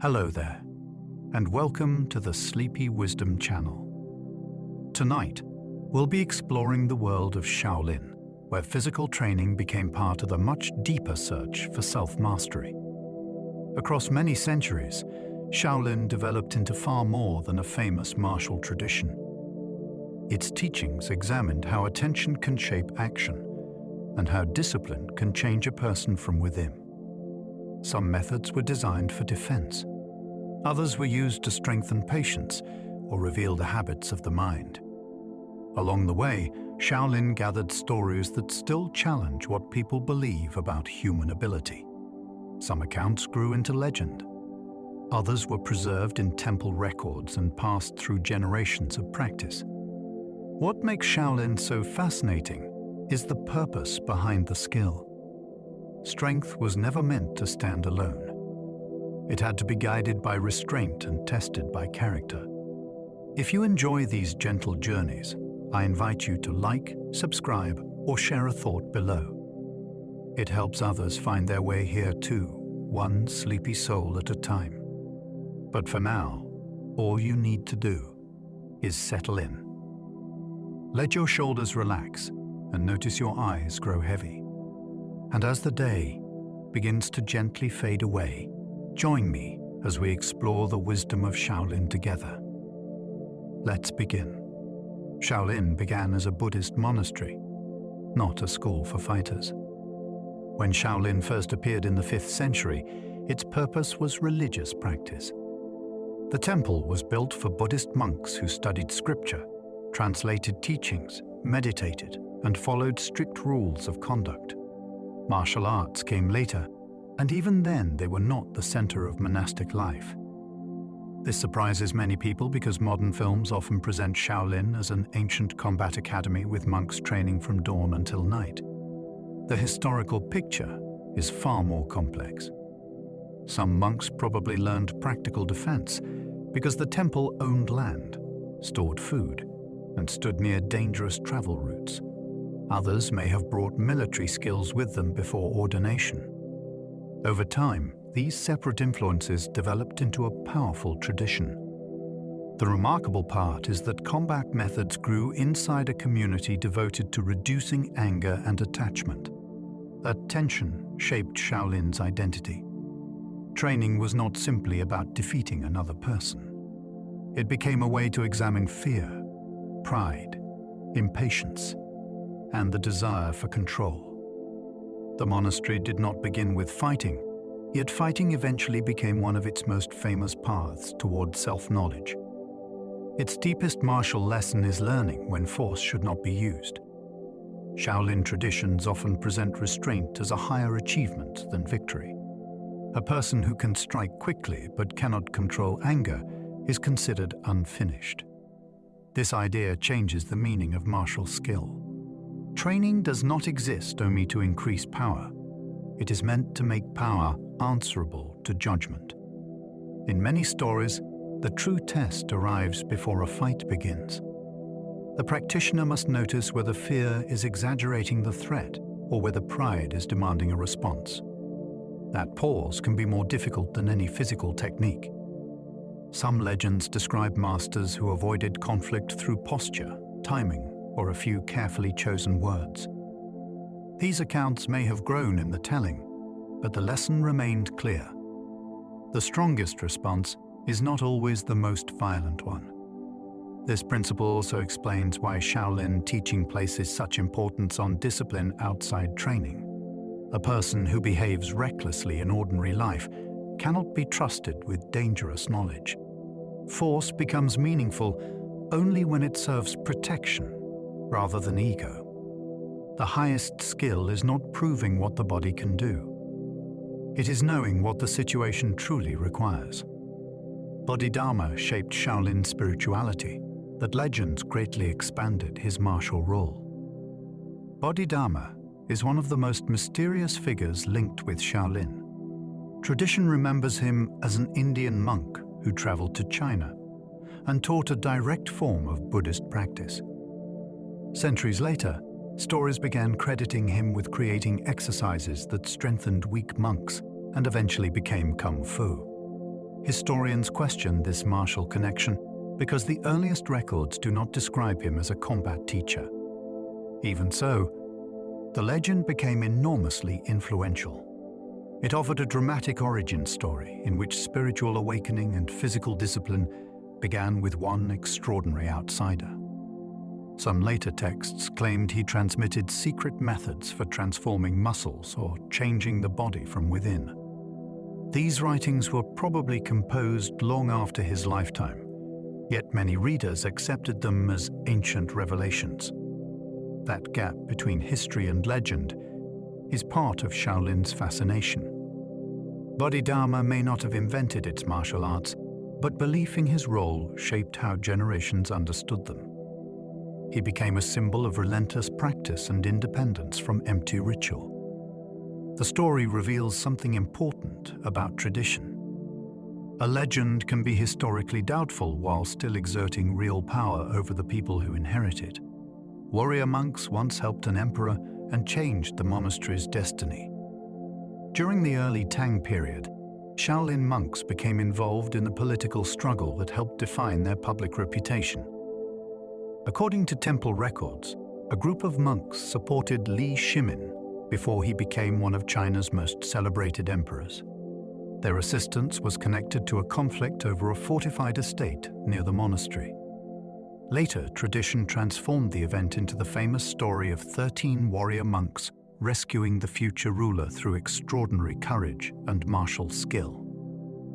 Hello there, and welcome to the Sleepy Wisdom channel. Tonight, we'll be exploring the world of Shaolin, where physical training became part of a much deeper search for self-mastery. Across many centuries, Shaolin developed into far more than a famous martial tradition. Its teachings examined how attention can shape action and how discipline can change a person from within. Some methods were designed for defense. Others were used to strengthen patience or reveal the habits of the mind. Along the way, Shaolin gathered stories that still challenge what people believe about human ability. Some accounts grew into legend. Others were preserved in temple records and passed through generations of practice. What makes Shaolin so fascinating is the purpose behind the skill. Strength was never meant to stand alone. It had to be guided by restraint and tested by character. If you enjoy these gentle journeys, I invite you to like, subscribe, or share a thought below. It helps others find their way here too, one sleepy soul at a time. But for now, all you need to do is settle in. Let your shoulders relax and notice your eyes grow heavy. And as the day begins to gently fade away, join me as we explore the wisdom of Shaolin together. Let's begin. Shaolin began as a Buddhist monastery, not a school for fighters. When Shaolin first appeared in the 5th century, its purpose was religious practice. The temple was built for Buddhist monks who studied scripture, translated teachings, meditated, and followed strict rules of conduct. Martial arts came later, and even then they were not the center of monastic life. This surprises many people because modern films often present Shaolin as an ancient combat academy with monks training from dawn until night. The historical picture is far more complex. Some monks probably learned practical defense because the temple owned land, stored food, and stood near dangerous travel routes. Others may have brought military skills with them before ordination. Over time, these separate influences developed into a powerful tradition. The remarkable part is that combat methods grew inside a community devoted to reducing anger and attachment. That tension shaped Shaolin's identity. Training was not simply about defeating another person. It became a way to examine fear, pride, impatience, and the desire for control. The monastery did not begin with fighting, yet fighting eventually became one of its most famous paths toward self-knowledge. Its deepest martial lesson is learning when force should not be used. Shaolin traditions often present restraint as a higher achievement than victory. A person who can strike quickly but cannot control anger is considered unfinished. This idea changes the meaning of martial skill. Training does not exist only to increase power. It is meant to make power answerable to judgment. In many stories, the true test arrives before a fight begins. The practitioner must notice whether fear is exaggerating the threat or whether pride is demanding a response. That pause can be more difficult than any physical technique. Some legends describe masters who avoided conflict through posture, timing, or a few carefully chosen words. These accounts may have grown in the telling, but the lesson remained clear. The strongest response is not always the most violent one. This principle also explains why Shaolin teaching places such importance on discipline outside training. A person who behaves recklessly in ordinary life cannot be trusted with dangerous knowledge. Force becomes meaningful only when it serves protection rather than ego. The highest skill is not proving what the body can do. It is knowing what the situation truly requires. Bodhidharma shaped Shaolin spirituality, but legends greatly expanded his martial role. Bodhidharma is one of the most mysterious figures linked with Shaolin. Tradition remembers him as an Indian monk who traveled to China and taught a direct form of Buddhist practice. Centuries later, stories began crediting him with creating exercises that strengthened weak monks and eventually became Kung Fu. Historians question this martial connection because the earliest records do not describe him as a combat teacher. Even so, the legend became enormously influential. It offered a dramatic origin story in which spiritual awakening and physical discipline began with one extraordinary outsider. Some later texts claimed he transmitted secret methods for transforming muscles or changing the body from within. These writings were probably composed long after his lifetime, yet many readers accepted them as ancient revelations. That gap between history and legend is part of Shaolin's fascination. Bodhidharma may not have invented its martial arts, but belief in his role shaped how generations understood them. He became a symbol of relentless practice and independence from empty ritual. The story reveals something important about tradition. A legend can be historically doubtful while still exerting real power over the people who inherit it. Warrior monks once helped an emperor and changed the monastery's destiny. During the early Tang period, Shaolin monks became involved in a political struggle that helped define their public reputation. According to temple records, a group of monks supported Li Shimin before he became one of China's most celebrated emperors. Their assistance was connected to a conflict over a fortified estate near the monastery. Later, tradition transformed the event into the famous story of 13 warrior monks rescuing the future ruler through extraordinary courage and martial skill.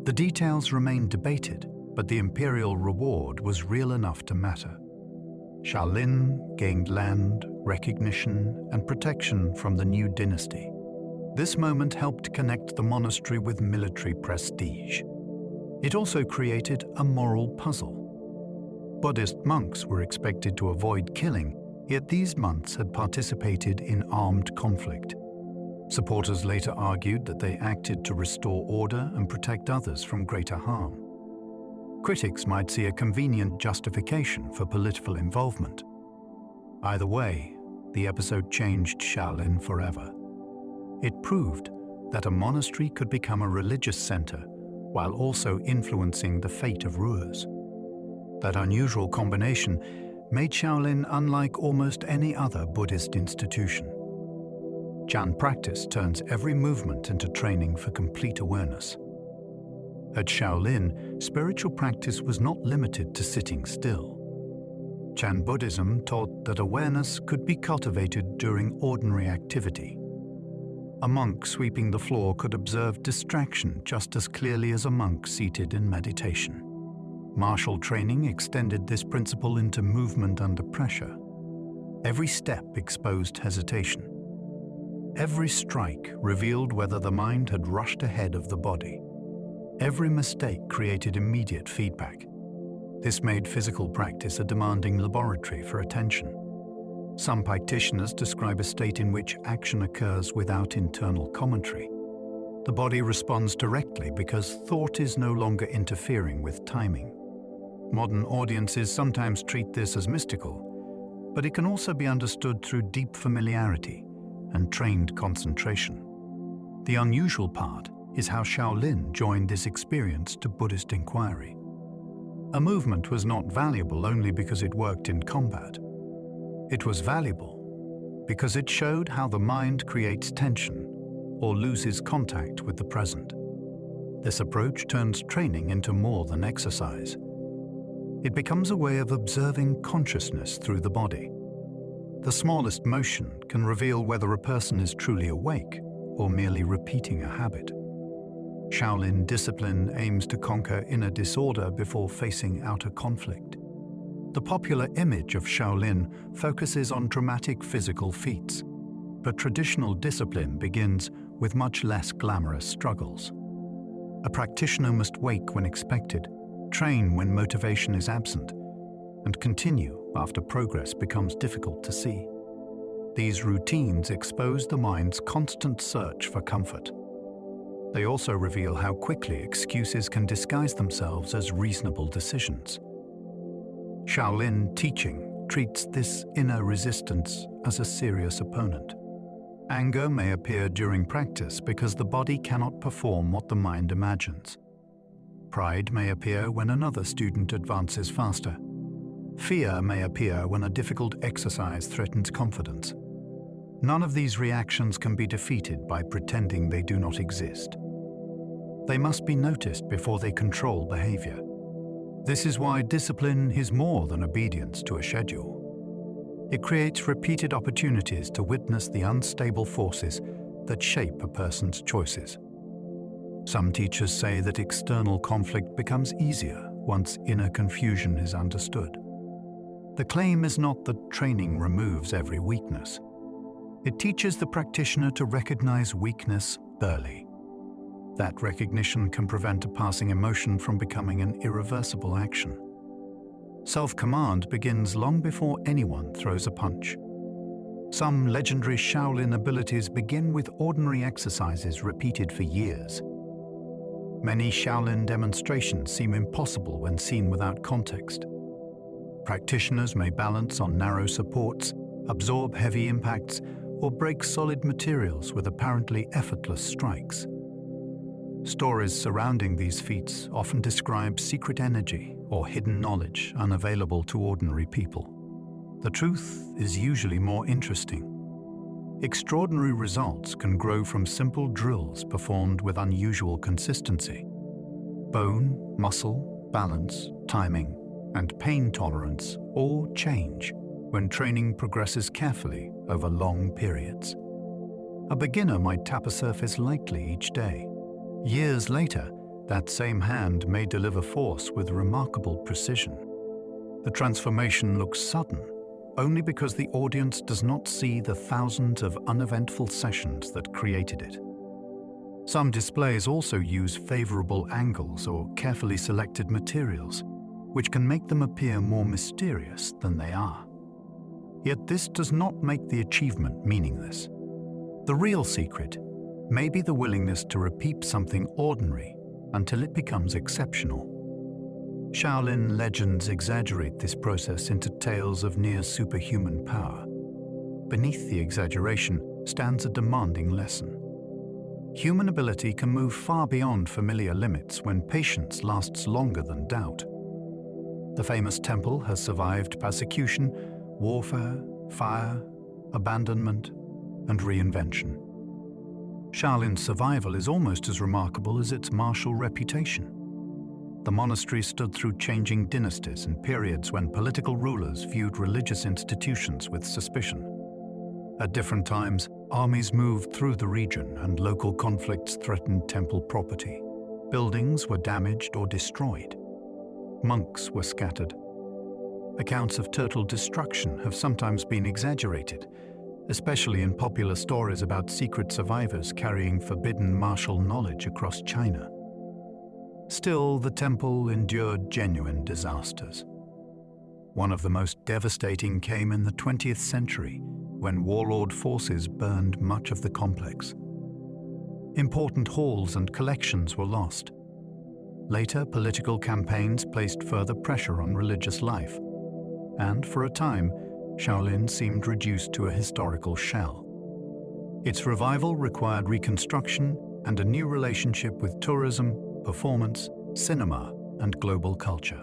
The details remain debated, but the imperial reward was real enough to matter. Shaolin gained land, recognition, and protection from the new dynasty. This moment helped connect the monastery with military prestige. It also created a moral puzzle. Buddhist monks were expected to avoid killing, yet these monks had participated in armed conflict. Supporters later argued that they acted to restore order and protect others from greater harm. Critics might see a convenient justification for political involvement. Either way, the episode changed Shaolin forever. It proved that a monastery could become a religious center while also influencing the fate of rulers. That unusual combination made Shaolin unlike almost any other Buddhist institution. Chan practice turns every movement into training for complete awareness. At Shaolin, spiritual practice was not limited to sitting still. Chan Buddhism taught that awareness could be cultivated during ordinary activity. A monk sweeping the floor could observe distraction just as clearly as a monk seated in meditation. Martial training extended this principle into movement under pressure. Every step exposed hesitation. Every strike revealed whether the mind had rushed ahead of the body. Every mistake created immediate feedback. This made physical practice a demanding laboratory for attention. Some practitioners describe a state in which action occurs without internal commentary. The body responds directly because thought is no longer interfering with timing. Modern audiences sometimes treat this as mystical, but it can also be understood through deep familiarity and trained concentration. The unusual part is how Shaolin joined this experience to Buddhist inquiry. A movement was not valuable only because it worked in combat. It was valuable because it showed how the mind creates tension or loses contact with the present. This approach turns training into more than exercise. It becomes a way of observing consciousness through the body. The smallest motion can reveal whether a person is truly awake or merely repeating a habit. Shaolin discipline aims to conquer inner disorder before facing outer conflict. The popular image of Shaolin focuses on dramatic physical feats, but traditional discipline begins with much less glamorous struggles. A practitioner must wake when expected, train when motivation is absent, and continue after progress becomes difficult to see. These routines expose the mind's constant search for comfort. They also reveal how quickly excuses can disguise themselves as reasonable decisions. Shaolin teaching treats this inner resistance as a serious opponent. Anger may appear during practice because the body cannot perform what the mind imagines. Pride may appear when another student advances faster. Fear may appear when a difficult exercise threatens confidence. None of these reactions can be defeated by pretending they do not exist. They must be noticed before they control behavior. This is why discipline is more than obedience to a schedule. It creates repeated opportunities to witness the unstable forces that shape a person's choices. Some teachers say that external conflict becomes easier once inner confusion is understood. The claim is not that training removes every weakness. It teaches the practitioner to recognize weakness early. That recognition can prevent a passing emotion from becoming an irreversible action. Self-command begins long before anyone throws a punch. Some legendary Shaolin abilities begin with ordinary exercises repeated for years. Many Shaolin demonstrations seem impossible when seen without context. Practitioners may balance on narrow supports, absorb heavy impacts, or break solid materials with apparently effortless strikes. Stories surrounding these feats often describe secret energy or hidden knowledge unavailable to ordinary people. The truth is usually more interesting. Extraordinary results can grow from simple drills performed with unusual consistency. Bone, muscle, balance, timing, and pain tolerance all change when training progresses carefully over long periods. A beginner might tap a surface lightly each day. Years later, that same hand may deliver force with remarkable precision. The transformation looks sudden, only because the audience does not see the thousands of uneventful sessions that created it. Some displays also use favorable angles or carefully selected materials, which can make them appear more mysterious than they are. Yet this does not make the achievement meaningless. The real secret may be the willingness to repeat something ordinary until it becomes exceptional. Shaolin legends exaggerate this process into tales of near superhuman power. Beneath the exaggeration stands a demanding lesson. Human ability can move far beyond familiar limits when patience lasts longer than doubt. The famous temple has survived persecution, warfare, fire, abandonment, and reinvention. Shaolin's survival is almost as remarkable as its martial reputation. The monastery stood through changing dynasties and periods when political rulers viewed religious institutions with suspicion. At different times, armies moved through the region and local conflicts threatened temple property. Buildings were damaged or destroyed. Monks were scattered. Accounts of total destruction have sometimes been exaggerated, especially in popular stories about secret survivors carrying forbidden martial knowledge across China. Still, the temple endured genuine disasters. One of the most devastating came in the 20th century, when warlord forces burned much of the complex. Important halls and collections were lost. Later, political campaigns placed further pressure on religious life, and for a time, Shaolin seemed reduced to a historical shell. Its revival required reconstruction and a new relationship with tourism, performance, cinema, and global culture.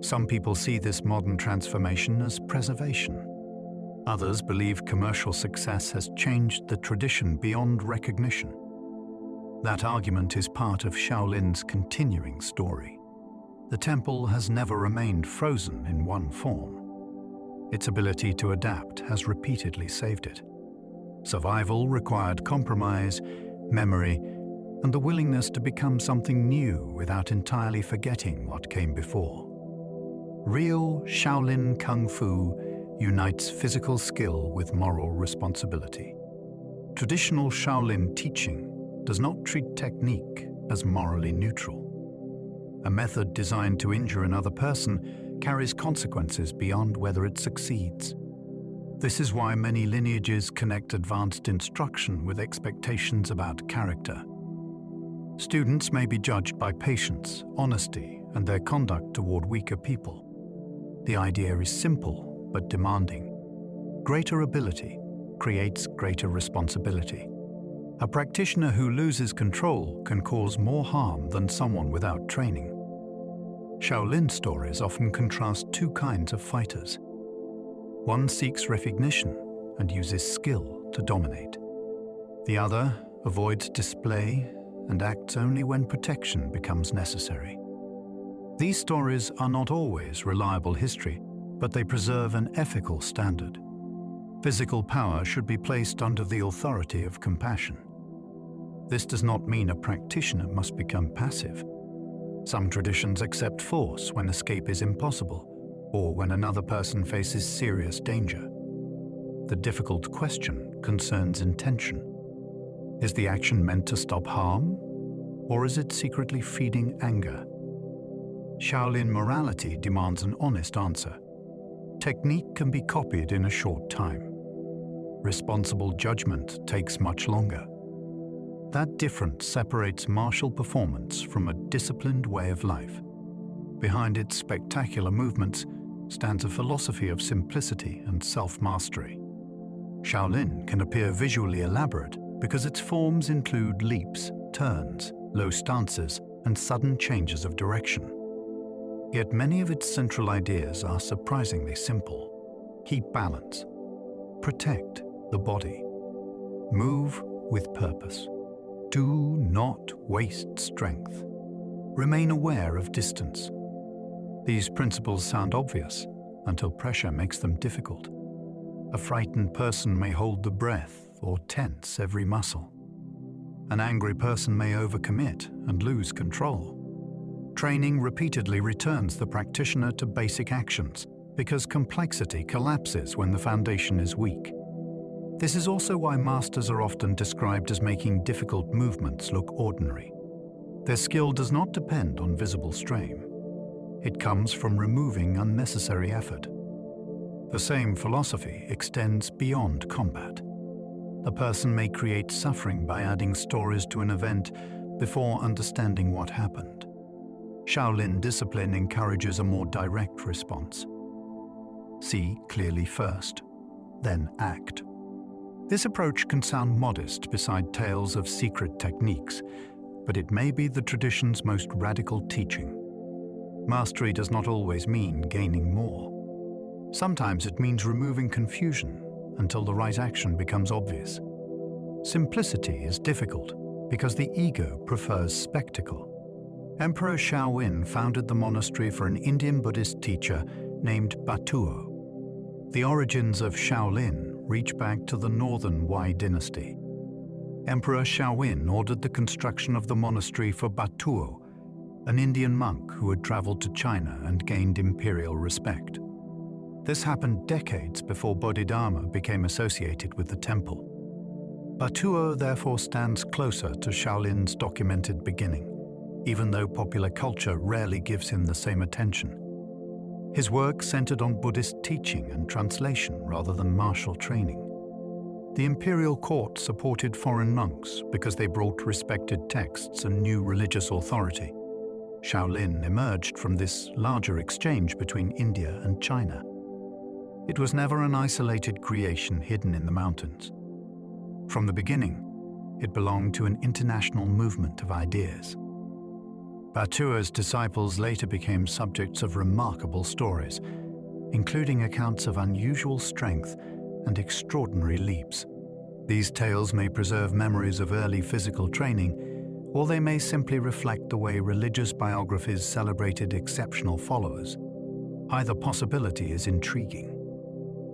Some people see this modern transformation as preservation. Others believe commercial success has changed the tradition beyond recognition. That argument is part of Shaolin's continuing story. The temple has never remained frozen in one form. Its ability to adapt has repeatedly saved it. Survival required compromise, memory, and the willingness to become something new without entirely forgetting what came before. Real Shaolin Kung Fu unites physical skill with moral responsibility. Traditional Shaolin teaching does not treat technique as morally neutral. A method designed to injure another person carries consequences beyond whether it succeeds. This is why many lineages connect advanced instruction with expectations about character. Students may be judged by patience, honesty, and their conduct toward weaker people. The idea is simple but demanding. Greater ability creates greater responsibility. A practitioner who loses control can cause more harm than someone without training. Shaolin stories often contrast two kinds of fighters. One seeks recognition and uses skill to dominate. The other avoids display and acts only when protection becomes necessary. These stories are not always reliable history, but they preserve an ethical standard. Physical power should be placed under the authority of compassion. This does not mean a practitioner must become passive. Some traditions accept force when escape is impossible, or when another person faces serious danger. The difficult question concerns intention. Is the action meant to stop harm, or is it secretly feeding anger? Shaolin morality demands an honest answer. Technique can be copied in a short time. Responsible judgment takes much longer. That difference separates martial performance from a disciplined way of life. Behind its spectacular movements stands a philosophy of simplicity and self-mastery. Shaolin can appear visually elaborate because its forms include leaps, turns, low stances, and sudden changes of direction. Yet many of its central ideas are surprisingly simple. Keep balance. Protect the body. Move with purpose. Do not waste strength. Remain aware of distance. These principles sound obvious until pressure makes them difficult. A frightened person may hold the breath or tense every muscle. An angry person may overcommit and lose control. Training repeatedly returns the practitioner to basic actions because complexity collapses when the foundation is weak. This is also why masters are often described as making difficult movements look ordinary. Their skill does not depend on visible strain. It comes from removing unnecessary effort. The same philosophy extends beyond combat. A person may create suffering by adding stories to an event before understanding what happened. Shaolin discipline encourages a more direct response. See clearly first, then act. This approach can sound modest beside tales of secret techniques, but it may be the tradition's most radical teaching. Mastery does not always mean gaining more. Sometimes it means removing confusion until the right action becomes obvious. Simplicity is difficult because the ego prefers spectacle. Emperor Shaolin founded the monastery for an Indian Buddhist teacher named Batuo. The origins of Shaolin reach back to the northern Wei dynasty. Emperor Shaolin ordered the construction of the monastery for Batuo, an Indian monk who had traveled to China and gained imperial respect. This happened decades before Bodhidharma became associated with the temple. Batuo therefore stands closer to Shaolin's documented beginning, even though popular culture rarely gives him the same attention. His work centered on Buddhist teaching and translation rather than martial training. The imperial court supported foreign monks because they brought respected texts and new religious authority. Shaolin emerged from this larger exchange between India and China. It was never an isolated creation hidden in the mountains. From the beginning, it belonged to an international movement of ideas. Batuo's disciples later became subjects of remarkable stories, including accounts of unusual strength and extraordinary leaps. These tales may preserve memories of early physical training, or they may simply reflect the way religious biographies celebrated exceptional followers. Either possibility is intriguing.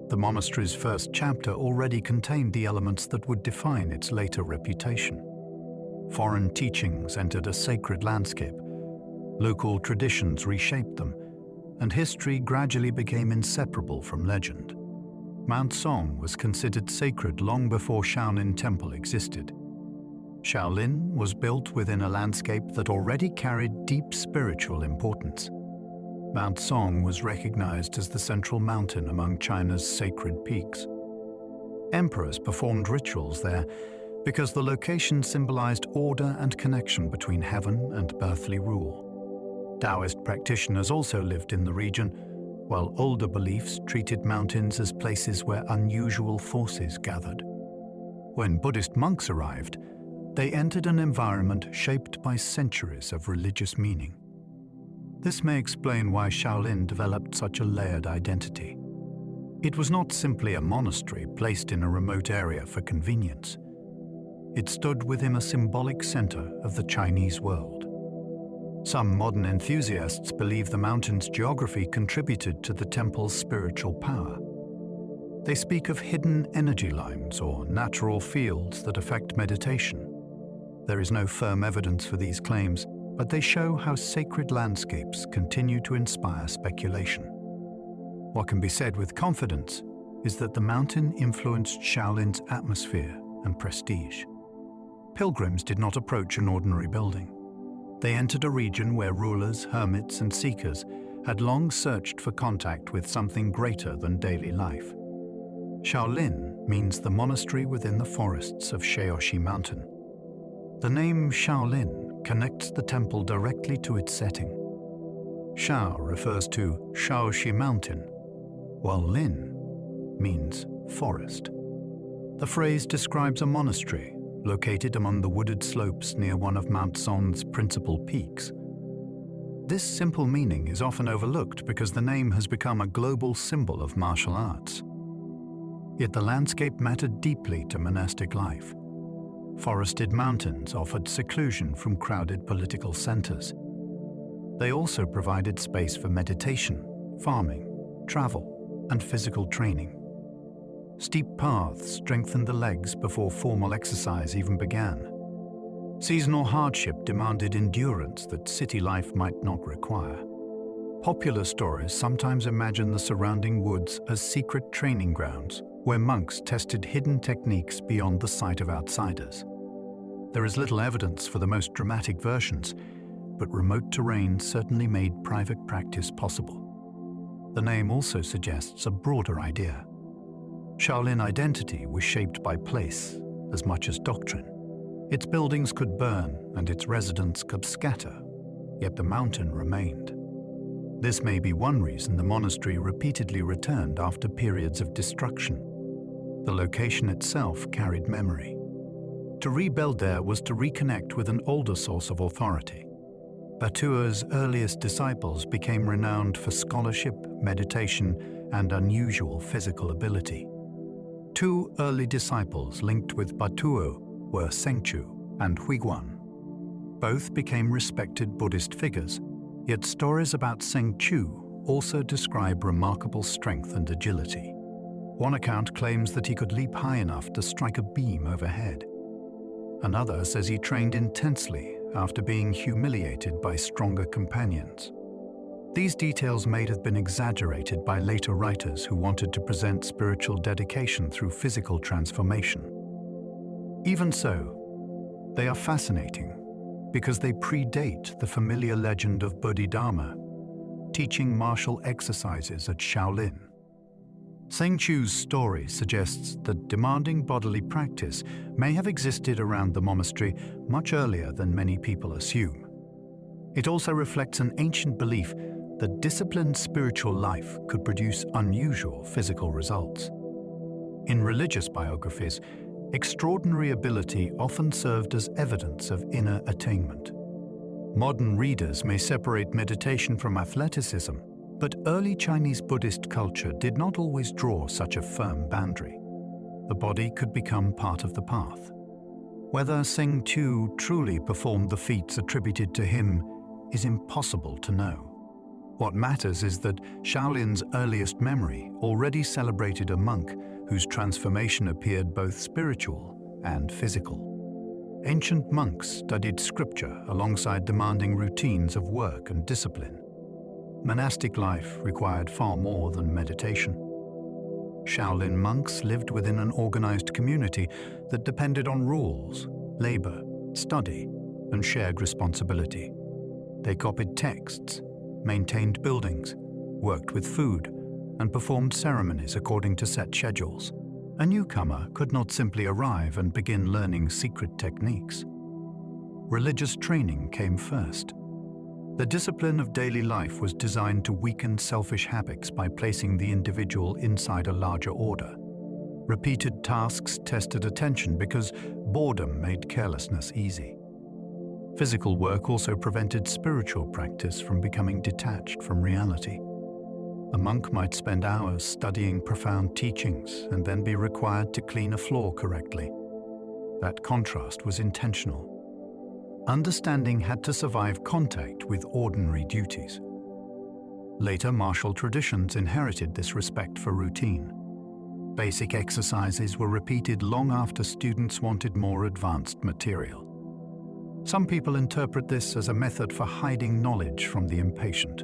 The monastery's first chapter already contained the elements that would define its later reputation. Foreign teachings entered a sacred landscape. Local traditions reshaped them, and history gradually became inseparable from legend. Mount Song was considered sacred long before Shaolin Temple existed. Shaolin was built within a landscape that already carried deep spiritual importance. Mount Song was recognized as the central mountain among China's sacred peaks. Emperors performed rituals there because the location symbolized order and connection between heaven and earthly rule. Taoist practitioners also lived in the region, while older beliefs treated mountains as places where unusual forces gathered. When Buddhist monks arrived, they entered an environment shaped by centuries of religious meaning. This may explain why Shaolin developed such a layered identity. It was not simply a monastery placed in a remote area for convenience. It stood within a symbolic center of the Chinese world. Some modern enthusiasts believe the mountain's geography contributed to the temple's spiritual power. They speak of hidden energy lines or natural fields that affect meditation. There is no firm evidence for these claims, but they show how sacred landscapes continue to inspire speculation. What can be said with confidence is that the mountain influenced Shaolin's atmosphere and prestige. Pilgrims did not approach an ordinary building. They entered a region where rulers, hermits, and seekers had long searched for contact with something greater than daily life. Shaolin means the monastery within the forests of Shaoxi Mountain. The name Shaolin connects the temple directly to its setting. Shao refers to Shaoxi Mountain, while Lin means forest. The phrase describes a monastery located among the wooded slopes near one of Mount Son's principal peaks. This simple meaning is often overlooked because the name has become a global symbol of martial arts. Yet the landscape mattered deeply to monastic life. Forested mountains offered seclusion from crowded political centers. They also provided space for meditation, farming, travel, and physical training. Steep paths strengthened the legs before formal exercise even began. Seasonal hardship demanded endurance that city life might not require. Popular stories sometimes imagine the surrounding woods as secret training grounds where monks tested hidden techniques beyond the sight of outsiders. There is little evidence for the most dramatic versions, but remote terrain certainly made private practice possible. The name also suggests a broader idea. Shaolin identity was shaped by place as much as doctrine. Its buildings could burn and its residents could scatter, yet the mountain remained. This may be one reason the monastery repeatedly returned after periods of destruction. The location itself carried memory. To rebuild there was to reconnect with an older source of authority. Batua's earliest disciples became renowned for scholarship, meditation, and unusual physical ability. Two early disciples linked with Batuo were Sengchu and Huiguan. Both became respected Buddhist figures, yet stories about Sengchu also describe remarkable strength and agility. One account claims that he could leap high enough to strike a beam overhead. Another says he trained intensely after being humiliated by stronger companions. These details may have been exaggerated by later writers who wanted to present spiritual dedication through physical transformation. Even so, they are fascinating because they predate the familiar legend of Bodhidharma, teaching martial exercises at Shaolin. Sengchu's story suggests that demanding bodily practice may have existed around the monastery much earlier than many people assume. It also reflects an ancient belief that disciplined spiritual life could produce unusual physical results. In religious biographies, extraordinary ability often served as evidence of inner attainment. Modern readers may separate meditation from athleticism, but early Chinese Buddhist culture did not always draw such a firm boundary. The body could become part of the path. Whether Seng Tu truly performed the feats attributed to him is impossible to know. What matters is that Shaolin's earliest memory already celebrated a monk whose transformation appeared both spiritual and physical. Ancient monks studied scripture alongside demanding routines of work and discipline. Monastic life required far more than meditation. Shaolin monks lived within an organized community that depended on rules, labor, study, and shared responsibility. They copied texts, maintained buildings, worked with food, and performed ceremonies according to set schedules. A newcomer could not simply arrive and begin learning secret techniques. Religious training came first. The discipline of daily life was designed to weaken selfish habits by placing the individual inside a larger order. Repeated tasks tested attention because boredom made carelessness easy. Physical work also prevented spiritual practice from becoming detached from reality. A monk might spend hours studying profound teachings and then be required to clean a floor correctly. That contrast was intentional. Understanding had to survive contact with ordinary duties. Later martial traditions inherited this respect for routine. Basic exercises were repeated long after students wanted more advanced material. Some people interpret this as a method for hiding knowledge from the impatient.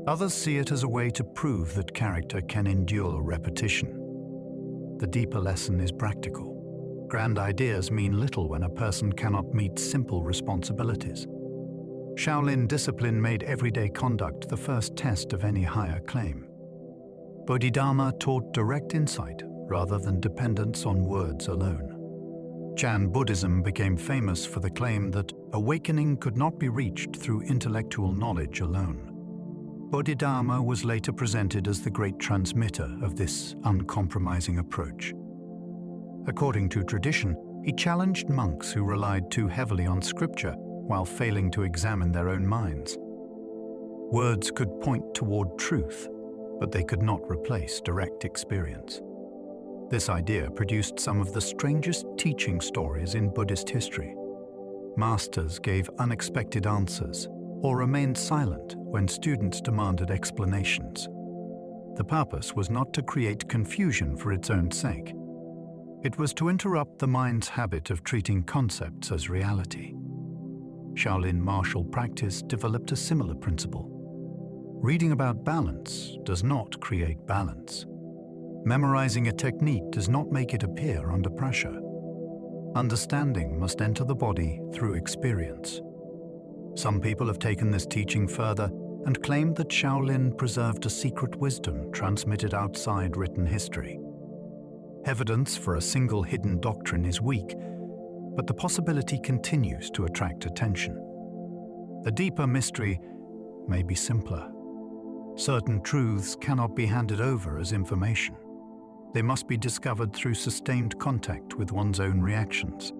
Others see it as a way to prove that character can endure repetition. The deeper lesson is practical. Grand ideas mean little when a person cannot meet simple responsibilities. Shaolin discipline made everyday conduct the first test of any higher claim. Bodhidharma taught direct insight rather than dependence on words alone. Chan Buddhism became famous for the claim that awakening could not be reached through intellectual knowledge alone. Bodhidharma was later presented as the great transmitter of this uncompromising approach. According to tradition, he challenged monks who relied too heavily on scripture while failing to examine their own minds. Words could point toward truth, but they could not replace direct experience. This idea produced some of the strangest teaching stories in Buddhist history. Masters gave unexpected answers or remained silent when students demanded explanations. The purpose was not to create confusion for its own sake. It was to interrupt the mind's habit of treating concepts as reality. Shaolin martial practice developed a similar principle. Reading about balance does not create balance. Memorizing a technique does not make it appear under pressure. Understanding must enter the body through experience. Some people have taken this teaching further and claimed that Shaolin preserved a secret wisdom transmitted outside written history. Evidence for a single hidden doctrine is weak, but the possibility continues to attract attention. The deeper mystery may be simpler. Certain truths cannot be handed over as information. They must be discovered through sustained contact with one's own reactions.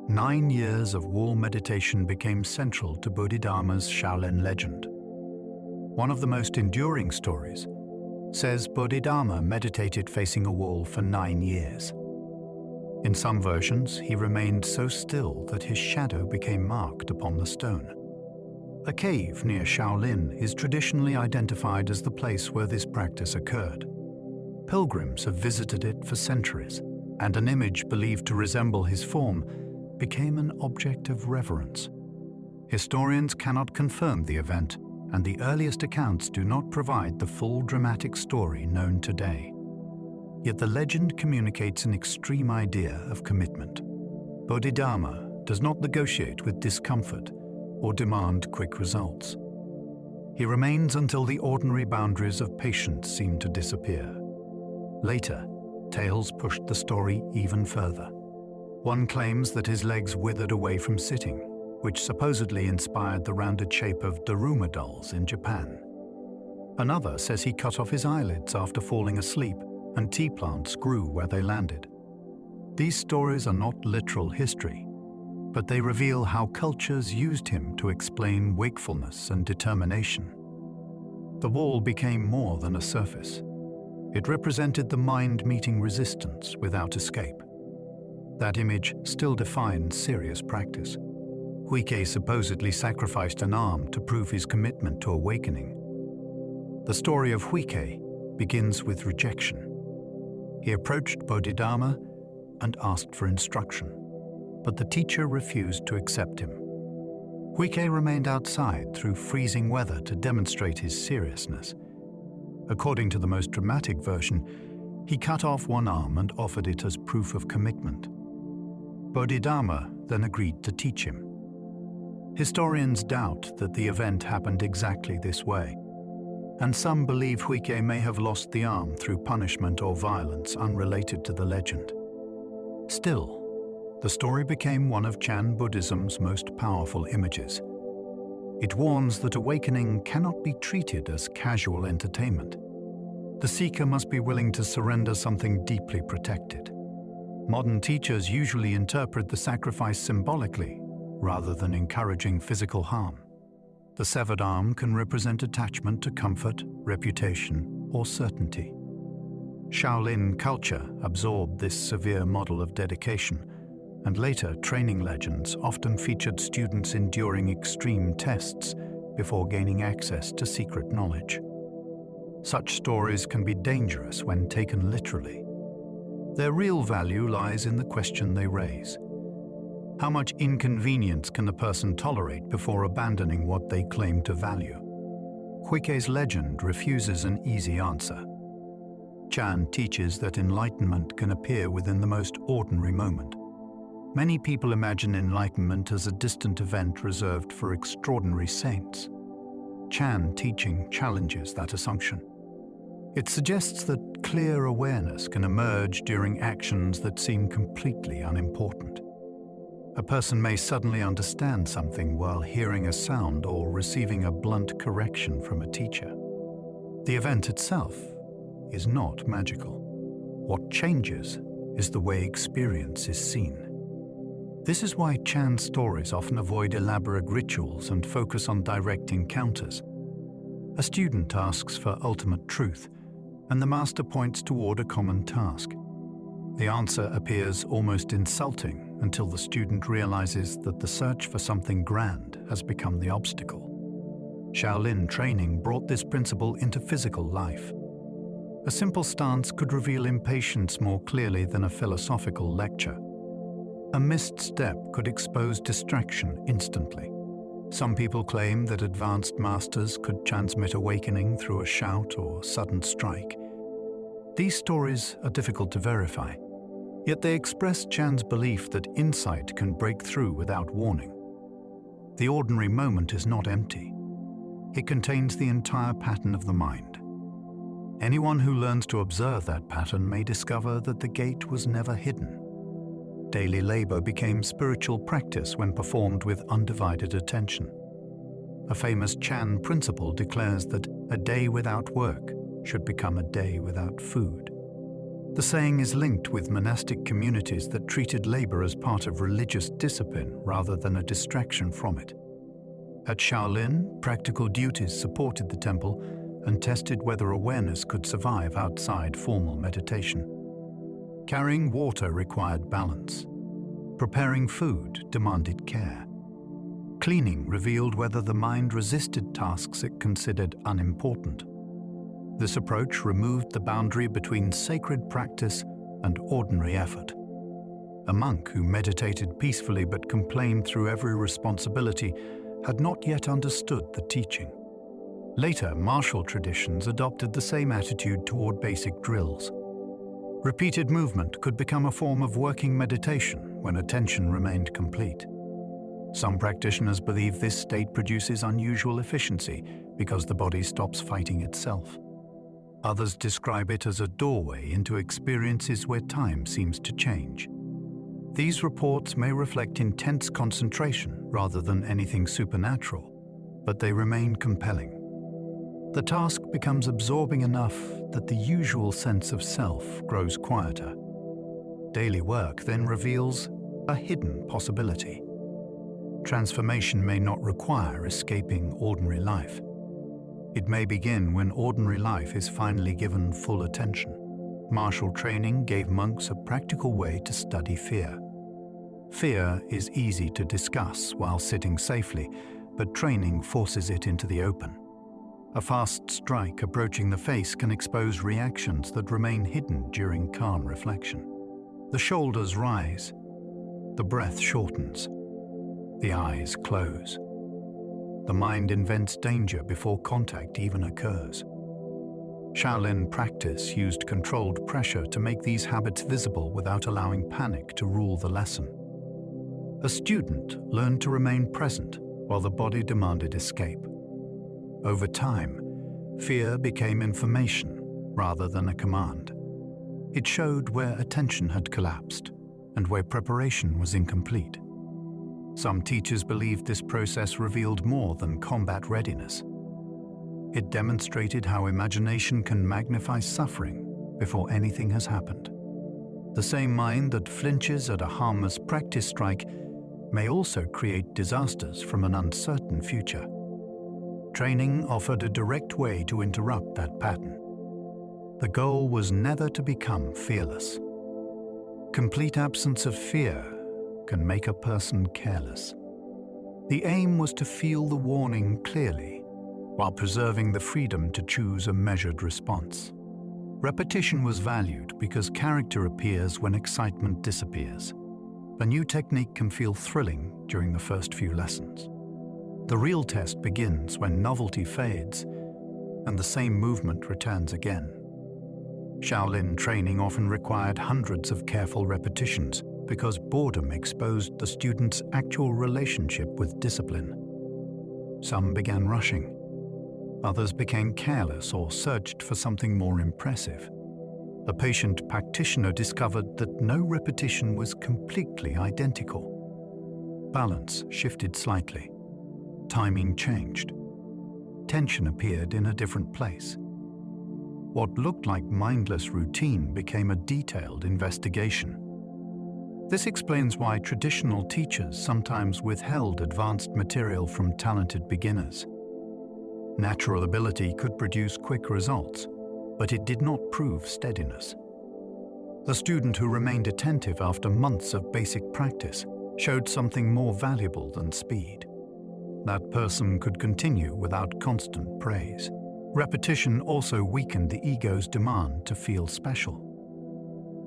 9 years of wall meditation became central to Bodhidharma's Shaolin legend. One of the most enduring stories says Bodhidharma meditated facing a wall for 9 years. In some versions, he remained so still that his shadow became marked upon the stone. A cave near Shaolin is traditionally identified as the place where this practice occurred. Pilgrims have visited it for centuries, and an image believed to resemble his form became an object of reverence. Historians cannot confirm the event, and the earliest accounts do not provide the full dramatic story known today. Yet the legend communicates an extreme idea of commitment. Bodhidharma does not negotiate with discomfort or demand quick results. He remains until the ordinary boundaries of patience seem to disappear. Later, tales pushed the story even further. One claims that his legs withered away from sitting, which supposedly inspired the rounded shape of Daruma dolls in Japan. Another says he cut off his eyelids after falling asleep, and tea plants grew where they landed. These stories are not literal history, but they reveal how cultures used him to explain wakefulness and determination. The wall became more than a surface. It represented the mind meeting resistance without escape. That image still defines serious practice. Huike supposedly sacrificed an arm to prove his commitment to awakening. The story of Huike begins with rejection. He approached Bodhidharma and asked for instruction, but the teacher refused to accept him. Huike remained outside through freezing weather to demonstrate his seriousness. According to the most dramatic version, he cut off one arm and offered it as proof of commitment. Bodhidharma then agreed to teach him. Historians doubt that the event happened exactly this way, and some believe Huike may have lost the arm through punishment or violence unrelated to the legend. Still, the story became one of Chan Buddhism's most powerful images. It warns that awakening cannot be treated as casual entertainment. The seeker must be willing to surrender something deeply protected. Modern teachers usually interpret the sacrifice symbolically, rather than encouraging physical harm. The severed arm can represent attachment to comfort, reputation, or certainty. Shaolin culture absorbed this severe model of dedication, and later training legends often featured students enduring extreme tests before gaining access to secret knowledge. Such stories can be dangerous when taken literally. Their real value lies in the question they raise. How much inconvenience can a person tolerate before abandoning what they claim to value? Huike's legend refuses an easy answer. Chan teaches that enlightenment can appear within the most ordinary moment. Many people imagine enlightenment as a distant event reserved for extraordinary saints. Chan teaching challenges that assumption. It suggests that clear awareness can emerge during actions that seem completely unimportant. A person may suddenly understand something while hearing a sound or receiving a blunt correction from a teacher. The event itself is not magical. What changes is the way experience is seen. This is why Chan stories often avoid elaborate rituals and focus on direct encounters. A student asks for ultimate truth, and the master points toward a common task. The answer appears almost insulting until the student realizes that the search for something grand has become the obstacle. Shaolin training brought this principle into physical life. A simple stance could reveal impatience more clearly than a philosophical lecture. A missed step could expose distraction instantly. Some people claim that advanced masters could transmit awakening through a shout or sudden strike. These stories are difficult to verify, yet they express Chan's belief that insight can break through without warning. The ordinary moment is not empty. It contains the entire pattern of the mind. Anyone who learns to observe that pattern may discover that the gate was never hidden. Daily labor became spiritual practice when performed with undivided attention. A famous Chan principle declares that a day without work should become a day without food. The saying is linked with monastic communities that treated labor as part of religious discipline rather than a distraction from it. At Shaolin, practical duties supported the temple and tested whether awareness could survive outside formal meditation. Carrying water required balance. Preparing food demanded care. Cleaning revealed whether the mind resisted tasks it considered unimportant. This approach removed the boundary between sacred practice and ordinary effort. A monk who meditated peacefully but complained through every responsibility had not yet understood the teaching. Later, martial traditions adopted the same attitude toward basic drills. Repeated movement could become a form of working meditation when attention remained complete. Some practitioners believe this state produces unusual efficiency because the body stops fighting itself. Others describe it as a doorway into experiences where time seems to change. These reports may reflect intense concentration rather than anything supernatural, but they remain compelling. The task becomes absorbing enough that the usual sense of self grows quieter. Daily work then reveals a hidden possibility. Transformation may not require escaping ordinary life. It may begin when ordinary life is finally given full attention. Martial training gave monks a practical way to study fear. Fear is easy to discuss while sitting safely, but training forces it into the open. A fast strike approaching the face can expose reactions that remain hidden during calm reflection. The shoulders rise, the breath shortens, the eyes close. The mind invents danger before contact even occurs. Shaolin practice used controlled pressure to make these habits visible without allowing panic to rule the lesson. A student learned to remain present while the body demanded escape. Over time, fear became information rather than a command. It showed where attention had collapsed and where preparation was incomplete. Some teachers believed this process revealed more than combat readiness. It demonstrated how imagination can magnify suffering before anything has happened. The same mind that flinches at a harmless practice strike may also create disasters from an uncertain future. Training offered a direct way to interrupt that pattern. The goal was never to become fearless. Complete absence of fear can make a person careless. The aim was to feel the warning clearly, while preserving the freedom to choose a measured response. Repetition was valued because character appears when excitement disappears. A new technique can feel thrilling during the first few lessons. The real test begins when novelty fades and the same movement returns again. Shaolin training often required hundreds of careful repetitions because boredom exposed the student's actual relationship with discipline. Some began rushing. Others became careless or searched for something more impressive. A patient practitioner discovered that no repetition was completely identical. Balance shifted slightly. Timing changed. Tension appeared in a different place. What looked like mindless routine became a detailed investigation. This explains why traditional teachers sometimes withheld advanced material from talented beginners. Natural ability could produce quick results, but it did not prove steadiness. The student who remained attentive after months of basic practice showed something more valuable than speed. That person could continue without constant praise. Repetition also weakened the ego's demand to feel special.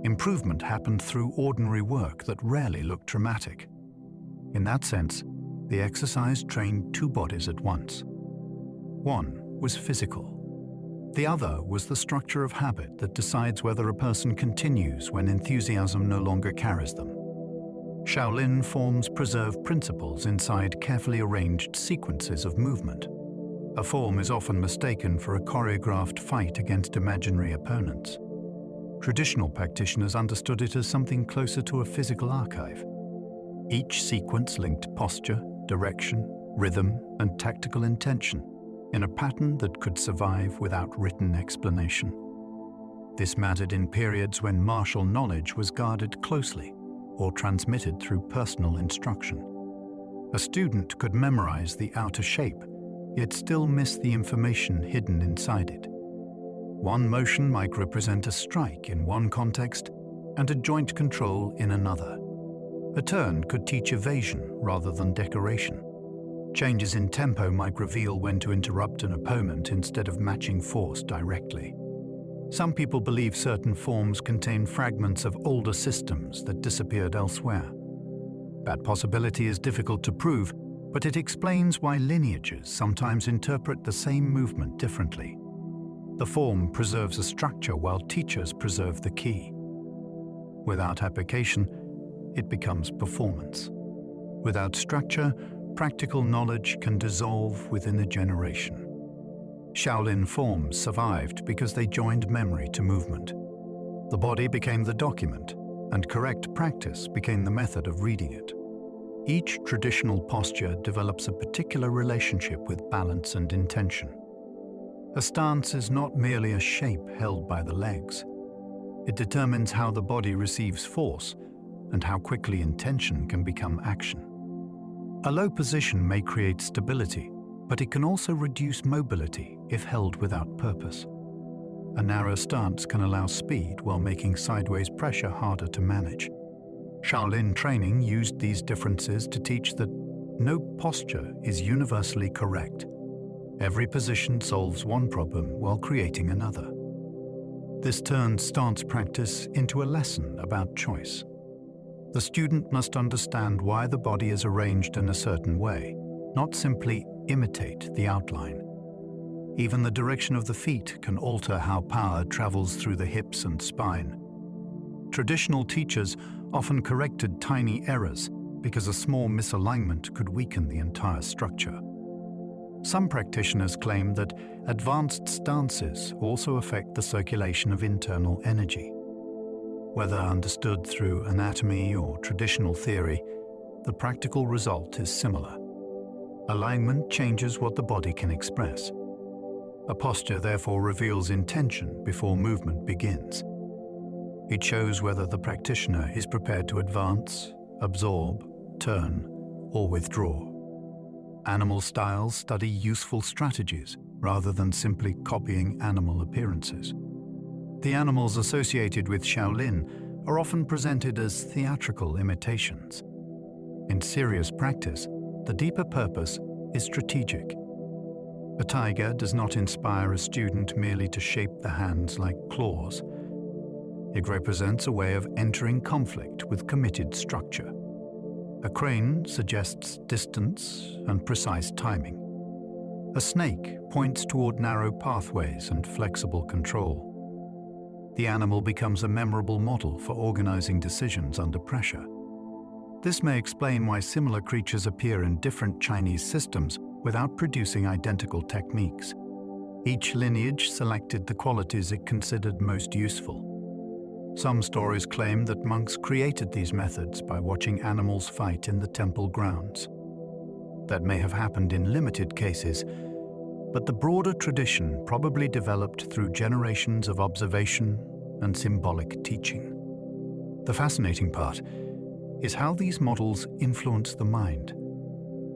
Improvement happened through ordinary work that rarely looked dramatic. In that sense, the exercise trained two bodies at once. One was physical. The other was the structure of habit that decides whether a person continues when enthusiasm no longer carries them. Shaolin forms preserve principles inside carefully arranged sequences of movement. A form is often mistaken for a choreographed fight against imaginary opponents. Traditional practitioners understood it as something closer to a physical archive. Each sequence linked posture, direction, rhythm, and tactical intention in a pattern that could survive without written explanation. This mattered in periods when martial knowledge was guarded closely or transmitted through personal instruction. A student could memorize the outer shape, yet still miss the information hidden inside it. One motion might represent a strike in one context and a joint control in another. A turn could teach evasion rather than decoration. Changes in tempo might reveal when to interrupt an opponent instead of matching force directly. Some people believe certain forms contain fragments of older systems that disappeared elsewhere. That possibility is difficult to prove, but it explains why lineages sometimes interpret the same movement differently. The form preserves a structure while teachers preserve the key. Without application, it becomes performance. Without structure, practical knowledge can dissolve within a generation. Shaolin forms survived because they joined memory to movement. The body became the document, and correct practice became the method of reading it. Each traditional posture develops a particular relationship with balance and intention. A stance is not merely a shape held by the legs. It determines how the body receives force and how quickly intention can become action. A low position may create stability, but it can also reduce mobility if held without purpose. A narrow stance can allow speed while making sideways pressure harder to manage. Shaolin training used these differences to teach that no posture is universally correct. Every position solves one problem while creating another. This turned stance practice into a lesson about choice. The student must understand why the body is arranged in a certain way, not simply imitate the outline. Even the direction of the feet can alter how power travels through the hips and spine. Traditional teachers often corrected tiny errors because a small misalignment could weaken the entire structure. Some practitioners claim that advanced stances also affect the circulation of internal energy. Whether understood through anatomy or traditional theory, the practical result is similar. Alignment changes what the body can express. A posture therefore reveals intention before movement begins. It shows whether the practitioner is prepared to advance, absorb, turn, or withdraw. Animal styles study useful strategies rather than simply copying animal appearances. The animals associated with Shaolin are often presented as theatrical imitations. In serious practice, the deeper purpose is strategic. A tiger does not inspire a student merely to shape the hands like claws. It represents a way of entering conflict with committed structure. A crane suggests distance and precise timing. A snake points toward narrow pathways and flexible control. The animal becomes a memorable model for organizing decisions under pressure. This may explain why similar creatures appear in different Chinese systems without producing identical techniques. Each lineage selected the qualities it considered most useful. Some stories claim that monks created these methods by watching animals fight in the temple grounds. That may have happened in limited cases, but the broader tradition probably developed through generations of observation and symbolic teaching. The fascinating part is how these models influence the mind.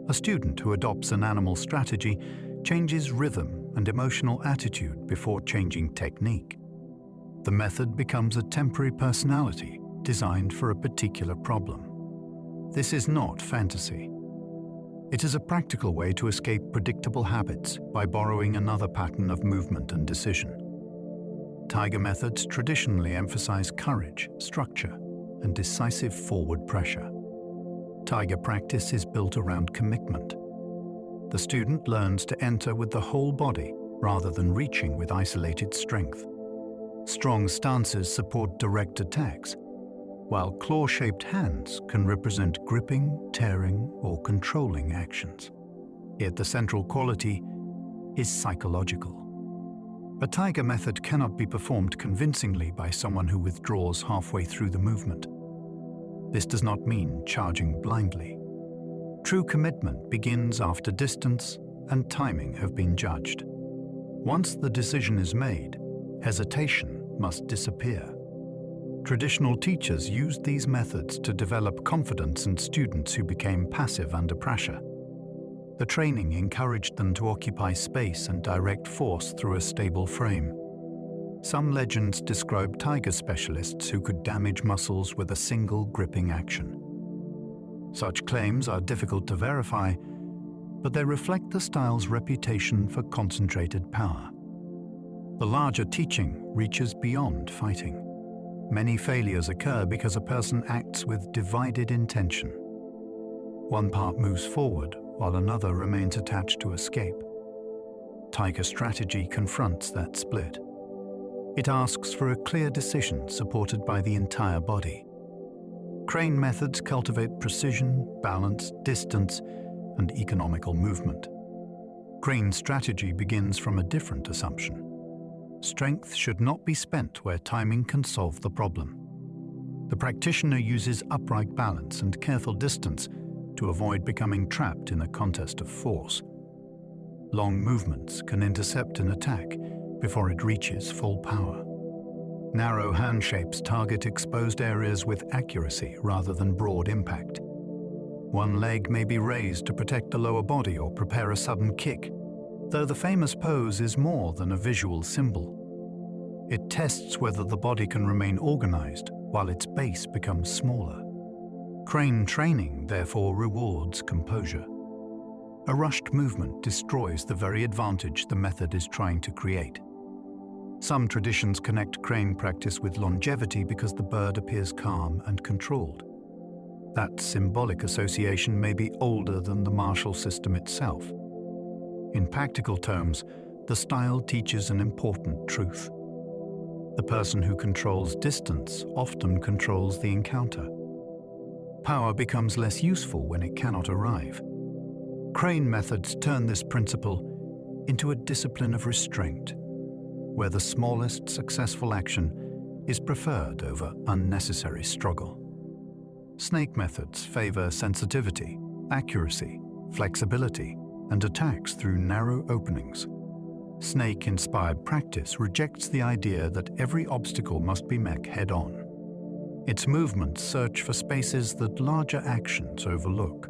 A student who adopts an animal strategy changes rhythm and emotional attitude before changing technique. The method becomes a temporary personality designed for a particular problem. This is not fantasy. It is a practical way to escape predictable habits by borrowing another pattern of movement and decision. Tiger methods traditionally emphasize courage, structure, and decisive forward pressure. Tiger practice is built around commitment. The student learns to enter with the whole body rather than reaching with isolated strength. Strong stances support direct attacks, while claw-shaped hands can represent gripping, tearing, or controlling actions. Yet the central quality is psychological. A tiger method cannot be performed convincingly by someone who withdraws halfway through the movement. This does not mean charging blindly. True commitment begins after distance and timing have been judged. Once the decision is made, hesitation must disappear. Traditional teachers used these methods to develop confidence in students who became passive under pressure. The training encouraged them to occupy space and direct force through a stable frame. Some legends describe tiger specialists who could damage muscles with a single gripping action. Such claims are difficult to verify, but they reflect the style's reputation for concentrated power. The larger teaching reaches beyond fighting. Many failures occur because a person acts with divided intention. One part moves forward while another remains attached to escape. Tiger strategy confronts that split. It asks for a clear decision supported by the entire body. Crane methods cultivate precision, balance, distance, and economical movement. Crane strategy begins from a different assumption. Strength should not be spent where timing can solve the problem. The practitioner uses upright balance and careful distance to avoid becoming trapped in a contest of force. Long movements can intercept an attack before it reaches full power. Narrow hand shapes target exposed areas with accuracy rather than broad impact. One leg may be raised to protect the lower body or prepare a sudden kick, though the famous pose is more than a visual symbol. It tests whether the body can remain organized while its base becomes smaller. Crane training, therefore, rewards composure. A rushed movement destroys the very advantage the method is trying to create. Some traditions connect crane practice with longevity because the bird appears calm and controlled. That symbolic association may be older than the martial system itself. In practical terms, the style teaches an important truth. The person who controls distance often controls the encounter. Power becomes less useful when it cannot arrive. Crane methods turn this principle into a discipline of restraint, where the smallest successful action is preferred over unnecessary struggle. Snake methods favor sensitivity, accuracy, flexibility, and attacks through narrow openings. Snake-inspired practice rejects the idea that every obstacle must be met head-on. Its movements search for spaces that larger actions overlook.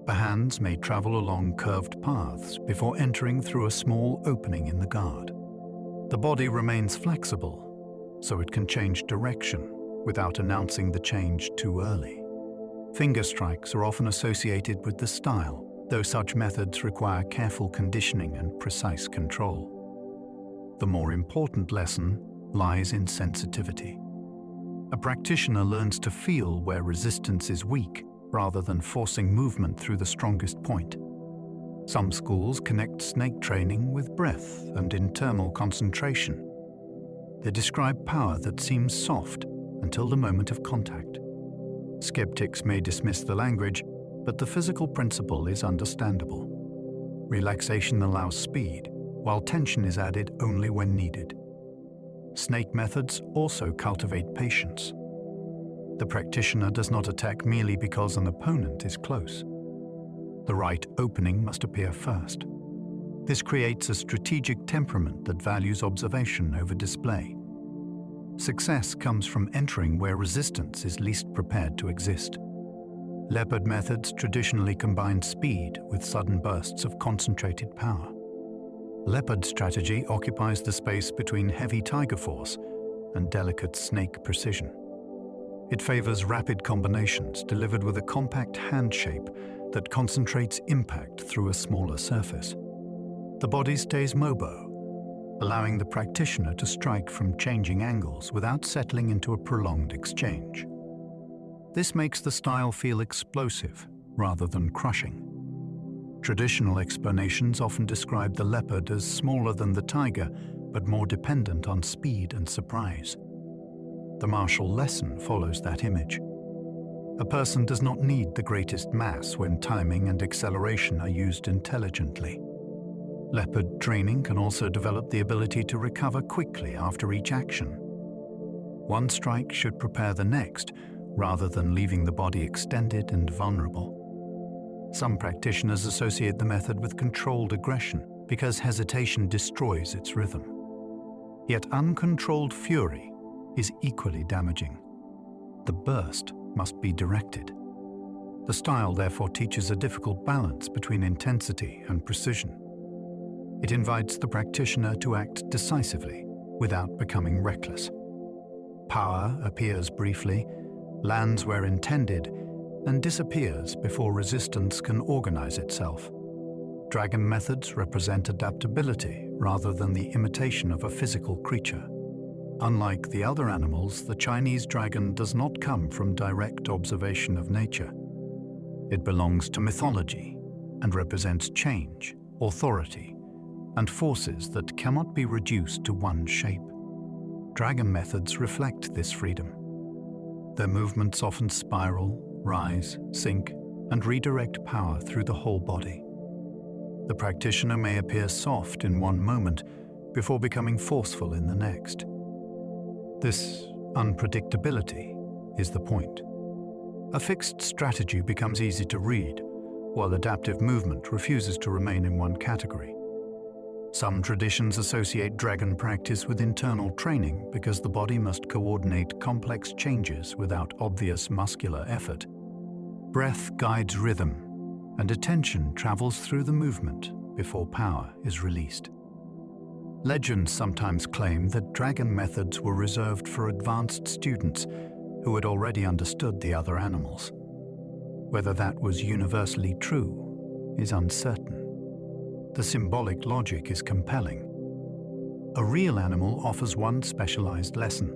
The hands may travel along curved paths before entering through a small opening in the guard. The body remains flexible, so it can change direction without announcing the change too early. Finger strikes are often associated with the style, though such methods require careful conditioning and precise control. The more important lesson lies in sensitivity. A practitioner learns to feel where resistance is weak rather than forcing movement through the strongest point. Some schools connect snake training with breath and internal concentration. They describe power that seems soft until the moment of contact. Skeptics may dismiss the language, but the physical principle is understandable. Relaxation allows speed, while tension is added only when needed. Snake methods also cultivate patience. The practitioner does not attack merely because an opponent is close. The right opening must appear first. This creates a strategic temperament that values observation over display. Success comes from entering where resistance is least prepared to exist. Leopard methods traditionally combine speed with sudden bursts of concentrated power. Leopard strategy occupies the space between heavy tiger force and delicate snake precision. It favors rapid combinations delivered with a compact hand shape that concentrates impact through a smaller surface. The body stays mobile, allowing the practitioner to strike from changing angles without settling into a prolonged exchange. This makes the style feel explosive rather than crushing. Traditional explanations often describe the leopard as smaller than the tiger, but more dependent on speed and surprise. The martial lesson follows that image. A person does not need the greatest mass when timing and acceleration are used intelligently. Leopard training can also develop the ability to recover quickly after each action. One strike should prepare the next, rather than leaving the body extended and vulnerable. Some practitioners associate the method with controlled aggression because hesitation destroys its rhythm. Yet uncontrolled fury is equally damaging. The burst must be directed. The style therefore teaches a difficult balance between intensity and precision. It invites the practitioner to act decisively without becoming reckless. Power appears briefly, lands where intended, and disappears before resistance can organize itself. Dragon methods represent adaptability rather than the imitation of a physical creature. Unlike the other animals, the Chinese dragon does not come from direct observation of nature. It belongs to mythology and represents change, authority, and forces that cannot be reduced to one shape. Dragon methods reflect this freedom. Their movements often spiral, rise, sink, and redirect power through the whole body. The practitioner may appear soft in one moment before becoming forceful in the next. This unpredictability is the point. A fixed strategy becomes easy to read, while adaptive movement refuses to remain in one category. Some traditions associate dragon practice with internal training because the body must coordinate complex changes without obvious muscular effort. Breath guides rhythm, and attention travels through the movement before power is released. Legends sometimes claim that dragon methods were reserved for advanced students who had already understood the other animals. Whether that was universally true is uncertain. The symbolic logic is compelling. A real animal offers one specialized lesson.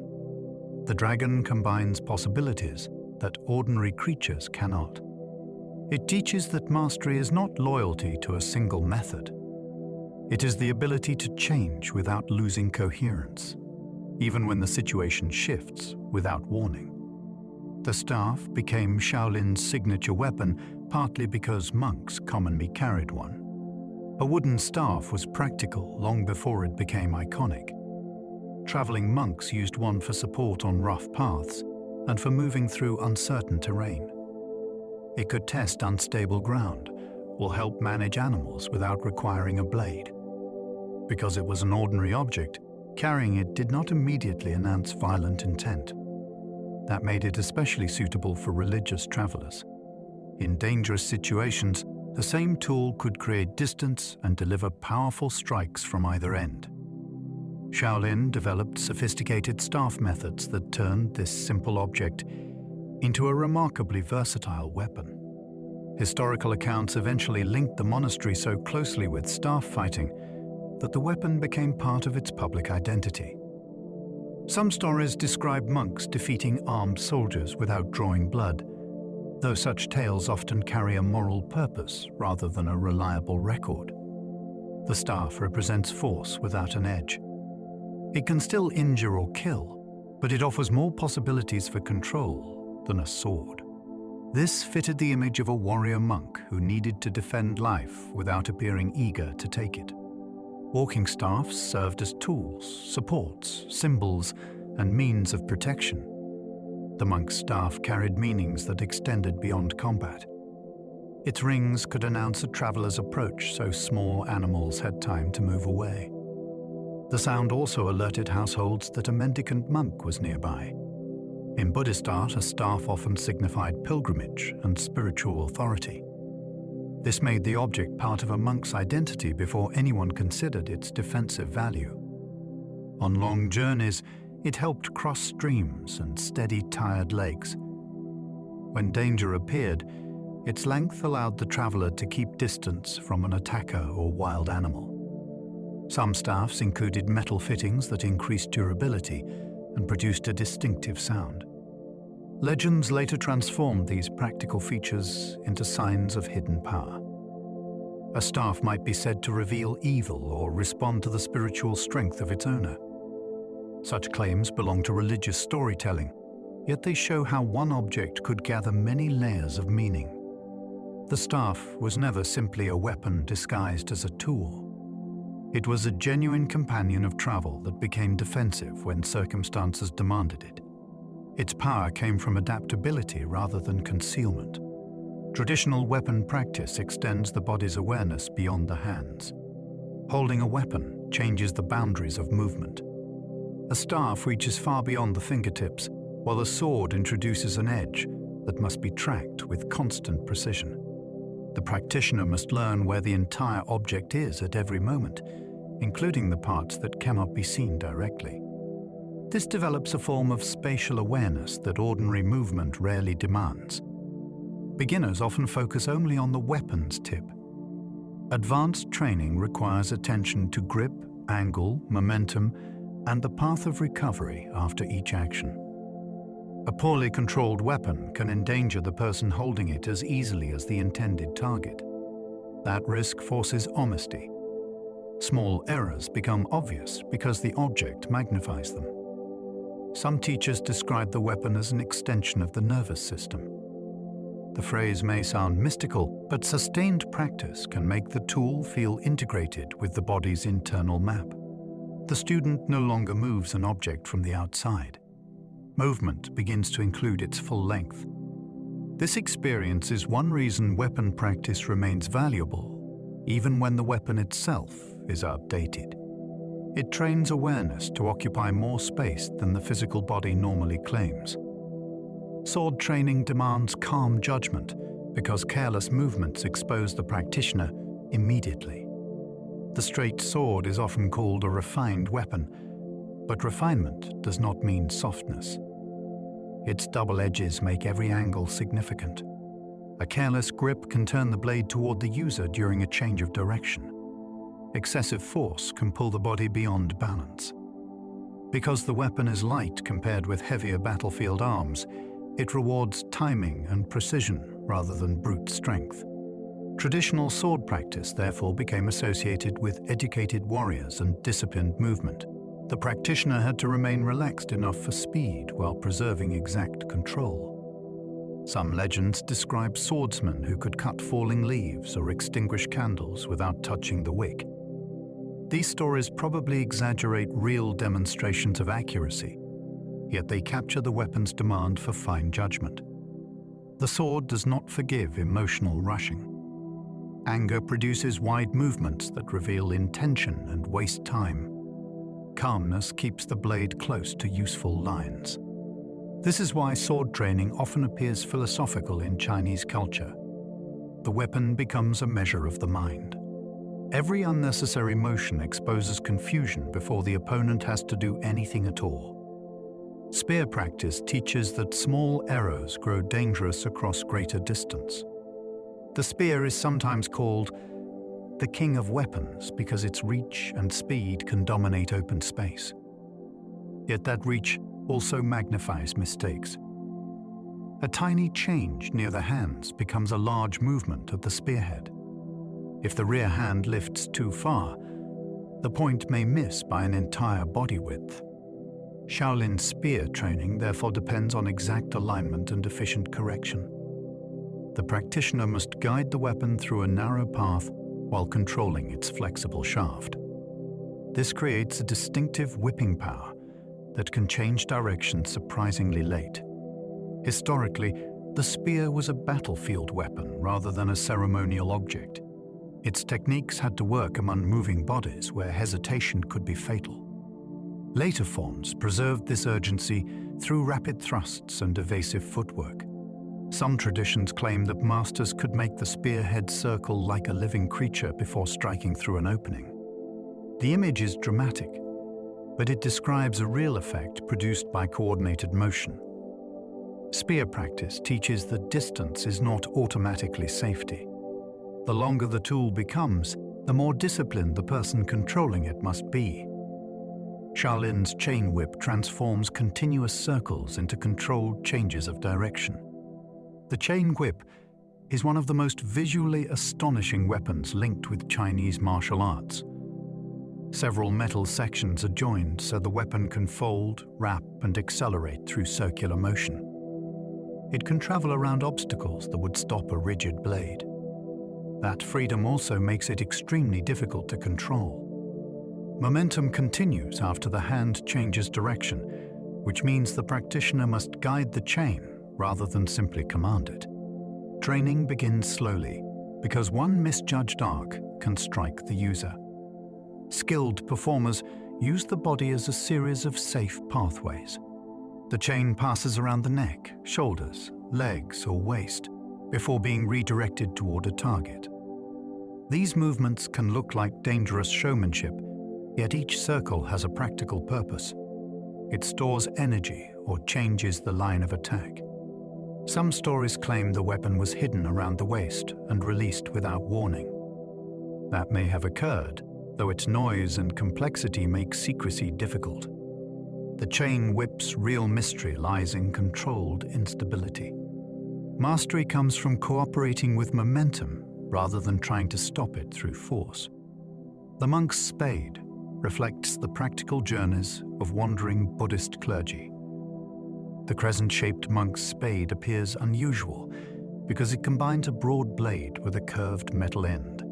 The dragon combines possibilities that ordinary creatures cannot. It teaches that mastery is not loyalty to a single method. It is the ability to change without losing coherence, even when the situation shifts without warning. The staff became Shaolin's signature weapon partly because monks commonly carried one. A wooden staff was practical long before it became iconic. Traveling monks used one for support on rough paths and for moving through uncertain terrain. It could test unstable ground or help manage animals without requiring a blade. Because it was an ordinary object, carrying it did not immediately announce violent intent. that made it especially suitable for religious travelers. In dangerous situations, the same tool could create distance and deliver powerful strikes from either end. Shaolin developed sophisticated staff methods that turned this simple object into a remarkably versatile weapon. Historical accounts eventually linked the monastery so closely with staff fighting that the weapon became part of its public identity. Some stories describe monks defeating armed soldiers without drawing blood, though such tales often carry a moral purpose rather than a reliable record. The staff represents force without an edge. It can still injure or kill, but it offers more possibilities for control than a sword. This fitted the image of a warrior monk who needed to defend life without appearing eager to take it. Walking staffs served as tools, supports, symbols, and means of protection. The monk's staff carried meanings that extended beyond combat. Its rings could announce a traveler's approach so small animals had time to move away. The sound also alerted households that a mendicant monk was nearby. In Buddhist art, a staff often signified pilgrimage and spiritual authority. This made the object part of a monk's identity before anyone considered its defensive value. On long journeys, it helped cross streams and steady tired legs. When danger appeared, its length allowed the traveler to keep distance from an attacker or wild animal. Some staffs included metal fittings that increased durability and produced a distinctive sound. Legends later transformed these practical features into signs of hidden power. A staff might be said to reveal evil or respond to the spiritual strength of its owner. Such claims belong to religious storytelling, yet they show how one object could gather many layers of meaning. The staff was never simply a weapon disguised as a tool. It was a genuine companion of travel that became defensive when circumstances demanded it. Its power came from adaptability rather than concealment. Traditional weapon practice extends the body's awareness beyond the hands. Holding a weapon changes the boundaries of movement. A staff reaches far beyond the fingertips, while a sword introduces an edge that must be tracked with constant precision. The practitioner must learn where the entire object is at every moment, including the parts that cannot be seen directly. This develops a form of spatial awareness that ordinary movement rarely demands. Beginners often focus only on the weapon's tip. Advanced training requires attention to grip, angle, momentum, and the path of recovery after each action. A poorly controlled weapon can endanger the person holding it as easily as the intended target. That risk forces honesty. Small errors become obvious because the object magnifies them. Some teachers describe the weapon as an extension of the nervous system. The phrase may sound mystical, but sustained practice can make the tool feel integrated with the body's internal map. The student no longer moves an object from the outside. Movement begins to include its full length. This experience is one reason weapon practice remains valuable, even when the weapon itself is outdated. It trains awareness to occupy more space than the physical body normally claims. Sword training demands calm judgment because careless movements expose the practitioner immediately. The straight sword is often called a refined weapon, but refinement does not mean softness. Its double edges make every angle significant. A careless grip can turn the blade toward the user during a change of direction. Excessive force can pull the body beyond balance. Because the weapon is light compared with heavier battlefield arms, it rewards timing and precision rather than brute strength. Traditional sword practice therefore became associated with educated warriors and disciplined movement. The practitioner had to remain relaxed enough for speed while preserving exact control. Some legends describe swordsmen who could cut falling leaves or extinguish candles without touching the wick. These stories probably exaggerate real demonstrations of accuracy, yet they capture the weapon's demand for fine judgment. The sword does not forgive emotional rushing. Anger produces wide movements that reveal intention and waste time. Calmness keeps the blade close to useful lines. This is why sword training often appears philosophical in Chinese culture. The weapon becomes a measure of the mind. Every unnecessary motion exposes confusion before the opponent has to do anything at all. Spear practice teaches that small arrows grow dangerous across greater distance. The spear is sometimes called the king of weapons because its reach and speed can dominate open space. Yet that reach also magnifies mistakes. A tiny change near the hands becomes a large movement at the spearhead. If the rear hand lifts too far, the point may miss by an entire body width. Shaolin spear training therefore depends on exact alignment and efficient correction. The practitioner must guide the weapon through a narrow path while controlling its flexible shaft. This creates a distinctive whipping power that can change direction surprisingly late. Historically, the spear was a battlefield weapon rather than a ceremonial object. Its techniques had to work among moving bodies where hesitation could be fatal. Later forms preserved this urgency through rapid thrusts and evasive footwork. Some traditions claim that masters could make the spearhead circle like a living creature before striking through an opening. The image is dramatic, but it describes a real effect produced by coordinated motion. Spear practice teaches that distance is not automatically safety. The longer the tool becomes, the more disciplined the person controlling it must be. Shaolin's chain whip transforms continuous circles into controlled changes of direction. The chain whip is one of the most visually astonishing weapons linked with Chinese martial arts. Several metal sections are joined so the weapon can fold, wrap, and accelerate through circular motion. It can travel around obstacles that would stop a rigid blade. That freedom also makes it extremely difficult to control. Momentum continues after the hand changes direction, which means the practitioner must guide the chain rather than simply command it. Training begins slowly because one misjudged arc can strike the user. Skilled performers use the body as a series of safe pathways. The chain passes around the neck, shoulders, legs, or waist before being redirected toward a target. These movements can look like dangerous showmanship, yet each circle has a practical purpose. It stores energy or changes the line of attack. Some stories claim the weapon was hidden around the waist and released without warning. That may have occurred, though its noise and complexity make secrecy difficult. The chain whip's real mystery lies in controlled instability. Mastery comes from cooperating with momentum rather than trying to stop it through force. The monk's spade reflects the practical journeys of wandering Buddhist clergy. The crescent-shaped monk's spade appears unusual because it combines a broad blade with a curved metal end.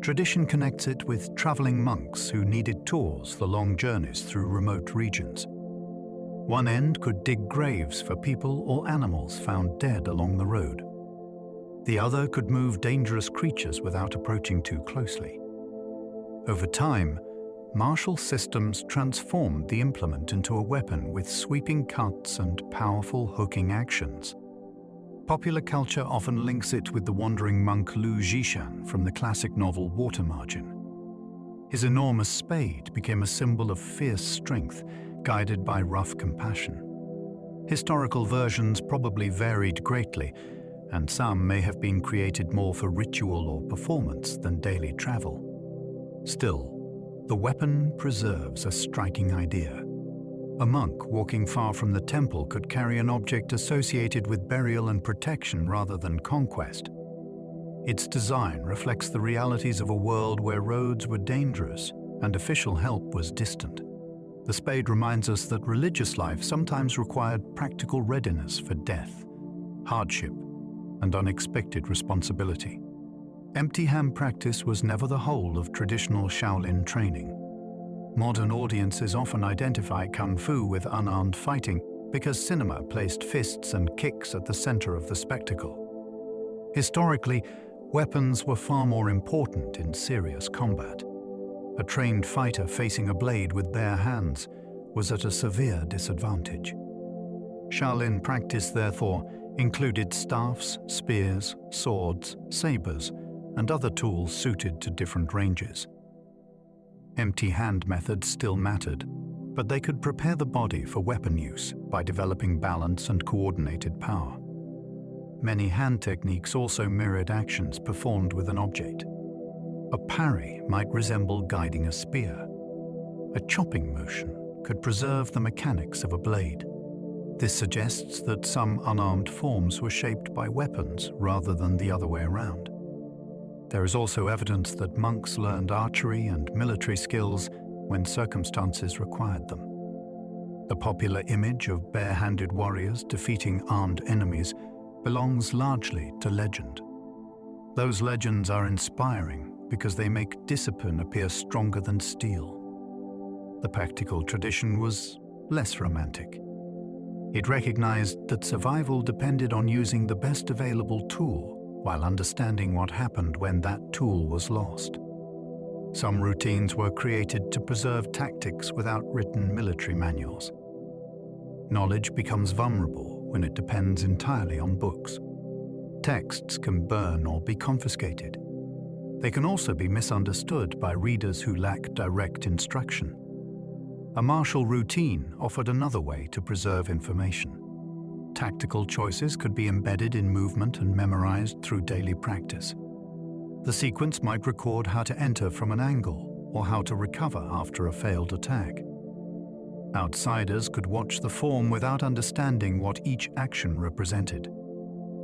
Tradition connects it with traveling monks who needed tools for long journeys through remote regions. One end could dig graves for people or animals found dead along the road. The other could move dangerous creatures without approaching too closely. Over time, martial systems transformed the implement into a weapon with sweeping cuts and powerful hooking actions. Popular culture often links it with the wandering monk Lu Zhishan from the classic novel Water Margin. His enormous spade became a symbol of fierce strength, guided by rough compassion. Historical versions probably varied greatly, and some may have been created more for ritual or performance than daily travel. Still, the weapon preserves a striking idea. A monk walking far from the temple could carry an object associated with burial and protection rather than conquest. Its design reflects the realities of a world where roads were dangerous and official help was distant. The spade reminds us that religious life sometimes required practical readiness for death, hardship, and unexpected responsibility. Empty hand practice was never the whole of traditional Shaolin training. Modern audiences often identify Kung Fu with unarmed fighting because cinema placed fists and kicks at the center of the spectacle. Historically, weapons were far more important in serious combat. A trained fighter facing a blade with bare hands was at a severe disadvantage. Shaolin practice, therefore, included staffs, spears, swords, sabers, and other tools suited to different ranges. Empty-hand methods still mattered, but they could prepare the body for weapon use by developing balance and coordinated power. Many hand techniques also mirrored actions performed with an object. A parry might resemble guiding a spear. A chopping motion could preserve the mechanics of a blade. This suggests that some unarmed forms were shaped by weapons rather than the other way around. There is also evidence that monks learned archery and military skills when circumstances required them. The popular image of bare-handed warriors defeating armed enemies belongs largely to legend. Those legends are inspiring because they make discipline appear stronger than steel. The practical tradition was less romantic. It recognized that survival depended on using the best available tool while understanding what happened when that tool was lost. Some routines were created to preserve tactics without written military manuals. Knowledge becomes vulnerable when it depends entirely on books. Texts can burn or be confiscated. They can also be misunderstood by readers who lack direct instruction. A martial routine offered another way to preserve information. Tactical choices could be embedded in movement and memorized through daily practice. The sequence might record how to enter from an angle or how to recover after a failed attack. Outsiders could watch the form without understanding what each action represented.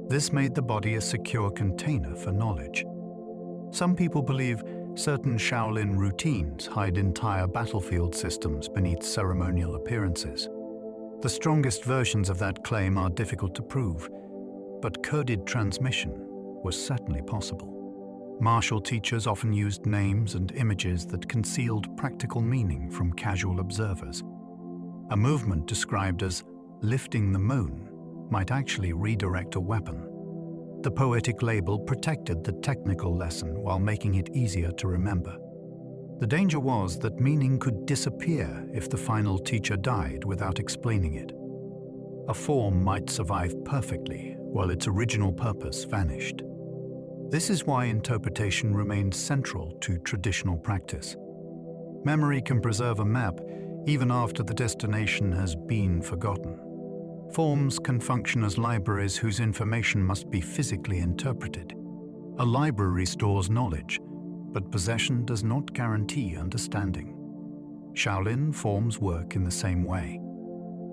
This made the body a secure container for knowledge. Some people believe certain Shaolin routines hide entire battlefield systems beneath ceremonial appearances. The strongest versions of that claim are difficult to prove, but coded transmission was certainly possible. Martial teachers often used names and images that concealed practical meaning from casual observers. A movement described as lifting the moon might actually redirect a weapon. The poetic label protected the technical lesson while making it easier to remember. The danger was that meaning could disappear if the final teacher died without explaining it. A form might survive perfectly while its original purpose vanished. This is why interpretation remains central to traditional practice. Memory can preserve a map even after the destination has been forgotten. Forms can function as libraries whose information must be physically interpreted. A library stores knowledge, but possession does not guarantee understanding. Shaolin forms work in the same way.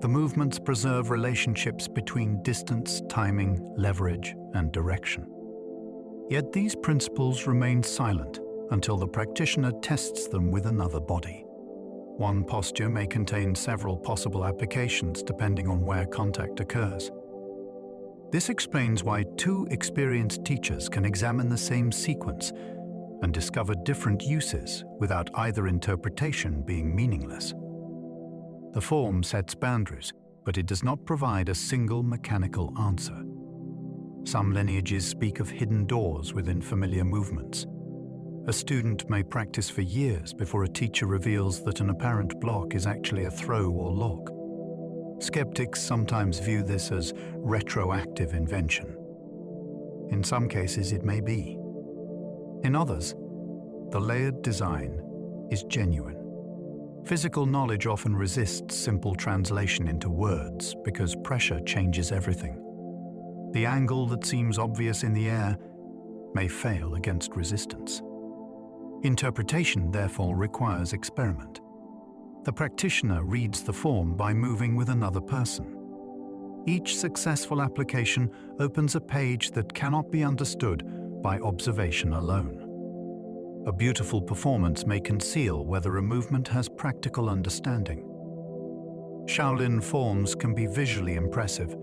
The movements preserve relationships between distance, timing, leverage, and direction. Yet these principles remain silent until the practitioner tests them with another body. One posture may contain several possible applications depending on where contact occurs. This explains why two experienced teachers can examine the same sequence and discover different uses without either interpretation being meaningless. The form sets boundaries, but it does not provide a single mechanical answer. Some lineages speak of hidden doors within familiar movements. A student may practice for years before a teacher reveals that an apparent block is actually a throw or lock. Skeptics sometimes view this as retroactive invention. In some cases, it may be. In others, the layered design is genuine. Physical knowledge often resists simple translation into words because pressure changes everything. The angle that seems obvious in the air may fail against resistance. Interpretation, therefore, requires experiment. The practitioner reads the form by moving with another person. Each successful application opens a page that cannot be understood by observation alone. A beautiful performance may conceal whether a movement has practical understanding. Shaolin forms can be visually impressive,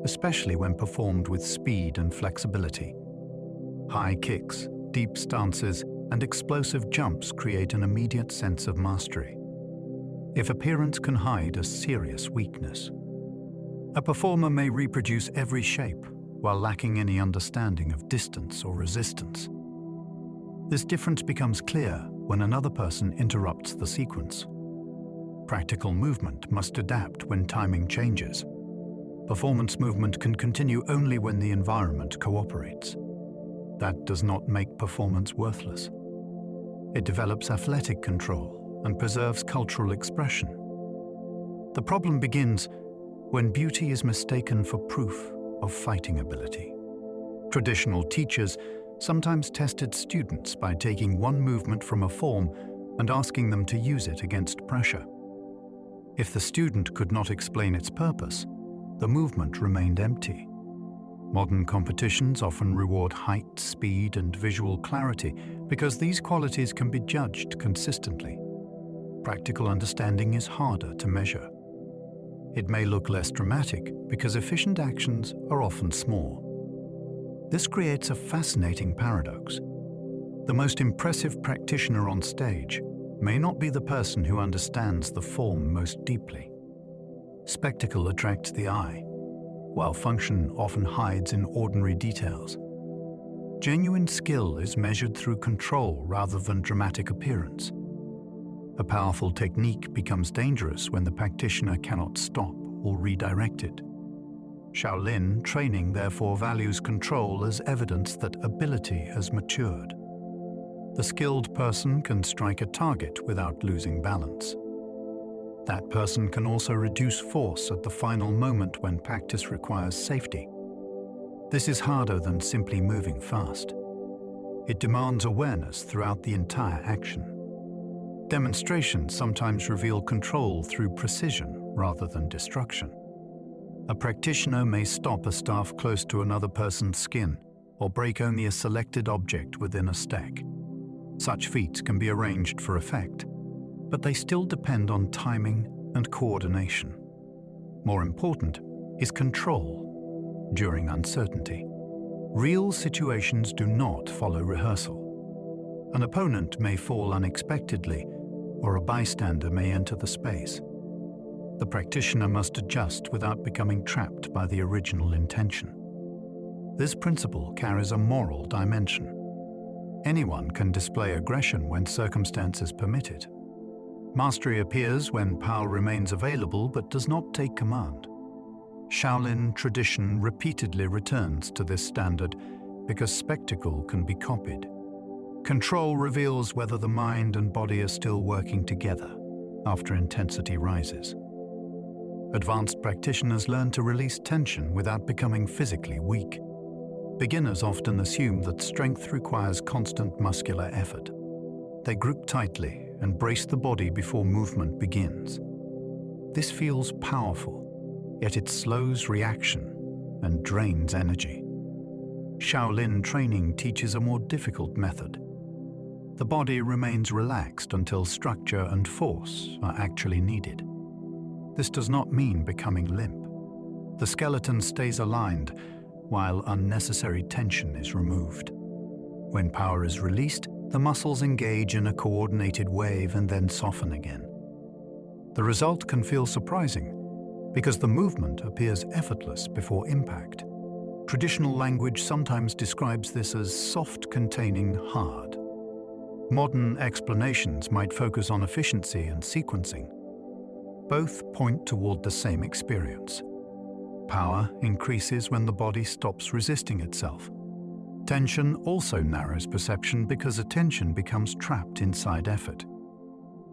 especially when performed with speed and flexibility. High kicks, deep stances, and explosive jumps create an immediate sense of mastery. If appearance can hide a serious weakness. A performer may reproduce every shape while lacking any understanding of distance or resistance. This difference becomes clear when another person interrupts the sequence. Practical movement must adapt when timing changes. Performance movement can continue only when the environment cooperates. That does not make performance worthless. It develops athletic control and preserves cultural expression. The problem begins when beauty is mistaken for proof of fighting ability. Traditional teachers sometimes tested students by taking one movement from a form and asking them to use it against pressure. If the student could not explain its purpose, the movement remained empty. Modern competitions often reward height, speed, and visual clarity because these qualities can be judged consistently. Practical understanding is harder to measure. It may look less dramatic because efficient actions are often small. This creates a fascinating paradox. The most impressive practitioner on stage may not be the person who understands the form most deeply. Spectacle attracts the eye, while function often hides in ordinary details. Genuine skill is measured through control rather than dramatic appearance. A powerful technique becomes dangerous when the practitioner cannot stop or redirect it. Shaolin training therefore values control as evidence that ability has matured. The skilled person can strike a target without losing balance. That person can also reduce force at the final moment when practice requires safety. This is harder than simply moving fast. It demands awareness throughout the entire action. Demonstrations sometimes reveal control through precision rather than destruction. A practitioner may stop a staff close to another person's skin or break only a selected object within a stack. Such feats can be arranged for effect, but they still depend on timing and coordination. More important is control during uncertainty. Real situations do not follow rehearsal. An opponent may fall unexpectedly, or a bystander may enter the space. The practitioner must adjust without becoming trapped by the original intention. This principle carries a moral dimension. Anyone can display aggression when circumstances permit it. Mastery appears when power remains available but does not take command. Shaolin tradition repeatedly returns to this standard because spectacle can be copied. Control reveals whether the mind and body are still working together after intensity rises. Advanced practitioners learn to release tension without becoming physically weak. Beginners often assume that strength requires constant muscular effort. They grip tightly and brace the body before movement begins. This feels powerful, yet it slows reaction and drains energy. Shaolin training teaches a more difficult method. The body remains relaxed until structure and force are actually needed. This does not mean becoming limp. The skeleton stays aligned while unnecessary tension is removed. When power is released, the muscles engage in a coordinated wave and then soften again. The result can feel surprising because the movement appears effortless before impact. Traditional language sometimes describes this as soft containing hard. Modern explanations might focus on efficiency and sequencing. Both point toward the same experience. Power increases when the body stops resisting itself. Tension also narrows perception because attention becomes trapped inside effort.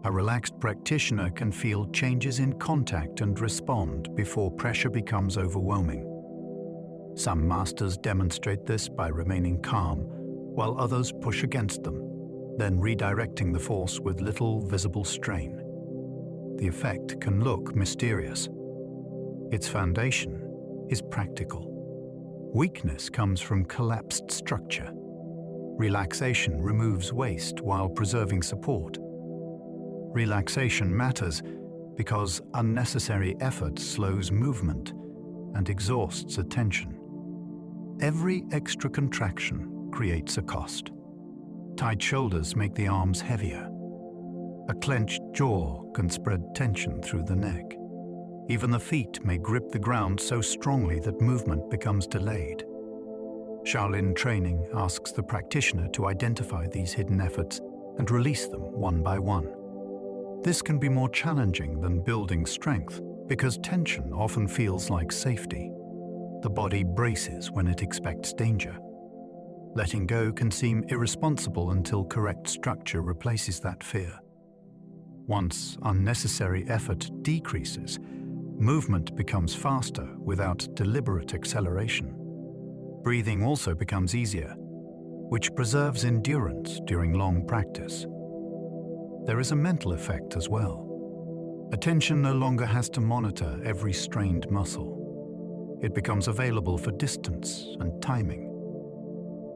A relaxed practitioner can feel changes in contact and respond before pressure becomes overwhelming. Some masters demonstrate this by remaining calm, while others push against them, then redirecting the force with little visible strain. The effect can look mysterious. Its foundation is practical. Weakness comes from collapsed structure. Relaxation removes waste while preserving support. Relaxation matters because unnecessary effort slows movement and exhausts attention. Every extra contraction creates a cost. Tight shoulders make the arms heavier. A clenched jaw can spread tension through the neck. Even the feet may grip the ground so strongly that movement becomes delayed. Shaolin training asks the practitioner to identify these hidden efforts and release them one by one. This can be more challenging than building strength because tension often feels like safety. The body braces when it expects danger. Letting go can seem irresponsible until correct structure replaces that fear. Once unnecessary effort decreases, movement becomes faster without deliberate acceleration. Breathing also becomes easier, which preserves endurance during long practice. There is a mental effect as well. Attention no longer has to monitor every strained muscle. It becomes available for distance and timing.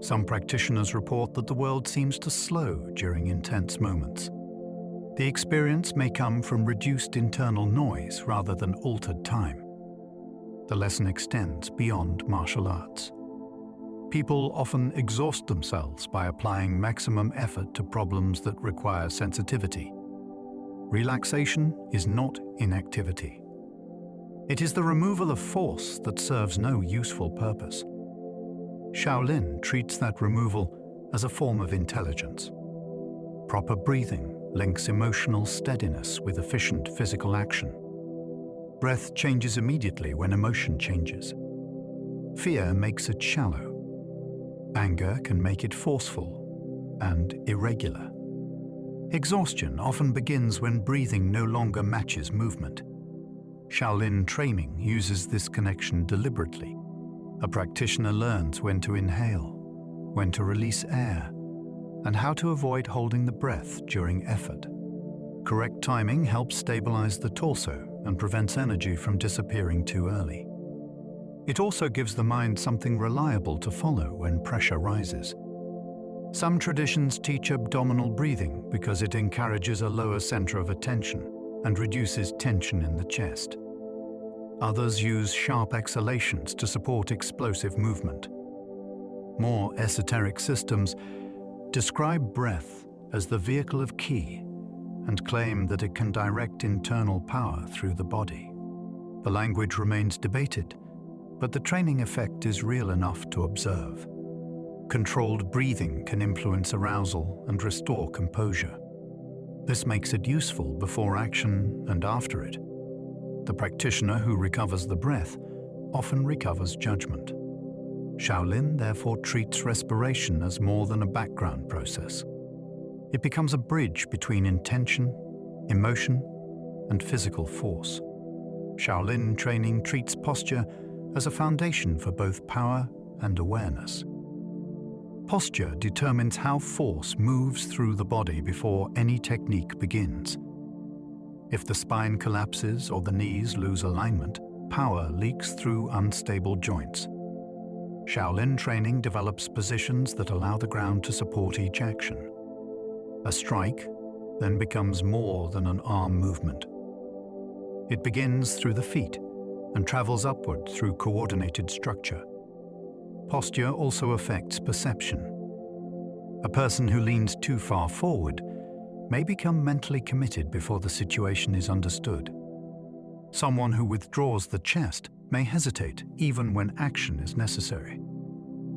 Some practitioners report that the world seems to slow during intense moments. The experience may come from reduced internal noise rather than altered time. The lesson extends beyond martial arts. People often exhaust themselves by applying maximum effort to problems that require sensitivity. Relaxation is not inactivity. It is the removal of force that serves no useful purpose. Shaolin treats that removal as a form of intelligence. Proper breathing links emotional steadiness with efficient physical action. Breath changes immediately when emotion changes. Fear makes it shallow. Anger can make it forceful and irregular. Exhaustion often begins when breathing no longer matches movement. Shaolin training uses this connection deliberately. A practitioner learns when to inhale, when to release air, and how to avoid holding the breath during effort. Correct timing helps stabilize the torso and prevents energy from disappearing too early. It also gives the mind something reliable to follow when pressure rises. Some traditions teach abdominal breathing because it encourages a lower center of attention and reduces tension in the chest. Others use sharp exhalations to support explosive movement. More esoteric systems describe breath as the vehicle of ki and claim that it can direct internal power through the body. The language remains debated, but the training effect is real enough to observe. Controlled breathing can influence arousal and restore composure. This makes it useful before action and after it. The practitioner who recovers the breath often recovers judgment. Shaolin therefore treats respiration as more than a background process. It becomes a bridge between intention, emotion, and physical force. Shaolin training treats posture as a foundation for both power and awareness. Posture determines how force moves through the body before any technique begins. If the spine collapses or the knees lose alignment, power leaks through unstable joints. Shaolin training develops positions that allow the ground to support each action. A strike then becomes more than an arm movement. It begins through the feet and travels upward through coordinated structure. Posture also affects perception. A person who leans too far forward may become mentally committed before the situation is understood. Someone who withdraws the chest may hesitate even when action is necessary.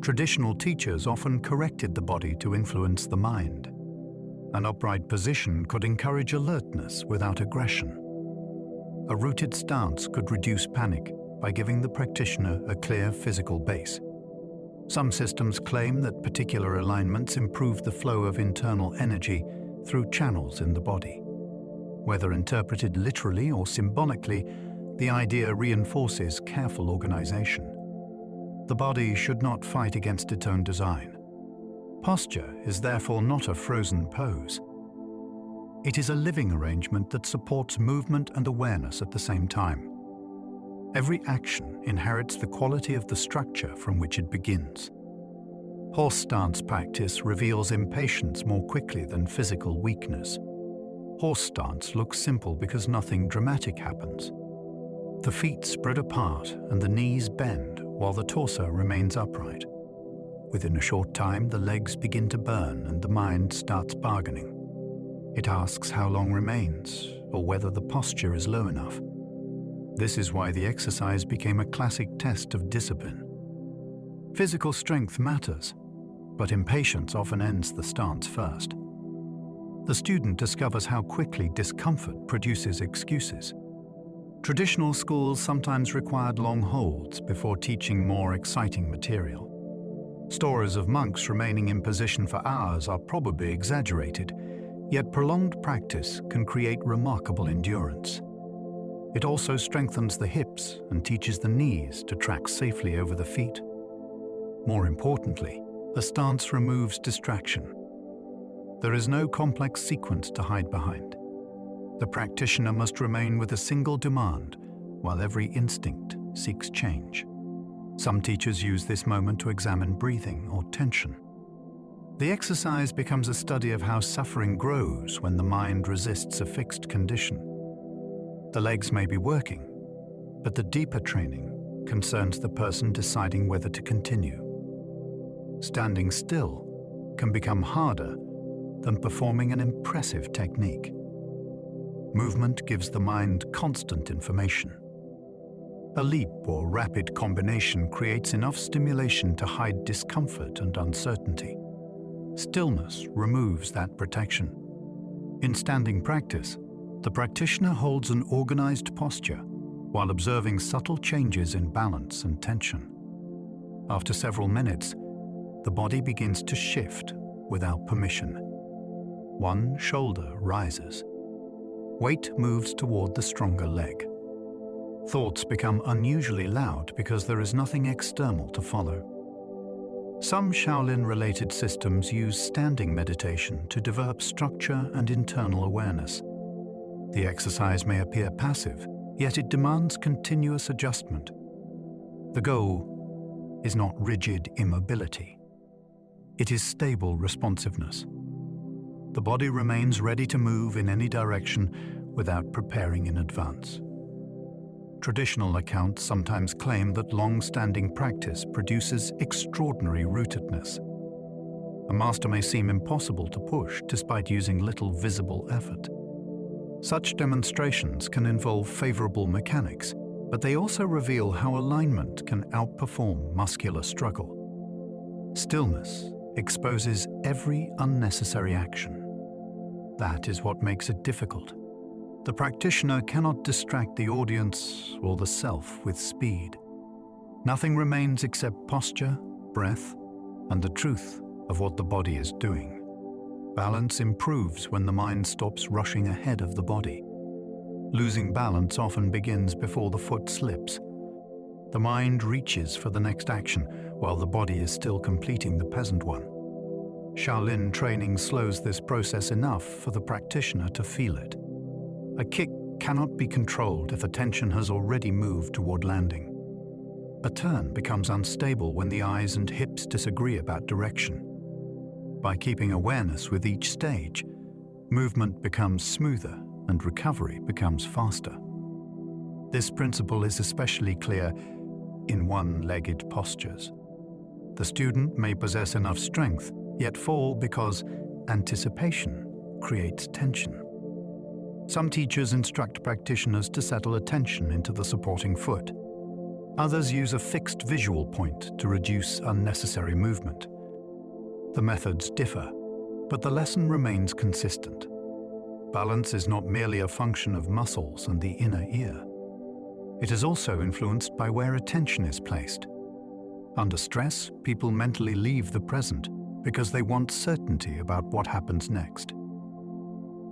Traditional teachers often corrected the body to influence the mind. An upright position could encourage alertness without aggression. A rooted stance could reduce panic by giving the practitioner a clear physical base. Some systems claim that particular alignments improve the flow of internal energy through channels in the body. Whether interpreted literally or symbolically, the idea reinforces careful organization. The body should not fight against its own design. Posture is therefore not a frozen pose. It is a living arrangement that supports movement and awareness at the same time. Every action inherits the quality of the structure from which it begins. Horse stance practice reveals impatience more quickly than physical weakness. Horse stance looks simple because nothing dramatic happens. The feet spread apart and the knees bend while the torso remains upright. Within a short time, the legs begin to burn and the mind starts bargaining. It asks how long remains or whether the posture is low enough. This is why the exercise became a classic test of discipline. Physical strength matters, but impatience often ends the stance first. The student discovers how quickly discomfort produces excuses. Traditional schools sometimes required long holds before teaching more exciting material. Stories of monks remaining in position for hours are probably exaggerated, yet prolonged practice can create remarkable endurance. It also strengthens the hips and teaches the knees to track safely over the feet. More importantly, the stance removes distraction. There is no complex sequence to hide behind. The practitioner must remain with a single demand, while every instinct seeks change. Some teachers use this moment to examine breathing or tension. The exercise becomes a study of how suffering grows when the mind resists a fixed condition. The legs may be working, but the deeper training concerns the person deciding whether to continue. Standing still can become harder than performing an impressive technique. Movement gives the mind constant information. A leap or rapid combination creates enough stimulation to hide discomfort and uncertainty. Stillness removes that protection. In standing practice, the practitioner holds an organized posture while observing subtle changes in balance and tension. After several minutes, the body begins to shift without permission. One shoulder rises. Weight moves toward the stronger leg. Thoughts become unusually loud because there is nothing external to follow. Some Shaolin-related systems use standing meditation to develop structure and internal awareness. The exercise may appear passive, yet it demands continuous adjustment. The goal is not rigid immobility. It is stable responsiveness. The body remains ready to move in any direction without preparing in advance. Traditional accounts sometimes claim that long-standing practice produces extraordinary rootedness. A master may seem impossible to push despite using little visible effort. Such demonstrations can involve favorable mechanics, but they also reveal how alignment can outperform muscular struggle. Stillness exposes every unnecessary action. That is what makes it difficult. The practitioner cannot distract the audience or the self with speed. Nothing remains except posture, breath, and the truth of what the body is doing. Balance improves when the mind stops rushing ahead of the body. Losing balance often begins before the foot slips. The mind reaches for the next action while the body is still completing the present one. Shaolin training slows this process enough for the practitioner to feel it. A kick cannot be controlled if attention has already moved toward landing. A turn becomes unstable when the eyes and hips disagree about direction. By keeping awareness with each stage, movement becomes smoother and recovery becomes faster. This principle is especially clear in one-legged postures. The student may possess enough strength, yet fall because anticipation creates tension. Some teachers instruct practitioners to settle attention into the supporting foot. Others use a fixed visual point to reduce unnecessary movement. The methods differ, but the lesson remains consistent. Balance is not merely a function of muscles and the inner ear. It is also influenced by where attention is placed. Under stress, people mentally leave the present because they want certainty about what happens next.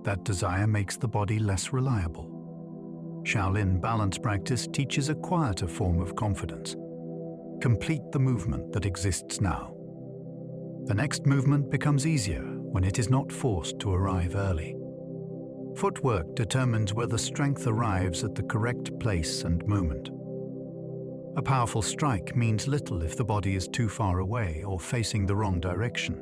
That desire makes the body less reliable. Shaolin balance practice teaches a quieter form of confidence. Complete the movement that exists now. The next movement becomes easier when it is not forced to arrive early. Footwork determines whether strength arrives at the correct place and moment. A powerful strike means little if the body is too far away or facing the wrong direction.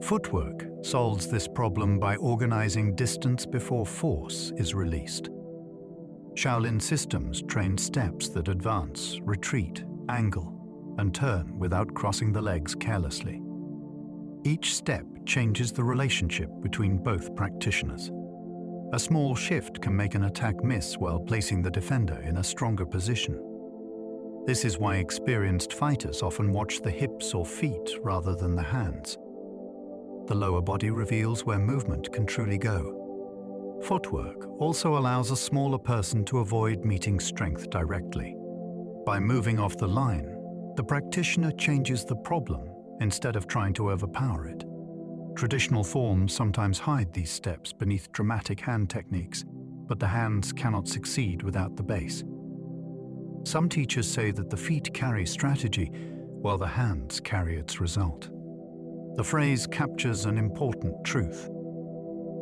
Footwork solves this problem by organizing distance before force is released. Shaolin systems train steps that advance, retreat, angle, and turn without crossing the legs carelessly. Each step changes the relationship between both practitioners. A small shift can make an attack miss while placing the defender in a stronger position. This is why experienced fighters often watch the hips or feet rather than the hands. The lower body reveals where movement can truly go. Footwork also allows a smaller person to avoid meeting strength directly. By moving off the line, the practitioner changes the problem instead of trying to overpower it. Traditional forms sometimes hide these steps beneath dramatic hand techniques, but the hands cannot succeed without the base. Some teachers say that the feet carry strategy, while the hands carry its result. The phrase captures an important truth.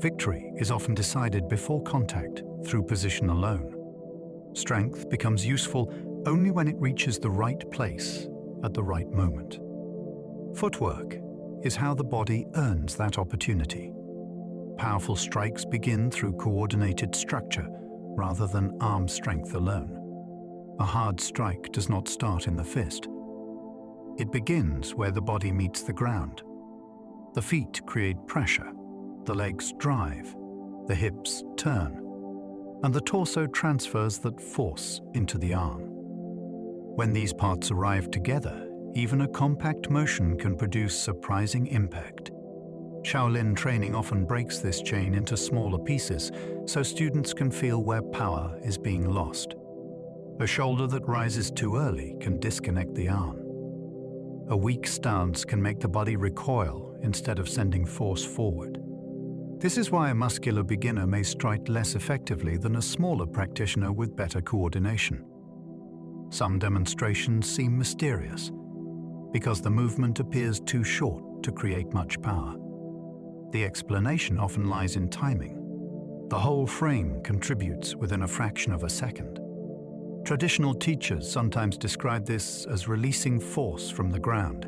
Victory is often decided before contact through position alone. Strength becomes useful only when it reaches the right place at the right moment. Footwork is how the body earns that opportunity. Powerful strikes begin through coordinated structure rather than arm strength alone. A hard strike does not start in the fist. It begins where the body meets the ground. The feet create pressure, the legs drive, the hips turn, and the torso transfers that force into the arm. When these parts arrive together, even a compact motion can produce surprising impact. Shaolin training often breaks this chain into smaller pieces so students can feel where power is being lost. A shoulder that rises too early can disconnect the arm. A weak stance can make the body recoil instead of sending force forward. This is why a muscular beginner may strike less effectively than a smaller practitioner with better coordination. Some demonstrations seem mysterious because the movement appears too short to create much power. The explanation often lies in timing. The whole frame contributes within a fraction of a second. Traditional teachers sometimes describe this as releasing force from the ground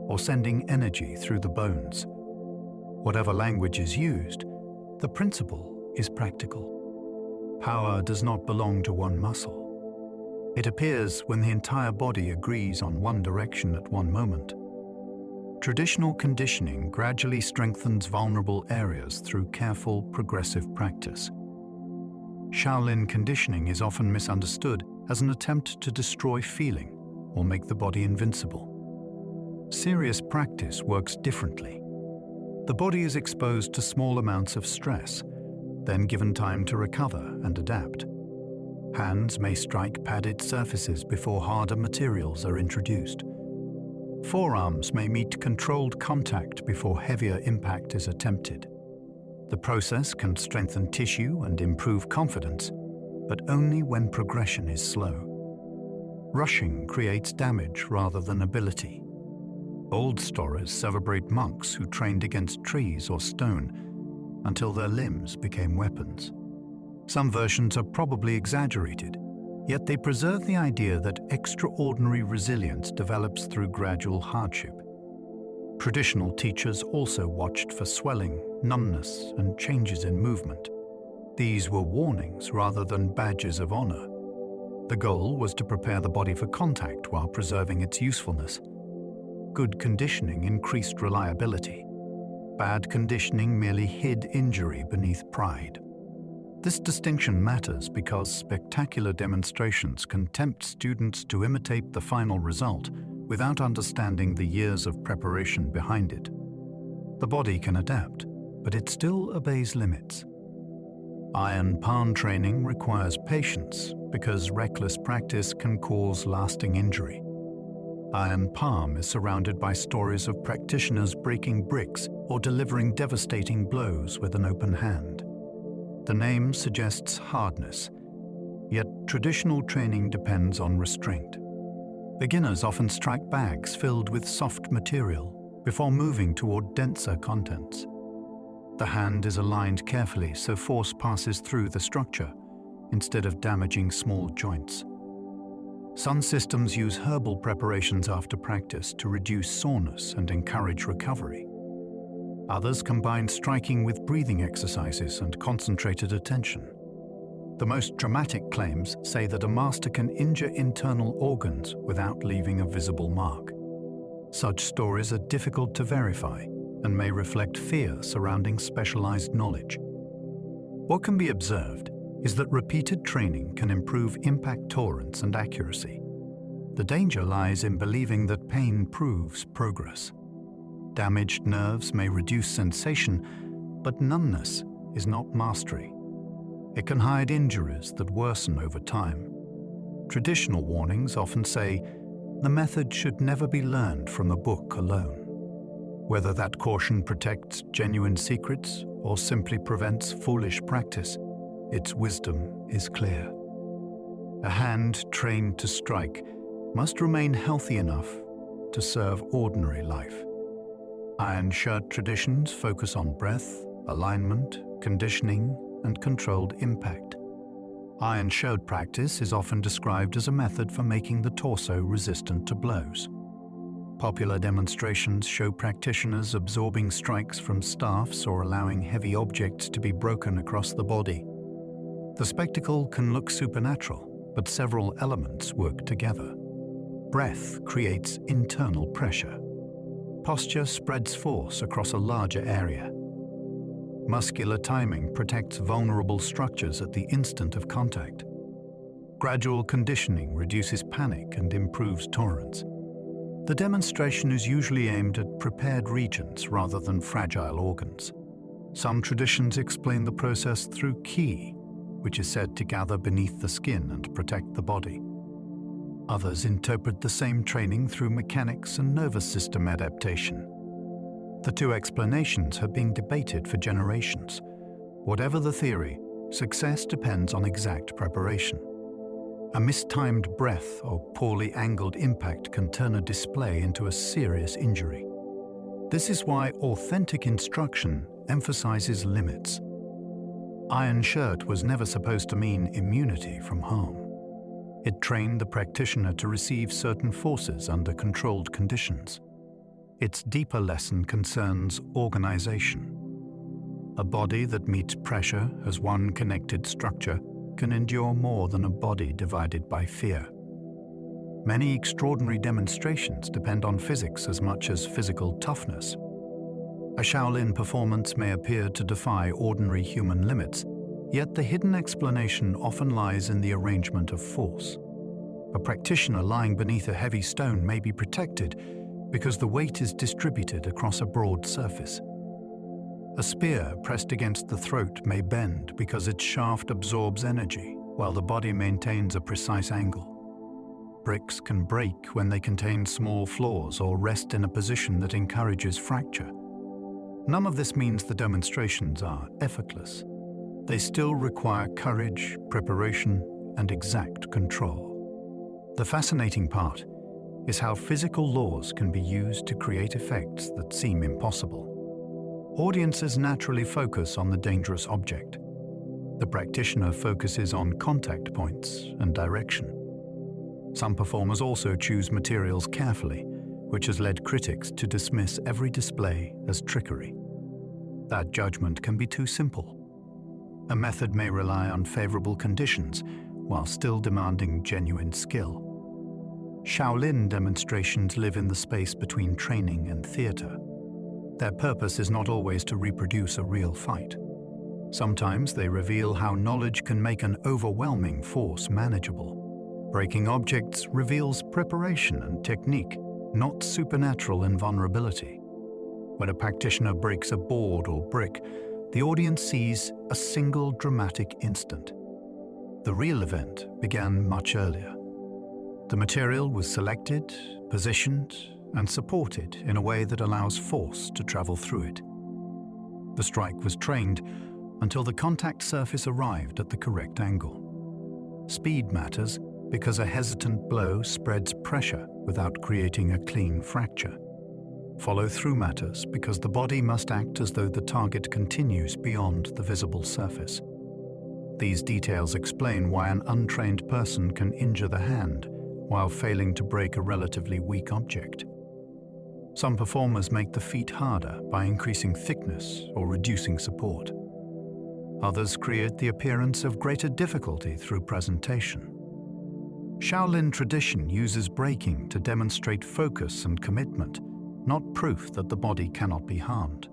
or sending energy through the bones. Whatever language is used, the principle is practical. Power does not belong to one muscle. It appears when the entire body agrees on one direction at one moment. Traditional conditioning gradually strengthens vulnerable areas through careful, progressive practice. Shaolin conditioning is often misunderstood as an attempt to destroy feeling or make the body invincible. Serious practice works differently. The body is exposed to small amounts of stress, then given time to recover and adapt. Hands may strike padded surfaces before harder materials are introduced. Forearms may meet controlled contact before heavier impact is attempted. The process can strengthen tissue and improve confidence, but only when progression is slow. Rushing creates damage rather than ability. Old stories celebrate monks who trained against trees or stone until their limbs became weapons. Some versions are probably exaggerated, yet they preserve the idea that extraordinary resilience develops through gradual hardship. Traditional teachers also watched for swelling, numbness, and changes in movement. These were warnings rather than badges of honor. The goal was to prepare the body for contact while preserving its usefulness. Good conditioning increased reliability. Bad conditioning merely hid injury beneath pride. This distinction matters because spectacular demonstrations can tempt students to imitate the final result without understanding the years of preparation behind it. The body can adapt, but it still obeys limits. Iron palm training requires patience because reckless practice can cause lasting injury. Iron palm is surrounded by stories of practitioners breaking bricks or delivering devastating blows with an open hand. The name suggests hardness, yet traditional training depends on restraint. Beginners often strike bags filled with soft material before moving toward denser contents. The hand is aligned carefully so force passes through the structure instead of damaging small joints. Some systems use herbal preparations after practice to reduce soreness and encourage recovery. Others combine striking with breathing exercises and concentrated attention. The most dramatic claims say that a master can injure internal organs without leaving a visible mark. Such stories are difficult to verify and may reflect fear surrounding specialized knowledge. What can be observed is that repeated training can improve impact tolerance and accuracy. The danger lies in believing that pain proves progress. Damaged nerves may reduce sensation, but numbness is not mastery. It can hide injuries that worsen over time. Traditional warnings often say the method should never be learned from a book alone. Whether that caution protects genuine secrets or simply prevents foolish practice, its wisdom is clear. A hand trained to strike must remain healthy enough to serve ordinary life. Iron shirt traditions focus on breath, alignment, conditioning, and controlled impact. Iron shirt practice is often described as a method for making the torso resistant to blows. Popular demonstrations show practitioners absorbing strikes from staffs or allowing heavy objects to be broken across the body. The spectacle can look supernatural, but several elements work together. Breath creates internal pressure. Posture spreads force across a larger area. Muscular timing protects vulnerable structures at the instant of contact. Gradual conditioning reduces panic and improves tolerance. The demonstration is usually aimed at prepared regions rather than fragile organs. Some traditions explain the process through ki, which is said to gather beneath the skin and protect the body. Others interpret the same training through mechanics and nervous system adaptation. The two explanations have been debated for generations. Whatever the theory, success depends on exact preparation. A mistimed breath or poorly angled impact can turn a display into a serious injury. This is why authentic instruction emphasizes limits. Iron shirt was never supposed to mean immunity from harm. It trained the practitioner to receive certain forces under controlled conditions. Its deeper lesson concerns organization. A body that meets pressure as one connected structure can endure more than a body divided by fear. Many extraordinary demonstrations depend on physics as much as physical toughness. A Shaolin performance may appear to defy ordinary human limits, yet the hidden explanation often lies in the arrangement of force. A practitioner lying beneath a heavy stone may be protected because the weight is distributed across a broad surface. A spear pressed against the throat may bend because its shaft absorbs energy, while the body maintains a precise angle. Bricks can break when they contain small flaws or rest in a position that encourages fracture. None of this means the demonstrations are effortless. They still require courage, preparation, and exact control. The fascinating part is how physical laws can be used to create effects that seem impossible. Audiences naturally focus on the dangerous object. The practitioner focuses on contact points and direction. Some performers also choose materials carefully, which has led critics to dismiss every display as trickery. That judgment can be too simple. A method may rely on favorable conditions while still demanding genuine skill. Shaolin demonstrations live in the space between training and theater. Their purpose is not always to reproduce a real fight. Sometimes they reveal how knowledge can make an overwhelming force manageable. Breaking objects reveals preparation and technique, not supernatural invulnerability. When a practitioner breaks a board or brick, the audience sees a single dramatic instant. The real event began much earlier. The material was selected, positioned, and supported in a way that allows force to travel through it. The strike was trained until the contact surface arrived at the correct angle. Speed matters because a hesitant blow spreads pressure without creating a clean fracture. Follow-through matters because the body must act as though the target continues beyond the visible surface. These details explain why an untrained person can injure the hand while failing to break a relatively weak object. Some performers make the feat harder by increasing thickness or reducing support. Others create the appearance of greater difficulty through presentation. Shaolin tradition uses breaking to demonstrate focus and commitment, not proof that the body cannot be harmed.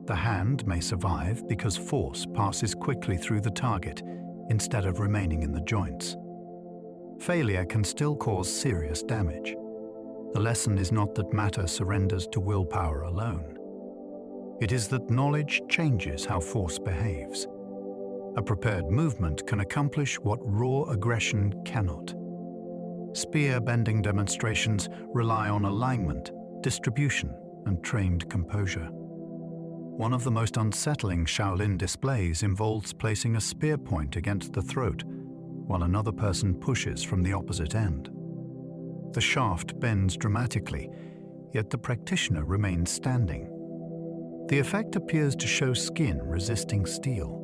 The hand may survive because force passes quickly through the target instead of remaining in the joints. Failure can still cause serious damage. The lesson is not that matter surrenders to willpower alone. It is that knowledge changes how force behaves. A prepared movement can accomplish what raw aggression cannot. Spear-bending demonstrations rely on alignment, distribution, and trained composure. One of the most unsettling Shaolin displays involves placing a spear point against the throat, while another person pushes from the opposite end. The shaft bends dramatically, yet the practitioner remains standing. The effect appears to show skin resisting steel.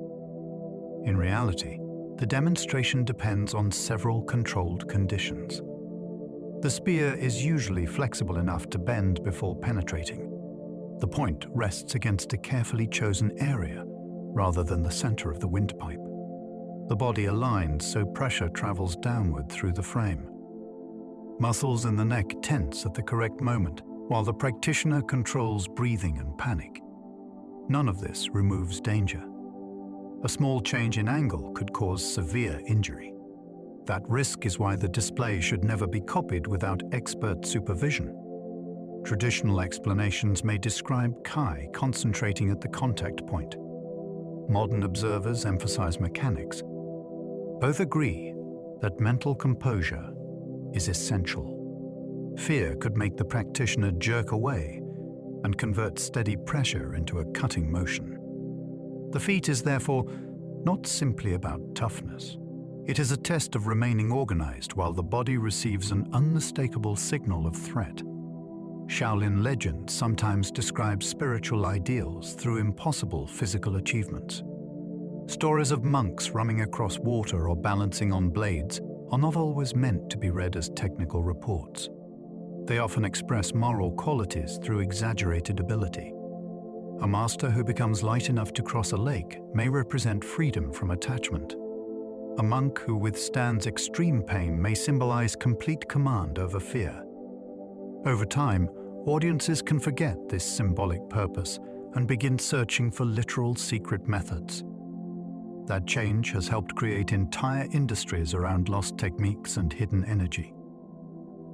In reality, the demonstration depends on several controlled conditions. The spear is usually flexible enough to bend before penetrating. The point rests against a carefully chosen area rather than the center of the windpipe. The body aligns so pressure travels downward through the frame. Muscles in the neck tense at the correct moment, while the practitioner controls breathing and panic. None of this removes danger. A small change in angle could cause severe injury. That risk is why the display should never be copied without expert supervision. Traditional explanations may describe Kai concentrating at the contact point. Modern observers emphasize mechanics. Both agree that mental composure is essential. Fear could make the practitioner jerk away and convert steady pressure into a cutting motion. The feat is therefore not simply about toughness. It is a test of remaining organized while the body receives an unmistakable signal of threat. Shaolin legend sometimes describes spiritual ideals through impossible physical achievements. Stories of monks running across water or balancing on blades are not always meant to be read as technical reports. They often express moral qualities through exaggerated ability. A master who becomes light enough to cross a lake may represent freedom from attachment. A monk who withstands extreme pain may symbolize complete command over fear. Over time, audiences can forget this symbolic purpose and begin searching for literal secret methods. That change has helped create entire industries around lost techniques and hidden energy.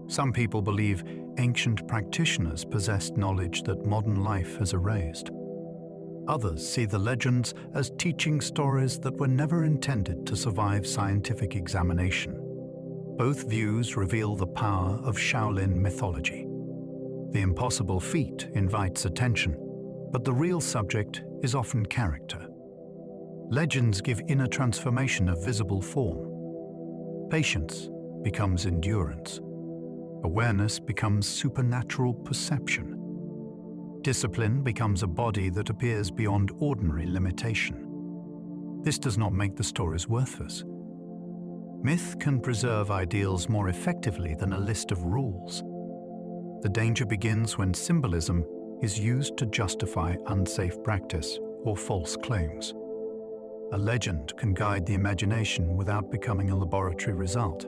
Some people believe ancient practitioners possessed knowledge that modern life has erased. Others see the legends as teaching stories that were never intended to survive scientific examination. Both views reveal the power of Shaolin mythology. The impossible feat invites attention, but the real subject is often character. Legends give inner transformation of visible form. Patience becomes endurance. Awareness becomes supernatural perception. Discipline becomes a body that appears beyond ordinary limitation. This does not make the stories worthless. Myth can preserve ideals more effectively than a list of rules. The danger begins when symbolism is used to justify unsafe practice or false claims. A legend can guide the imagination without becoming a laboratory result.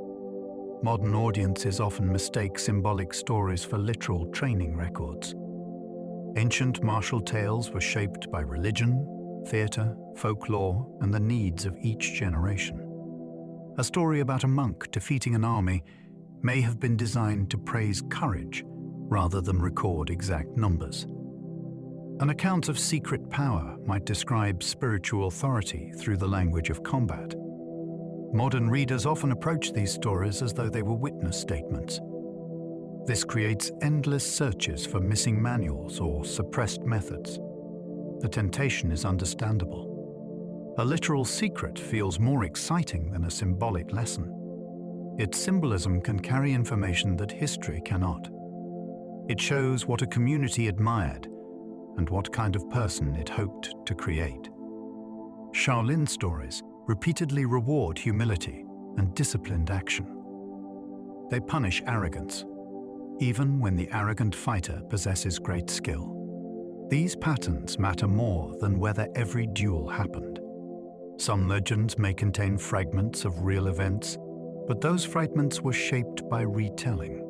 Modern audiences often mistake symbolic stories for literal training records. Ancient martial tales were shaped by religion, theater, folklore, and the needs of each generation. A story about a monk defeating an army may have been designed to praise courage rather than record exact numbers. An account of secret power might describe spiritual authority through the language of combat. Modern readers often approach these stories as though they were witness statements. This creates endless searches for missing manuals or suppressed methods. The temptation is understandable. A literal secret feels more exciting than a symbolic lesson. Its symbolism can carry information that history cannot. It shows what a community admired and what kind of person it hoped to create. Shaolin stories repeatedly reward humility and disciplined action. They punish arrogance, even when the arrogant fighter possesses great skill. These patterns matter more than whether every duel happened. Some legends may contain fragments of real events, but those fragments were shaped by retelling.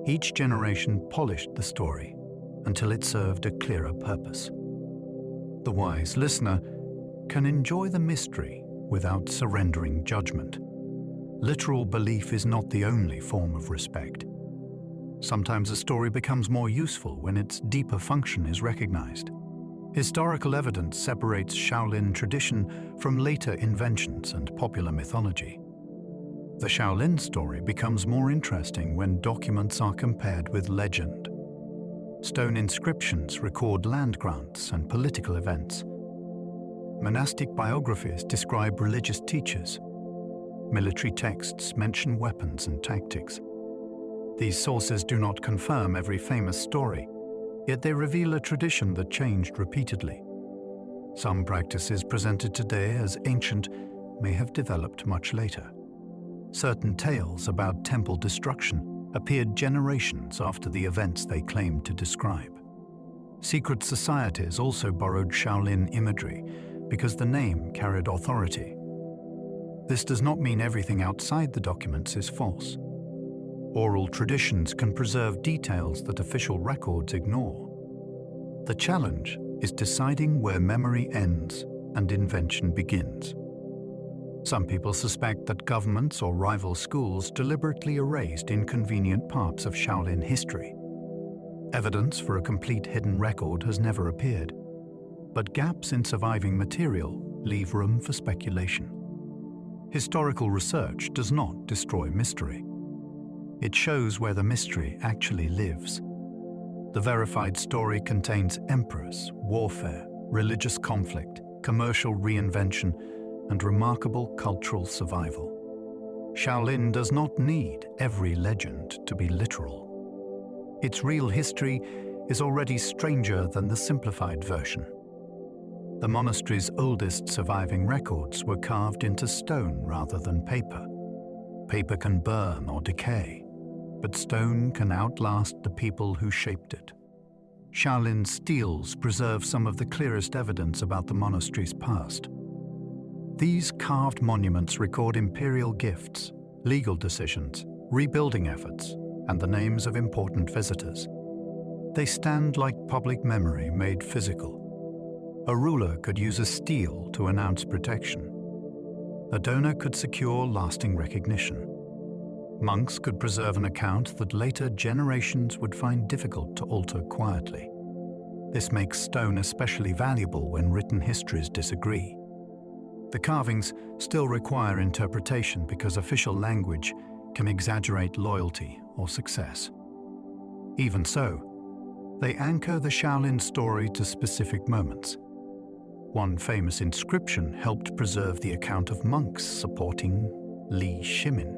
Each generation polished the story until it served a clearer purpose. The wise listener can enjoy the mystery without surrendering judgment. Literal belief is not the only form of respect. Sometimes a story becomes more useful when its deeper function is recognized. Historical evidence separates Shaolin tradition from later inventions and popular mythology. The Shaolin story becomes more interesting when documents are compared with legend. Stone inscriptions record land grants and political events. Monastic biographies describe religious teachers. Military texts mention weapons and tactics. These sources do not confirm every famous story, yet they reveal a tradition that changed repeatedly. Some practices presented today as ancient may have developed much later. Certain tales about temple destruction appeared generations after the events they claimed to describe. Secret societies also borrowed Shaolin imagery because the name carried authority. This does not mean everything outside the documents is false. Oral traditions can preserve details that official records ignore. The challenge is deciding where memory ends and invention begins. Some people suspect that governments or rival schools deliberately erased inconvenient parts of Shaolin history. Evidence for a complete hidden record has never appeared, but gaps in surviving material leave room for speculation. Historical research does not destroy mystery. It shows where the mystery actually lives. The verified story contains emperors, warfare, religious conflict, commercial reinvention, and remarkable cultural survival. Shaolin does not need every legend to be literal. Its real history is already stranger than the simplified version. The monastery's oldest surviving records were carved into stone rather than paper. Paper can burn or decay, but stone can outlast the people who shaped it. Shaolin steels preserve some of the clearest evidence about the monastery's past. These carved monuments record imperial gifts, legal decisions, rebuilding efforts, and the names of important visitors. They stand like public memory made physical. A ruler could use a stele to announce protection. A donor could secure lasting recognition. Monks could preserve an account that later generations would find difficult to alter quietly. This makes stone especially valuable when written histories disagree. The carvings still require interpretation because official language can exaggerate loyalty or success. Even so, they anchor the Shaolin story to specific moments. One famous inscription helped preserve the account of monks supporting Li Shimin.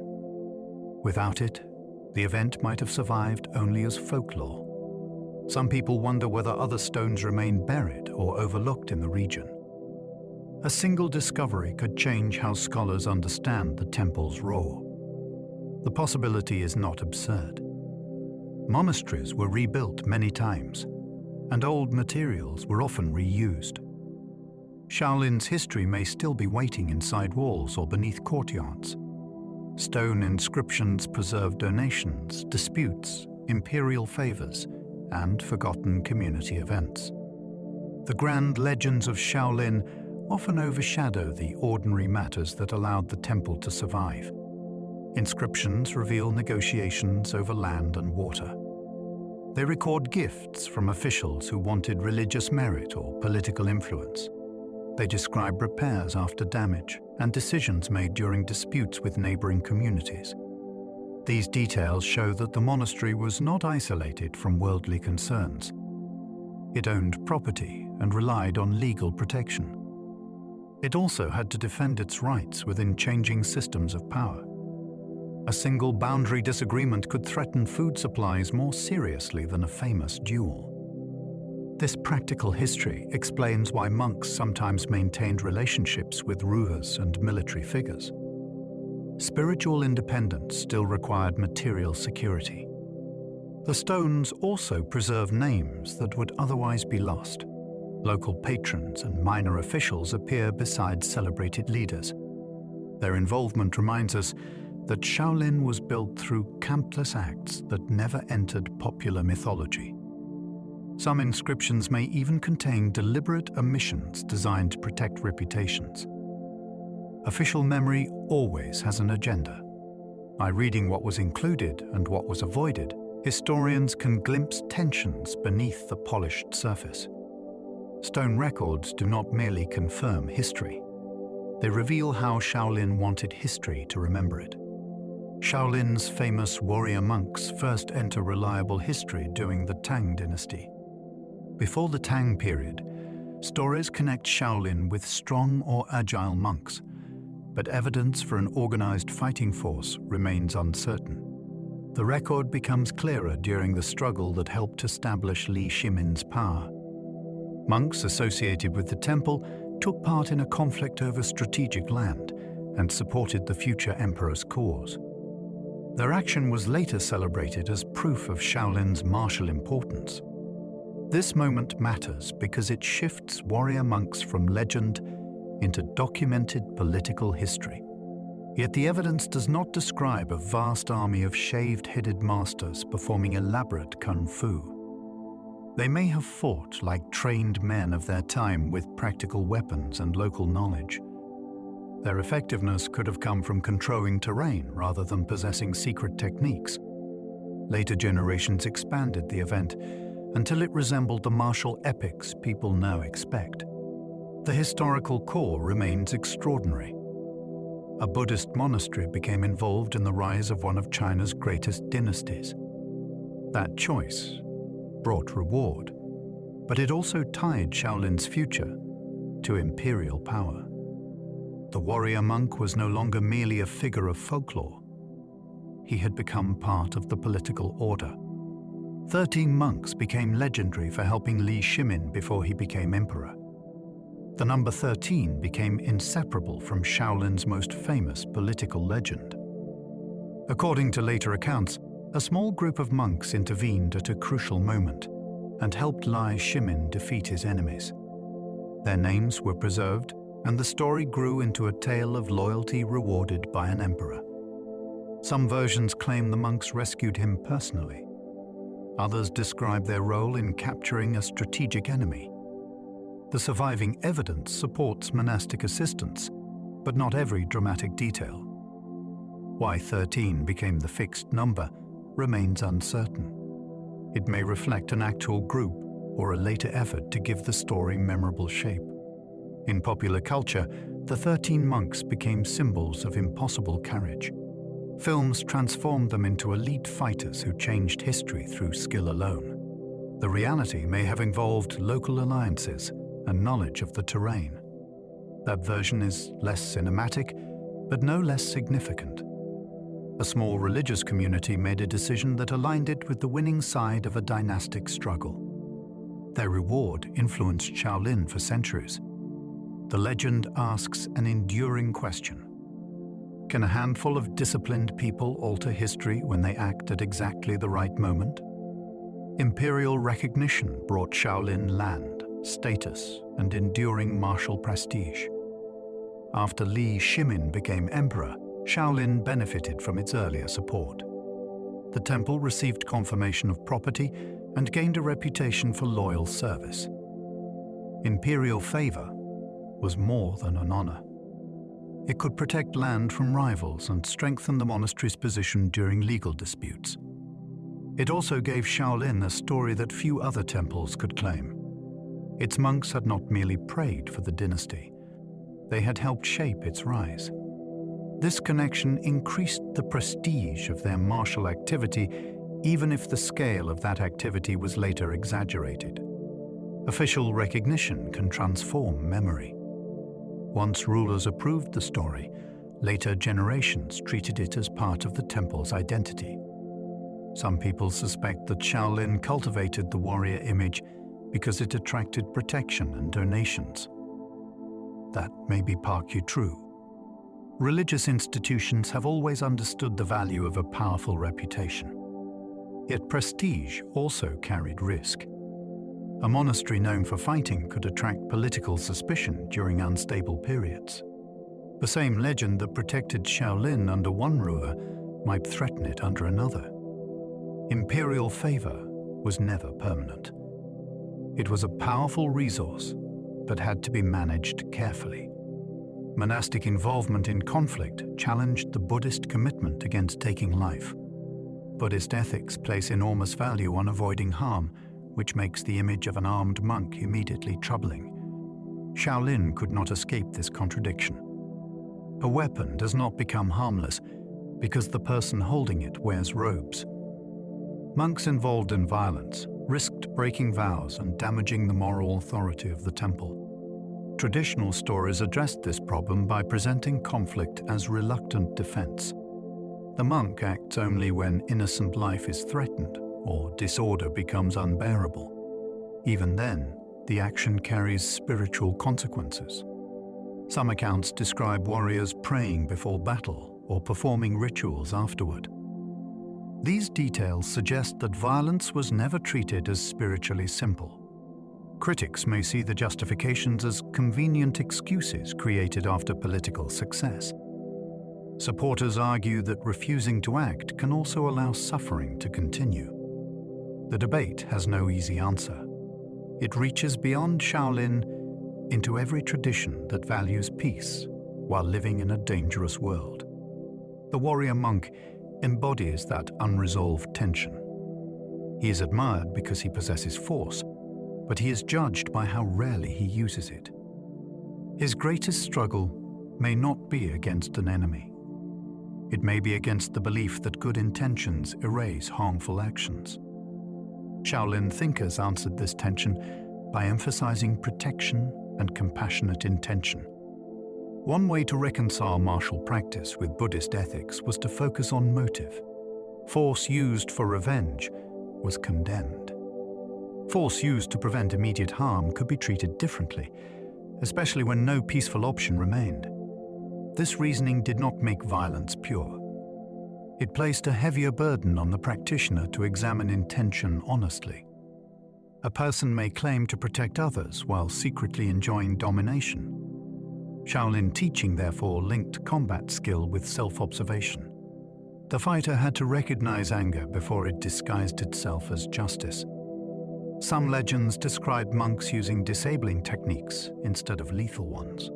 Without it, the event might have survived only as folklore. Some people wonder whether other stones remain buried or overlooked in the region. A single discovery could change how scholars understand the temple's role. The possibility is not absurd. Monasteries were rebuilt many times, and old materials were often reused. Shaolin's history may still be waiting inside walls or beneath courtyards. Stone inscriptions preserve donations, disputes, imperial favors, and forgotten community events. The grand legends of Shaolin often overshadow the ordinary matters that allowed the temple to survive. Inscriptions reveal negotiations over land and water. They record gifts from officials who wanted religious merit or political influence. They describe repairs after damage and decisions made during disputes with neighboring communities. These details show that the monastery was not isolated from worldly concerns. It owned property and relied on legal protection. It also had to defend its rights within changing systems of power. A single boundary disagreement could threaten food supplies more seriously than a famous duel. This practical history explains why monks sometimes maintained relationships with rulers and military figures. Spiritual independence still required material security. The stones also preserve names that would otherwise be lost. Local patrons and minor officials appear beside celebrated leaders. Their involvement reminds us that Shaolin was built through countless acts that never entered popular mythology. Some inscriptions may even contain deliberate omissions designed to protect reputations. Official memory always has an agenda. By reading what was included and what was avoided, historians can glimpse tensions beneath the polished surface. Stone records do not merely confirm history. They reveal how Shaolin wanted history to remember it. Shaolin's famous warrior monks first enter reliable history during the Tang dynasty. Before the Tang period, stories connect Shaolin with strong or agile monks, but evidence for an organized fighting force remains uncertain. The record becomes clearer during the struggle that helped establish Li Shimin's power. Monks associated with the temple took part in a conflict over strategic land and supported the future emperor's cause. Their action was later celebrated as proof of Shaolin's martial importance. This moment matters because it shifts warrior monks from legend into documented political history. Yet the evidence does not describe a vast army of shaved-headed masters performing elaborate kung fu. They may have fought like trained men of their time with practical weapons and local knowledge. Their effectiveness could have come from controlling terrain rather than possessing secret techniques. Later generations expanded the event until it resembled the martial epics people now expect. The historical core remains extraordinary. A Buddhist monastery became involved in the rise of one of China's greatest dynasties. That choice brought reward, but it also tied Shaolin's future to imperial power. The warrior monk was no longer merely a figure of folklore. He had become part of the political order. 13 monks became legendary for helping Li Shimin before he became emperor. The number 13 became inseparable from Shaolin's most famous political legend. According to later accounts, a small group of monks intervened at a crucial moment and helped Li Shimin defeat his enemies. Their names were preserved, and the story grew into a tale of loyalty rewarded by an emperor. Some versions claim the monks rescued him personally. Others describe their role in capturing a strategic enemy. The surviving evidence supports monastic assistance, but not every dramatic detail. Why 13 became the fixed number remains uncertain. It may reflect an actual group or a later effort to give the story memorable shape. In popular culture, the 13 monks became symbols of impossible courage. Films transformed them into elite fighters who changed history through skill alone. The reality may have involved local alliances and knowledge of the terrain. That version is less cinematic, but no less significant. A small religious community made a decision that aligned it with the winning side of a dynastic struggle. Their reward influenced Shaolin for centuries. The legend asks an enduring question. Can a handful of disciplined people alter history when they act at exactly the right moment? Imperial recognition brought Shaolin land, status, and enduring martial prestige. After Li Shimin became emperor, Shaolin benefited from its earlier support. The temple received confirmation of property and gained a reputation for loyal service. Imperial favor was more than an honor. It could protect land from rivals and strengthen the monastery's position during legal disputes. It also gave Shaolin a story that few other temples could claim. Its monks had not merely prayed for the dynasty, they had helped shape its rise. This connection increased the prestige of their martial activity, even if the scale of that activity was later exaggerated. Official recognition can transform memory. Once rulers approved the story, later generations treated it as part of the temple's identity. Some people suspect that Shaolin cultivated the warrior image because it attracted protection and donations. That may be partly true. Religious institutions have always understood the value of a powerful reputation. Yet prestige also carried risk. A monastery known for fighting could attract political suspicion during unstable periods. The same legend that protected Shaolin under one ruler might threaten it under another. Imperial favor was never permanent. It was a powerful resource, but had to be managed carefully. Monastic involvement in conflict challenged the Buddhist commitment against taking life. Buddhist ethics place enormous value on avoiding harm, which makes the image of an armed monk immediately troubling. Shaolin could not escape this contradiction. A weapon does not become harmless because the person holding it wears robes. Monks involved in violence risked breaking vows and damaging the moral authority of the temple. Traditional stories addressed this problem by presenting conflict as reluctant defense. The monk acts only when innocent life is threatened or disorder becomes unbearable. Even then, the action carries spiritual consequences. Some accounts describe warriors praying before battle or performing rituals afterward. These details suggest that violence was never treated as spiritually simple. Critics may see the justifications as convenient excuses created after political success. Supporters argue that refusing to act can also allow suffering to continue. The debate has no easy answer. It reaches beyond Shaolin into every tradition that values peace while living in a dangerous world. The warrior monk embodies that unresolved tension. He is admired because he possesses force, but he is judged by how rarely he uses it. His greatest struggle may not be against an enemy. It may be against the belief that good intentions erase harmful actions. Shaolin thinkers answered this tension by emphasizing protection and compassionate intention. One way to reconcile martial practice with Buddhist ethics was to focus on motive. Force used for revenge was condemned. Force used to prevent immediate harm could be treated differently, especially when no peaceful option remained. This reasoning did not make violence pure. It placed a heavier burden on the practitioner to examine intention honestly. A person may claim to protect others while secretly enjoying domination. Shaolin teaching therefore linked combat skill with self-observation. The fighter had to recognize anger before it disguised itself as justice. Some legends describe monks using disabling techniques instead of lethal ones.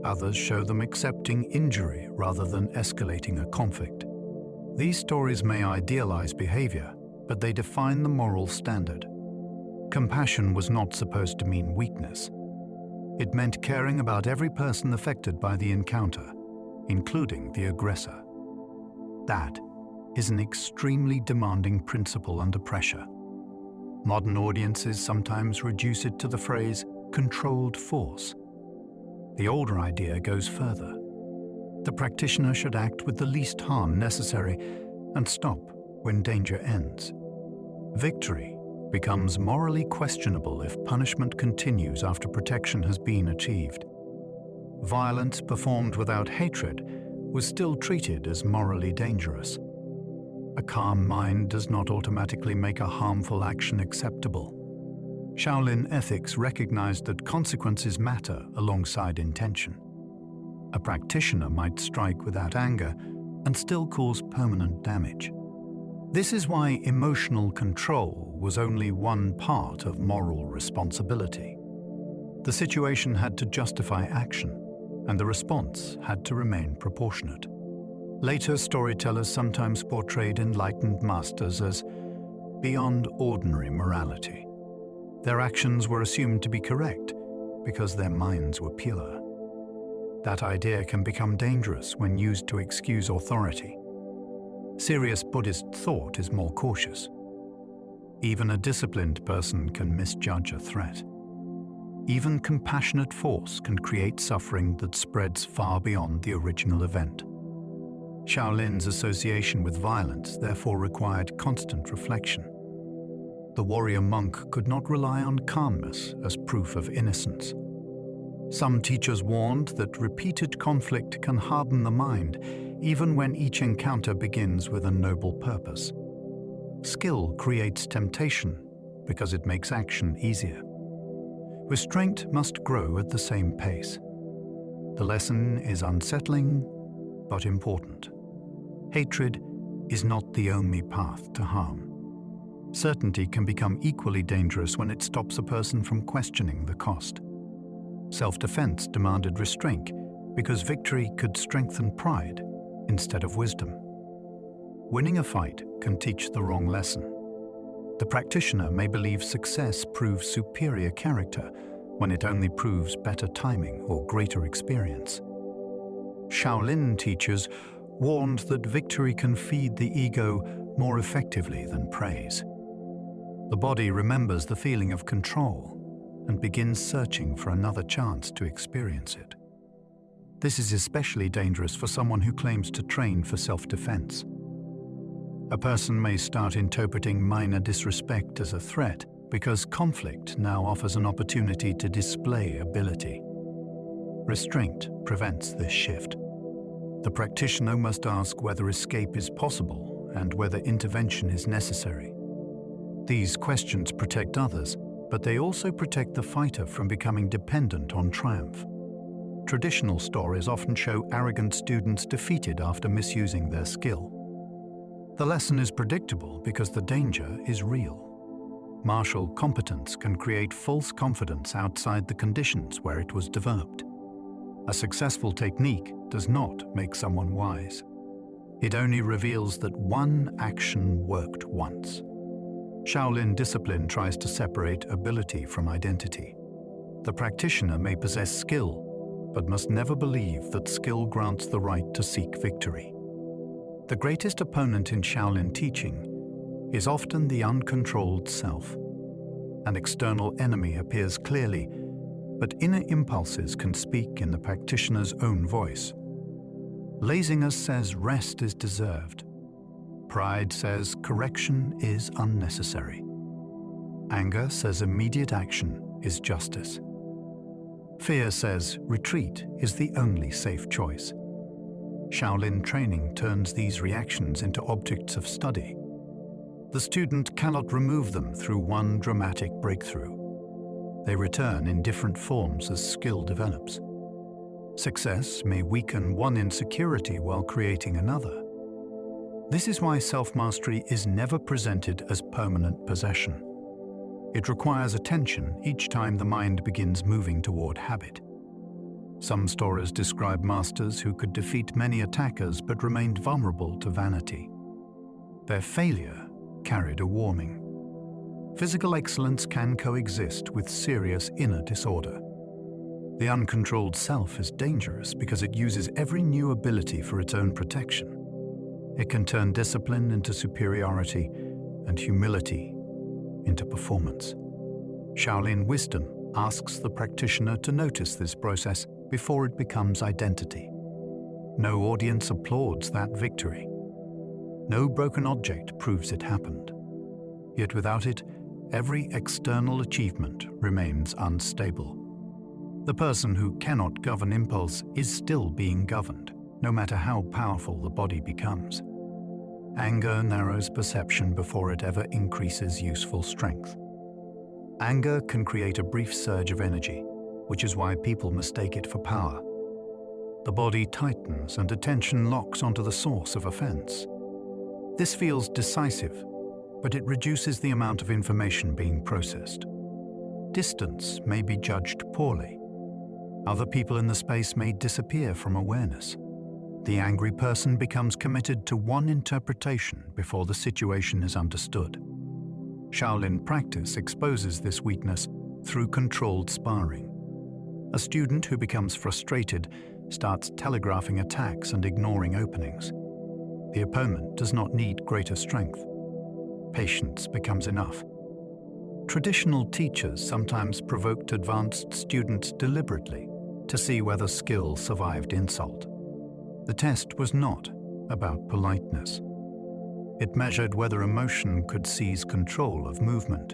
Others show them accepting injury rather than escalating a conflict. These stories may idealize behavior, but they define the moral standard. Compassion was not supposed to mean weakness. It meant caring about every person affected by the encounter, including the aggressor. That is an extremely demanding principle under pressure. Modern audiences sometimes reduce it to the phrase controlled force. The older idea goes further. The practitioner should act with the least harm necessary and stop when danger ends. Victory becomes morally questionable if punishment continues after protection has been achieved. Violence performed without hatred was still treated as morally dangerous. A calm mind does not automatically make a harmful action acceptable. Shaolin ethics recognized that consequences matter alongside intention. A practitioner might strike without anger and still cause permanent damage. This is why emotional control was only one part of moral responsibility. The situation had to justify action, and the response had to remain proportionate. Later storytellers sometimes portrayed enlightened masters as beyond ordinary morality. Their actions were assumed to be correct because their minds were pure. That idea can become dangerous when used to excuse authority. Serious Buddhist thought is more cautious. Even a disciplined person can misjudge a threat. Even compassionate force can create suffering that spreads far beyond the original event. Shaolin's association with violence therefore required constant reflection. The warrior monk could not rely on calmness as proof of innocence. Some teachers warned that repeated conflict can harden the mind, even when each encounter begins with a noble purpose. Skill creates temptation because it makes action easier. Restraint must grow at the same pace. The lesson is unsettling, but important. Hatred is not the only path to harm. Certainty can become equally dangerous when it stops a person from questioning the cost. Self-defense demanded restraint because victory could strengthen pride instead of wisdom. Winning a fight can teach the wrong lesson. The practitioner may believe success proves superior character when it only proves better timing or greater experience. Shaolin teachers warned that victory can feed the ego more effectively than praise. The body remembers the feeling of control and begins searching for another chance to experience it. This is especially dangerous for someone who claims to train for self-defense. A person may start interpreting minor disrespect as a threat because conflict now offers an opportunity to display ability. Restraint prevents this shift. The practitioner must ask whether escape is possible and whether intervention is necessary. These questions protect others, but they also protect the fighter from becoming dependent on triumph. Traditional stories often show arrogant students defeated after misusing their skill. The lesson is predictable because the danger is real. Martial competence can create false confidence outside the conditions where it was developed. A successful technique does not make someone wise. It only reveals that one action worked once. Shaolin discipline tries to separate ability from identity. The practitioner may possess skill, but must never believe that skill grants the right to seek victory. The greatest opponent in Shaolin teaching is often the uncontrolled self. An external enemy appears clearly, but inner impulses can speak in the practitioner's own voice. Laziness says rest is deserved. Pride says correction is unnecessary. Anger says immediate action is justice. Fear says retreat is the only safe choice. Shaolin training turns these reactions into objects of study. The student cannot remove them through one dramatic breakthrough. They return in different forms as skill develops. Success may weaken one insecurity while creating another. This is why self-mastery is never presented as permanent possession. It requires attention each time the mind begins moving toward habit. Some stories describe masters who could defeat many attackers but remained vulnerable to vanity. Their failure carried a warning. Physical excellence can coexist with serious inner disorder. The uncontrolled self is dangerous because it uses every new ability for its own protection. It can turn discipline into superiority and humility into performance. Shaolin wisdom asks the practitioner to notice this process before it becomes identity. No audience applauds that victory. No broken object proves it happened. Yet without it, every external achievement remains unstable. The person who cannot govern impulse is still being governed, no matter how powerful the body becomes. Anger narrows perception before it ever increases useful strength. Anger can create a brief surge of energy, which is why people mistake it for power. The body tightens and attention locks onto the source of offense. This feels decisive, but it reduces the amount of information being processed. Distance may be judged poorly. Other people in the space may disappear from awareness. The angry person becomes committed to one interpretation before the situation is understood. Shaolin practice exposes this weakness through controlled sparring. A student who becomes frustrated starts telegraphing attacks and ignoring openings. The opponent does not need greater strength. Patience becomes enough. Traditional teachers sometimes provoked advanced students deliberately to see whether skill survived insult. The test was not about politeness. It measured whether emotion could seize control of movement.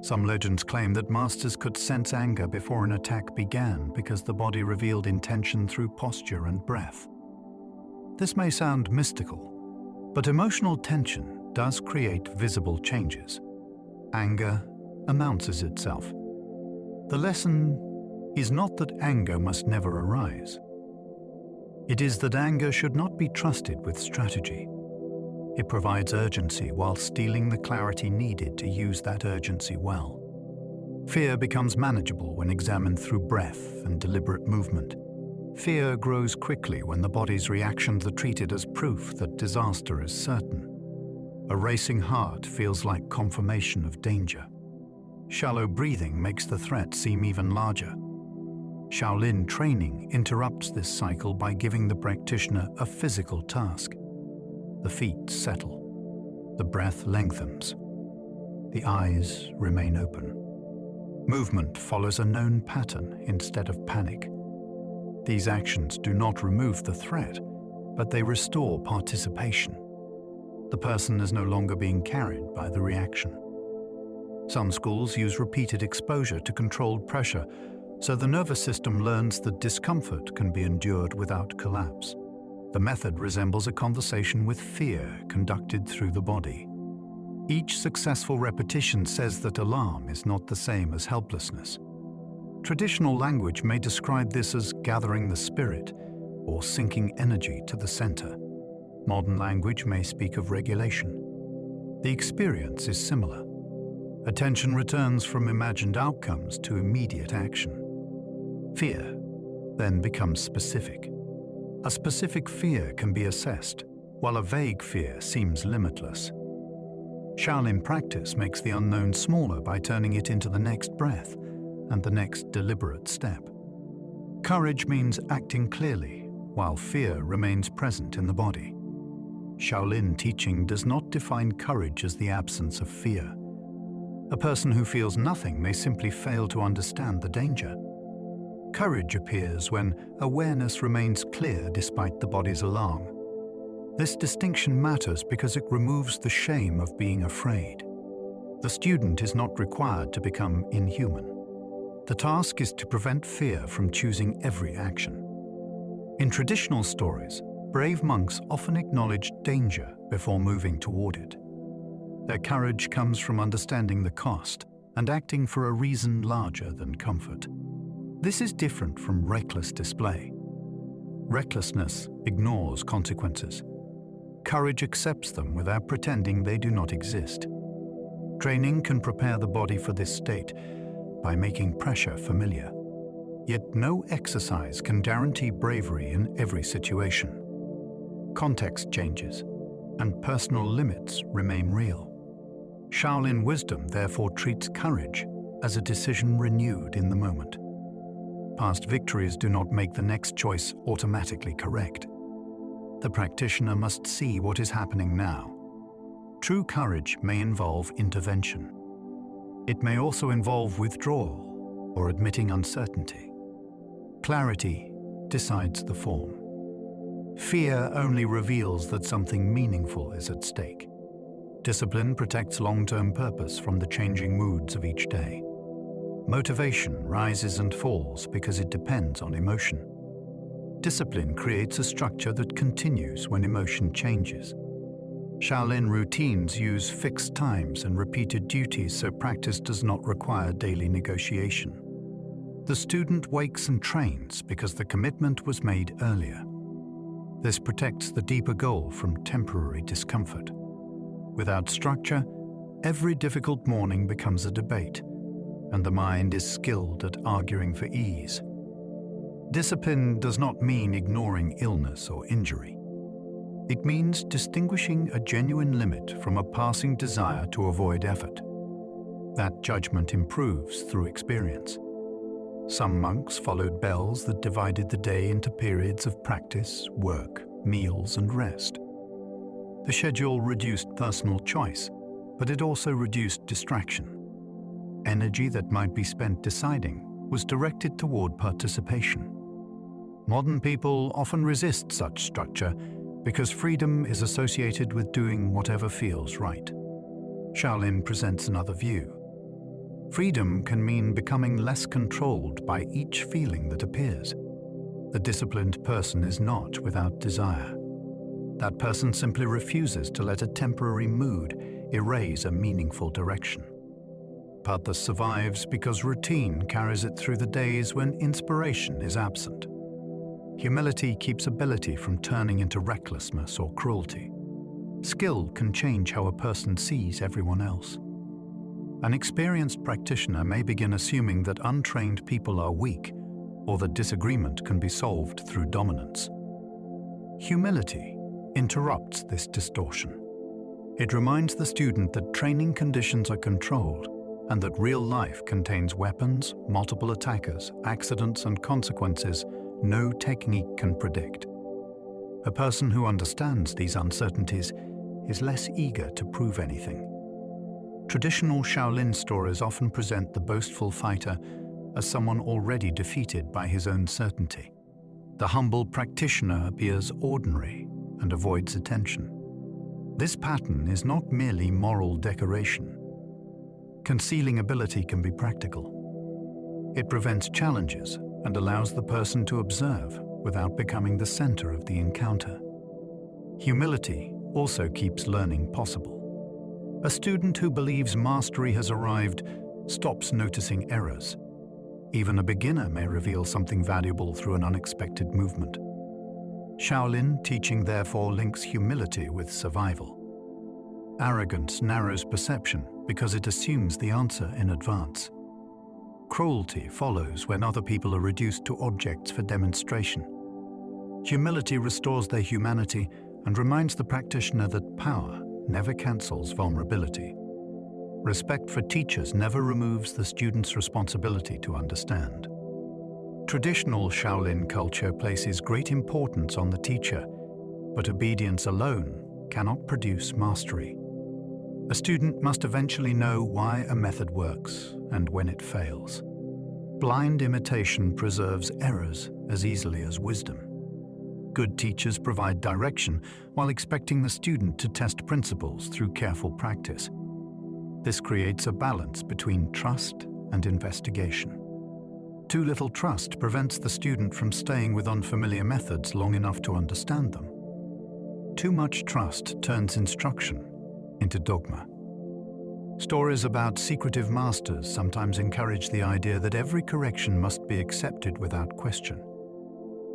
Some legends claim that masters could sense anger before an attack began because the body revealed intention through posture and breath. This may sound mystical, but emotional tension does create visible changes. Anger announces itself. The lesson is not that anger must never arise. It is that anger should not be trusted with strategy. It provides urgency while stealing the clarity needed to use that urgency well. Fear becomes manageable when examined through breath and deliberate movement. Fear grows quickly when the body's reactions are treated as proof that disaster is certain. A racing heart feels like confirmation of danger. Shallow breathing makes the threat seem even larger. Shaolin training interrupts this cycle by giving the practitioner a physical task. The feet settle. The breath lengthens. The eyes remain open. Movement follows a known pattern instead of panic. These actions do not remove the threat, but they restore participation. The person is no longer being carried by the reaction. Some schools use repeated exposure to controlled pressure, so the nervous system learns that discomfort can be endured without collapse. The method resembles a conversation with fear conducted through the body. Each successful repetition says that alarm is not the same as helplessness. Traditional language may describe this as gathering the spirit or sinking energy to the center. Modern language may speak of regulation. The experience is similar. Attention returns from imagined outcomes to immediate action. Fear then becomes specific. A specific fear can be assessed, while a vague fear seems limitless. Shaolin practice makes the unknown smaller by turning it into the next breath and the next deliberate step. Courage means acting clearly, while fear remains present in the body. Shaolin teaching does not define courage as the absence of fear. A person who feels nothing may simply fail to understand the danger. Courage appears when awareness remains clear despite the body's alarm. This distinction matters because it removes the shame of being afraid. The student is not required to become inhuman. The task is to prevent fear from choosing every action. In traditional stories, brave monks often acknowledged danger before moving toward it. Their courage comes from understanding the cost and acting for a reason larger than comfort. This is different from reckless display. Recklessness ignores consequences. Courage accepts them without pretending they do not exist. Training can prepare the body for this state by making pressure familiar. Yet no exercise can guarantee bravery in every situation. Context changes, and personal limits remain real. Shaolin wisdom therefore treats courage as a decision renewed in the moment. Past victories do not make the next choice automatically correct. The practitioner must see what is happening now. True courage may involve intervention. It may also involve withdrawal or admitting uncertainty. Clarity decides the form. Fear only reveals that something meaningful is at stake. Discipline protects long-term purpose from the changing moods of each day. Motivation rises and falls because it depends on emotion. Discipline creates a structure that continues when emotion changes. Shaolin routines use fixed times and repeated duties so practice does not require daily negotiation. The student wakes and trains because the commitment was made earlier. This protects the deeper goal from temporary discomfort. Without structure, every difficult morning becomes a debate, and the mind is skilled at arguing for ease. Discipline does not mean ignoring illness or injury. It means distinguishing a genuine limit from a passing desire to avoid effort. That judgment improves through experience. Some monks followed bells that divided the day into periods of practice, work, meals, and rest. The schedule reduced personal choice, but it also reduced distraction. Energy that might be spent deciding was directed toward participation. Modern people often resist such structure because freedom is associated with doing whatever feels right. Shaolin presents another view. Freedom can mean becoming less controlled by each feeling that appears. The disciplined person is not without desire. That person simply refuses to let a temporary mood erase a meaningful direction. Purpose survives because routine carries it through the days when inspiration is absent. Humility keeps ability from turning into recklessness or cruelty. Skill can change how a person sees everyone else. An experienced practitioner may begin assuming that untrained people are weak, or that disagreement can be solved through dominance. Humility interrupts this distortion. It reminds the student that training conditions are controlled and that real life contains weapons, multiple attackers, accidents, and consequences no technique can predict. A person who understands these uncertainties is less eager to prove anything. Traditional Shaolin stories often present the boastful fighter as someone already defeated by his own certainty. The humble practitioner appears ordinary and avoids attention. This pattern is not merely moral decoration. Concealing ability can be practical. It prevents challenges and allows the person to observe without becoming the center of the encounter. Humility also keeps learning possible. A student who believes mastery has arrived stops noticing errors. Even a beginner may reveal something valuable through an unexpected movement. Shaolin teaching therefore links humility with survival. Arrogance narrows perception because it assumes the answer in advance. Cruelty follows when other people are reduced to objects for demonstration. Humility restores their humanity and reminds the practitioner that power never cancels vulnerability. Respect for teachers never removes the student's responsibility to understand. Traditional Shaolin culture places great importance on the teacher, but obedience alone cannot produce mastery. A student must eventually know why a method works and when it fails. Blind imitation preserves errors as easily as wisdom. Good teachers provide direction while expecting the student to test principles through careful practice. This creates a balance between trust and investigation. Too little trust prevents the student from staying with unfamiliar methods long enough to understand them. Too much trust turns instruction into dogma. Stories about secretive masters sometimes encourage the idea that every correction must be accepted without question.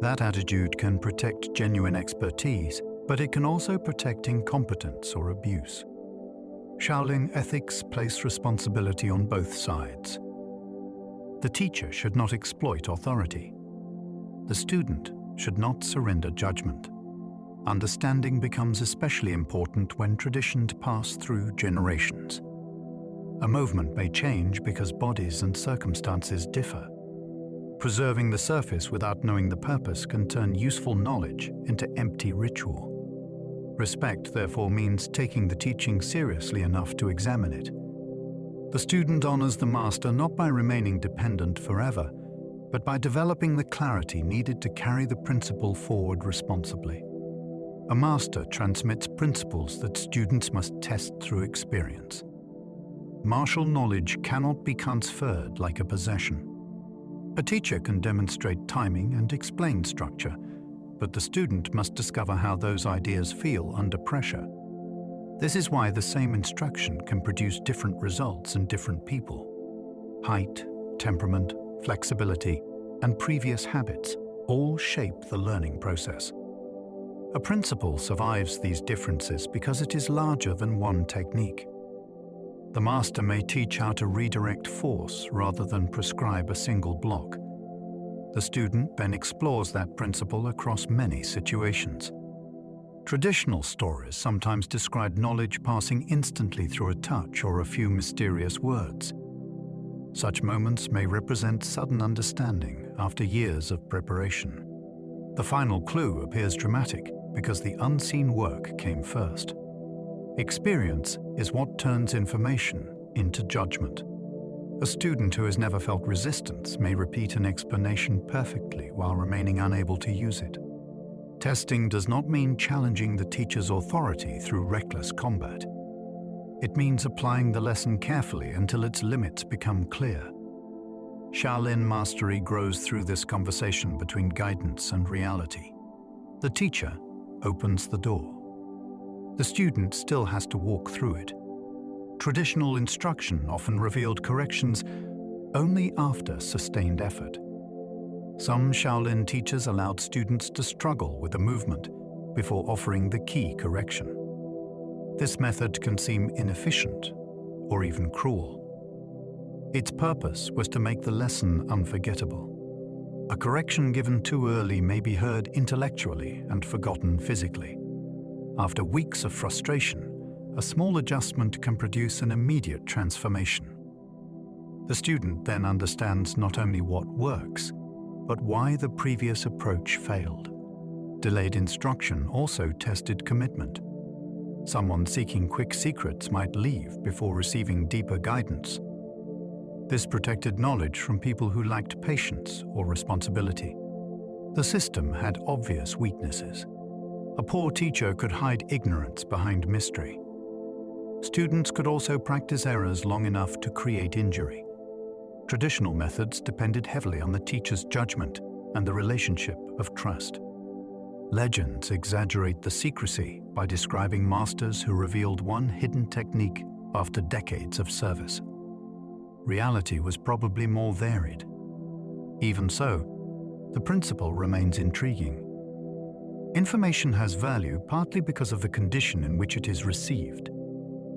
That attitude can protect genuine expertise, but it can also protect incompetence or abuse. Shaolin ethics place responsibility on both sides. The teacher should not exploit authority. The student should not surrender judgment. Understanding becomes especially important when traditions pass through generations. A movement may change because bodies and circumstances differ. Preserving the surface without knowing the purpose can turn useful knowledge into empty ritual. Respect, therefore, means taking the teaching seriously enough to examine it. The student honors the master not by remaining dependent forever, but by developing the clarity needed to carry the principle forward responsibly. A master transmits principles that students must test through experience. Martial knowledge cannot be transferred like a possession. A teacher can demonstrate timing and explain structure, but the student must discover how those ideas feel under pressure. This is why the same instruction can produce different results in different people. Height, temperament, flexibility, and previous habits all shape the learning process. A principle survives these differences because it is larger than one technique. The master may teach how to redirect force rather than prescribe a single block. The student then explores that principle across many situations. Traditional stories sometimes describe knowledge passing instantly through a touch or a few mysterious words. Such moments may represent sudden understanding after years of preparation. The final clue appears dramatic because the unseen work came first. Experience is what turns information into judgment. A student who has never felt resistance may repeat an explanation perfectly while remaining unable to use it. Testing does not mean challenging the teacher's authority through reckless combat. It means applying the lesson carefully until its limits become clear. Shaolin mastery grows through this conversation between guidance and reality. The teacher opens the door. The student still has to walk through it. Traditional instruction often revealed corrections only after sustained effort. Some Shaolin teachers allowed students to struggle with a movement before offering the key correction. This method can seem inefficient or even cruel. Its purpose was to make the lesson unforgettable. A correction given too early may be heard intellectually and forgotten physically. After weeks of frustration, a small adjustment can produce an immediate transformation. The student then understands not only what works, but why the previous approach failed. Delayed instruction also tested commitment. Someone seeking quick secrets might leave before receiving deeper guidance. This protected knowledge from people who lacked patience or responsibility. The system had obvious weaknesses. A poor teacher could hide ignorance behind mystery. Students could also practice errors long enough to create injury. Traditional methods depended heavily on the teacher's judgment and the relationship of trust. Legends exaggerate the secrecy by describing masters who revealed one hidden technique after decades of service. Reality was probably more varied. Even so, the principle remains intriguing. Information has value partly because of the condition in which it is received.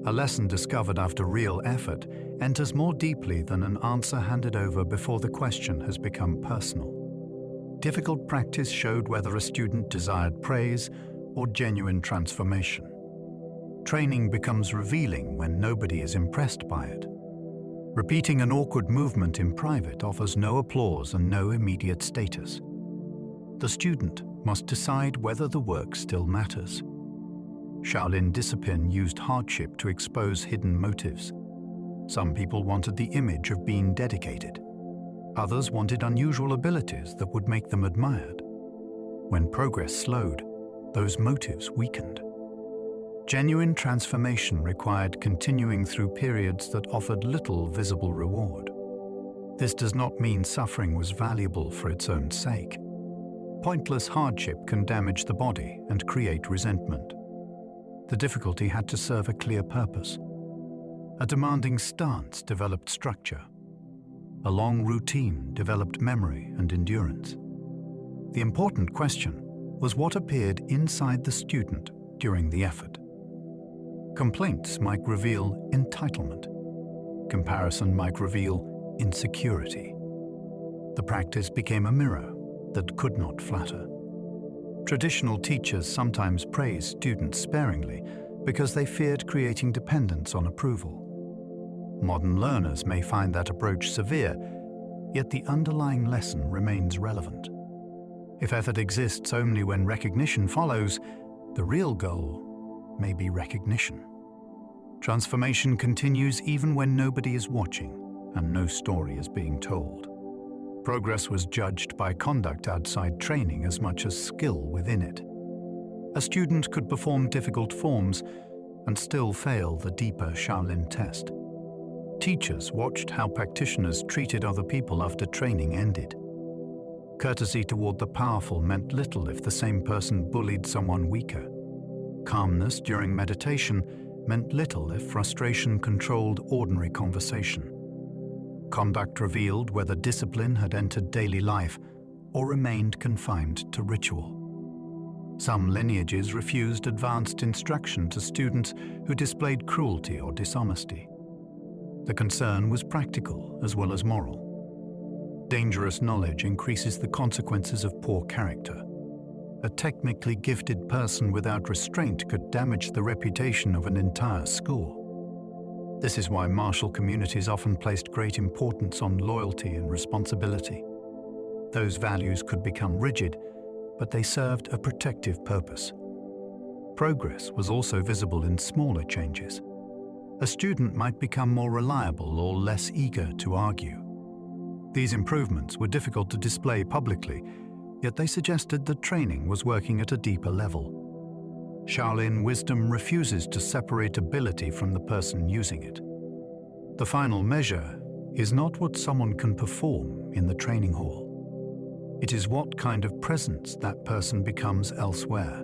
A lesson discovered after real effort enters more deeply than an answer handed over before the question has become personal. Difficult practice showed whether a student desired praise or genuine transformation. Training becomes revealing when nobody is impressed by it. Repeating an awkward movement in private offers no applause and no immediate status. The student must decide whether the work still matters. Shaolin discipline used hardship to expose hidden motives. Some people wanted the image of being dedicated. Others wanted unusual abilities that would make them admired. When progress slowed, those motives weakened. Genuine transformation required continuing through periods that offered little visible reward. This does not mean suffering was valuable for its own sake. Pointless hardship can damage the body and create resentment. The difficulty had to serve a clear purpose. A demanding stance developed structure. A long routine developed memory and endurance. The important question was what appeared inside the student during the effort. Complaints might reveal entitlement. Comparison might reveal insecurity. The practice became a mirror that could not flatter. Traditional teachers sometimes praised students sparingly because they feared creating dependence on approval. Modern learners may find that approach severe, yet the underlying lesson remains relevant. If effort exists only when recognition follows, the real goal may be recognition. Transformation continues even when nobody is watching and no story is being told. Progress was judged by conduct outside training as much as skill within it. A student could perform difficult forms and still fail the deeper Shaolin test. Teachers watched how practitioners treated other people after training ended. Courtesy toward the powerful meant little if the same person bullied someone weaker. Calmness during meditation meant little if frustration controlled ordinary conversation. Conduct revealed whether discipline had entered daily life or remained confined to ritual. Some lineages refused advanced instruction to students who displayed cruelty or dishonesty. The concern was practical as well as moral. Dangerous knowledge increases the consequences of poor character. A technically gifted person without restraint could damage the reputation of an entire school. This is why martial communities often placed great importance on loyalty and responsibility. Those values could become rigid, but they served a protective purpose. Progress was also visible in smaller changes. A student might become more reliable or less eager to argue. These improvements were difficult to display publicly, yet they suggested that training was working at a deeper level. Shaolin wisdom refuses to separate ability from the person using it. The final measure is not what someone can perform in the training hall. It is what kind of presence that person becomes elsewhere.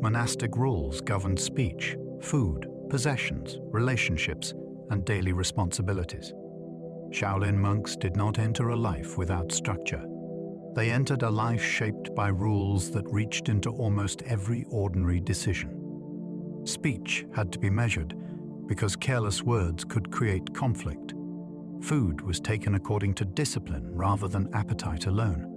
Monastic rules governed speech, food, possessions, relationships, and daily responsibilities. Shaolin monks did not enter a life without structure. They entered a life shaped by rules that reached into almost every ordinary decision. Speech had to be measured because careless words could create conflict. Food was taken according to discipline rather than appetite alone.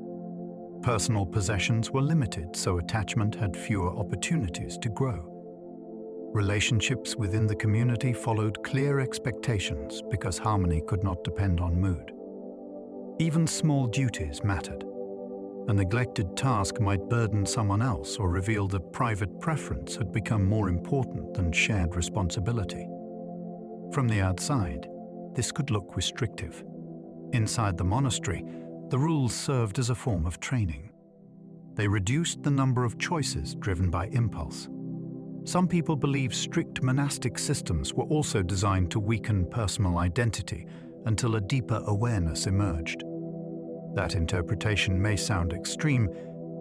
Personal possessions were limited, so attachment had fewer opportunities to grow. Relationships within the community followed clear expectations because harmony could not depend on mood. Even small duties mattered. A neglected task might burden someone else or reveal that private preference had become more important than shared responsibility. From the outside, this could look restrictive. Inside the monastery, the rules served as a form of training. They reduced the number of choices driven by impulse. Some people believe strict monastic systems were also designed to weaken personal identity until a deeper awareness emerged. That interpretation may sound extreme,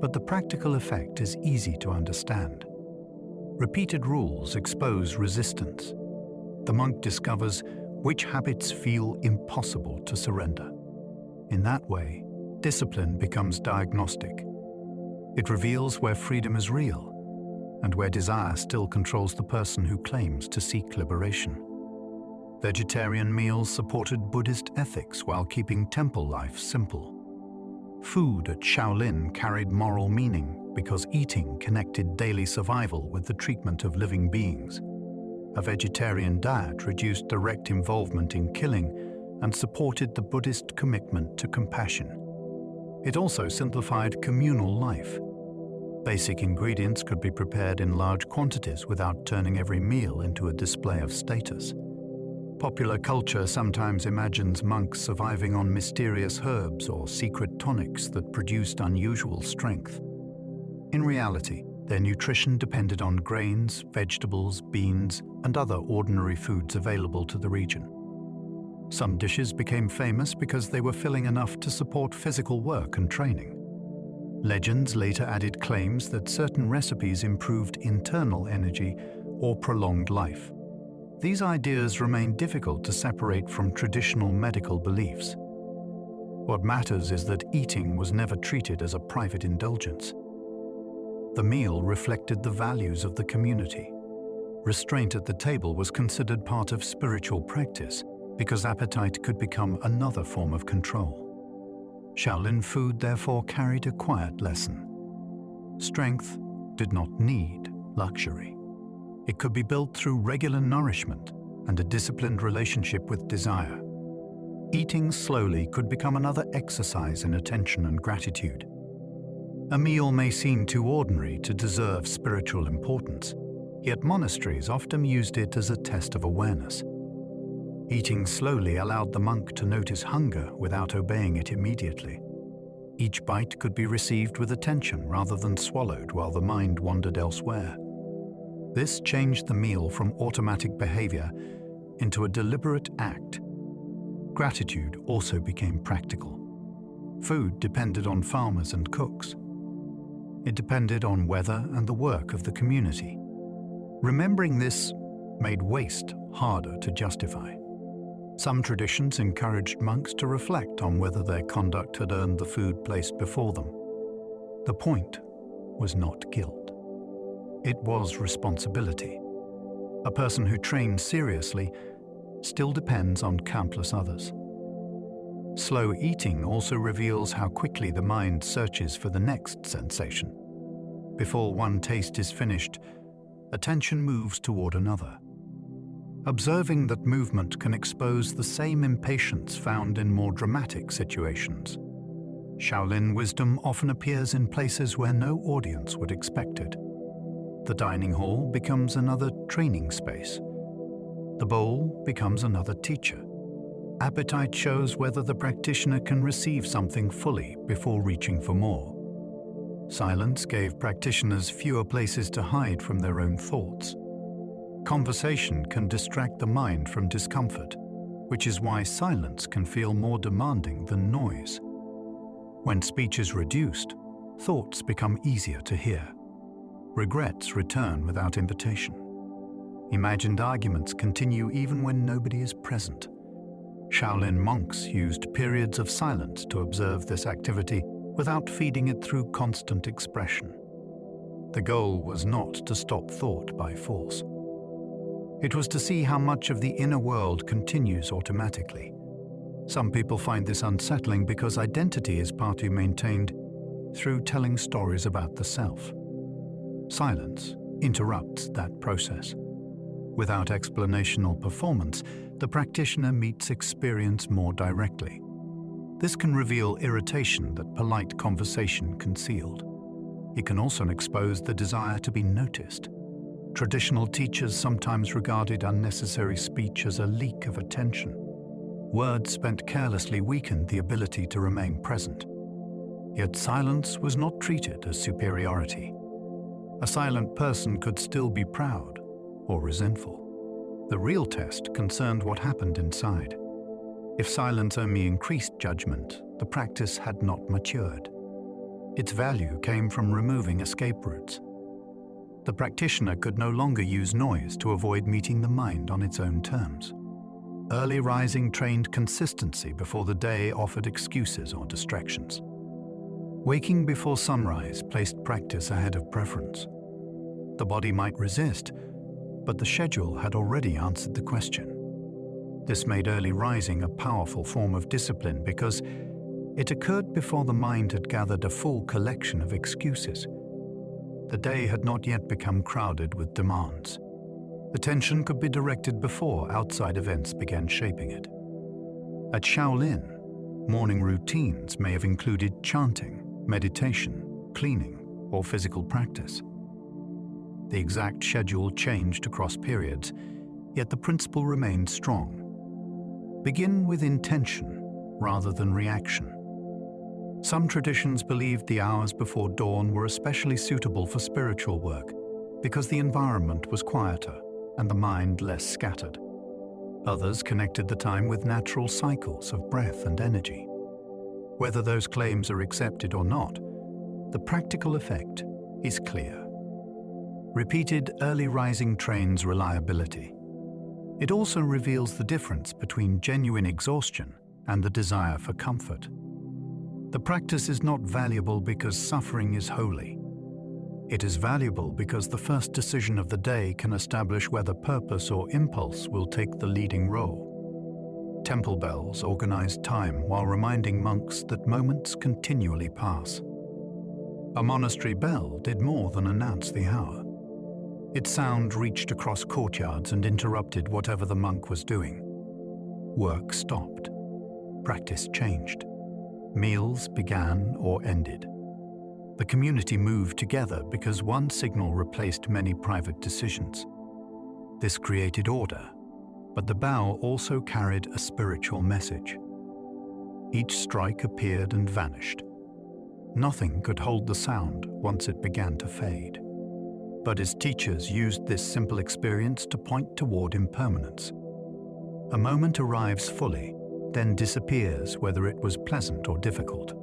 but the practical effect is easy to understand. Repeated rules expose resistance. The monk discovers which habits feel impossible to surrender. In that way, discipline becomes diagnostic. It reveals where freedom is real and where desire still controls the person who claims to seek liberation. Vegetarian meals supported Buddhist ethics while keeping temple life simple. Food at Shaolin carried moral meaning because eating connected daily survival with the treatment of living beings. A vegetarian diet reduced direct involvement in killing and supported the Buddhist commitment to compassion. It also simplified communal life. Basic ingredients could be prepared in large quantities without turning every meal into a display of status. Popular culture sometimes imagines monks surviving on mysterious herbs or secret tonics that produced unusual strength. In reality, their nutrition depended on grains, vegetables, beans, and other ordinary foods available to the region. Some dishes became famous because they were filling enough to support physical work and training. Legends later added claims that certain recipes improved internal energy or prolonged life. These ideas remain difficult to separate from traditional medical beliefs. What matters is that eating was never treated as a private indulgence. The meal reflected the values of the community. Restraint at the table was considered part of spiritual practice because appetite could become another form of control. Shaolin food therefore carried a quiet lesson. Strength did not need luxury. It could be built through regular nourishment and a disciplined relationship with desire. Eating slowly could become another exercise in attention and gratitude. A meal may seem too ordinary to deserve spiritual importance, yet monasteries often used it as a test of awareness. Eating slowly allowed the monk to notice hunger without obeying it immediately. Each bite could be received with attention rather than swallowed while the mind wandered elsewhere. This changed the meal from automatic behavior into a deliberate act. Gratitude also became practical. Food depended on farmers and cooks. It depended on weather and the work of the community. Remembering this made waste harder to justify. Some traditions encouraged monks to reflect on whether their conduct had earned the food placed before them. The point was not guilt. It was responsibility. A person who trains seriously still depends on countless others. Slow eating also reveals how quickly the mind searches for the next sensation. Before one taste is finished, attention moves toward another. Observing that movement can expose the same impatience found in more dramatic situations. Shaolin wisdom often appears in places where no audience would expect it. The dining hall becomes another training space. The bowl becomes another teacher. Appetite shows whether the practitioner can receive something fully before reaching for more. Silence gave practitioners fewer places to hide from their own thoughts. Conversation can distract the mind from discomfort, which is why silence can feel more demanding than noise. When speech is reduced, thoughts become easier to hear. Regrets return without invitation. Imagined arguments continue even when nobody is present. Shaolin monks used periods of silence to observe this activity without feeding it through constant expression. The goal was not to stop thought by force. It was to see how much of the inner world continues automatically. Some people find this unsettling because identity is partly maintained through telling stories about the self. Silence interrupts that process. Without explanation or performance, the practitioner meets experience more directly. This can reveal irritation that polite conversation concealed. It can also expose the desire to be noticed. Traditional teachers sometimes regarded unnecessary speech as a leak of attention. Words spent carelessly weakened the ability to remain present. Yet silence was not treated as superiority. A silent person could still be proud or resentful. The real test concerned what happened inside. If silence only increased judgment, the practice had not matured. Its value came from removing escape routes. The practitioner could no longer use noise to avoid meeting the mind on its own terms. Early rising trained consistency before the day offered excuses or distractions. Waking before sunrise placed practice ahead of preference. The body might resist, but the schedule had already answered the question. This made early rising a powerful form of discipline because it occurred before the mind had gathered a full collection of excuses. The day had not yet become crowded with demands. Attention could be directed before outside events began shaping it. At Shaolin, morning routines may have included chanting, meditation, cleaning, or physical practice. The exact schedule changed across periods, yet the principle remained strong. Begin with intention rather than reaction. Some traditions believed the hours before dawn were especially suitable for spiritual work because the environment was quieter and the mind less scattered. Others connected the time with natural cycles of breath and energy. Whether those claims are accepted or not, the practical effect is clear. Repeated early rising trains reliability. It also reveals the difference between genuine exhaustion and the desire for comfort. The practice is not valuable because suffering is holy. It is valuable because the first decision of the day can establish whether purpose or impulse will take the leading role. Temple bells organized time while reminding monks that moments continually pass. A monastery bell did more than announce the hour. Its sound reached across courtyards and interrupted whatever the monk was doing. Work stopped. Practice changed. Meals began or ended. The community moved together because one signal replaced many private decisions. This created order, but the bell also carried a spiritual message. Each strike appeared and vanished. Nothing could hold the sound once it began to fade. But his teachers used this simple experience to point toward impermanence. A moment arrives fully, then disappears whether it was pleasant or difficult.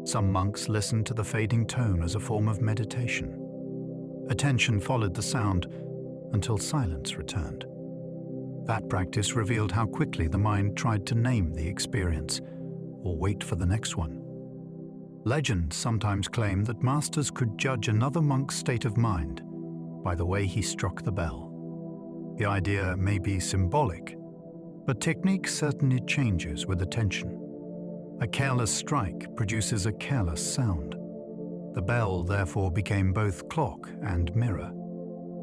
Some monks listened to the fading tone as a form of meditation. Attention followed the sound until silence returned. That practice revealed how quickly the mind tried to name the experience or wait for the next one. Legends sometimes claim that masters could judge another monk's state of mind by the way he struck the bell. The idea may be symbolic, but technique certainly changes with attention. A careless strike produces a careless sound. The bell therefore became both clock and mirror.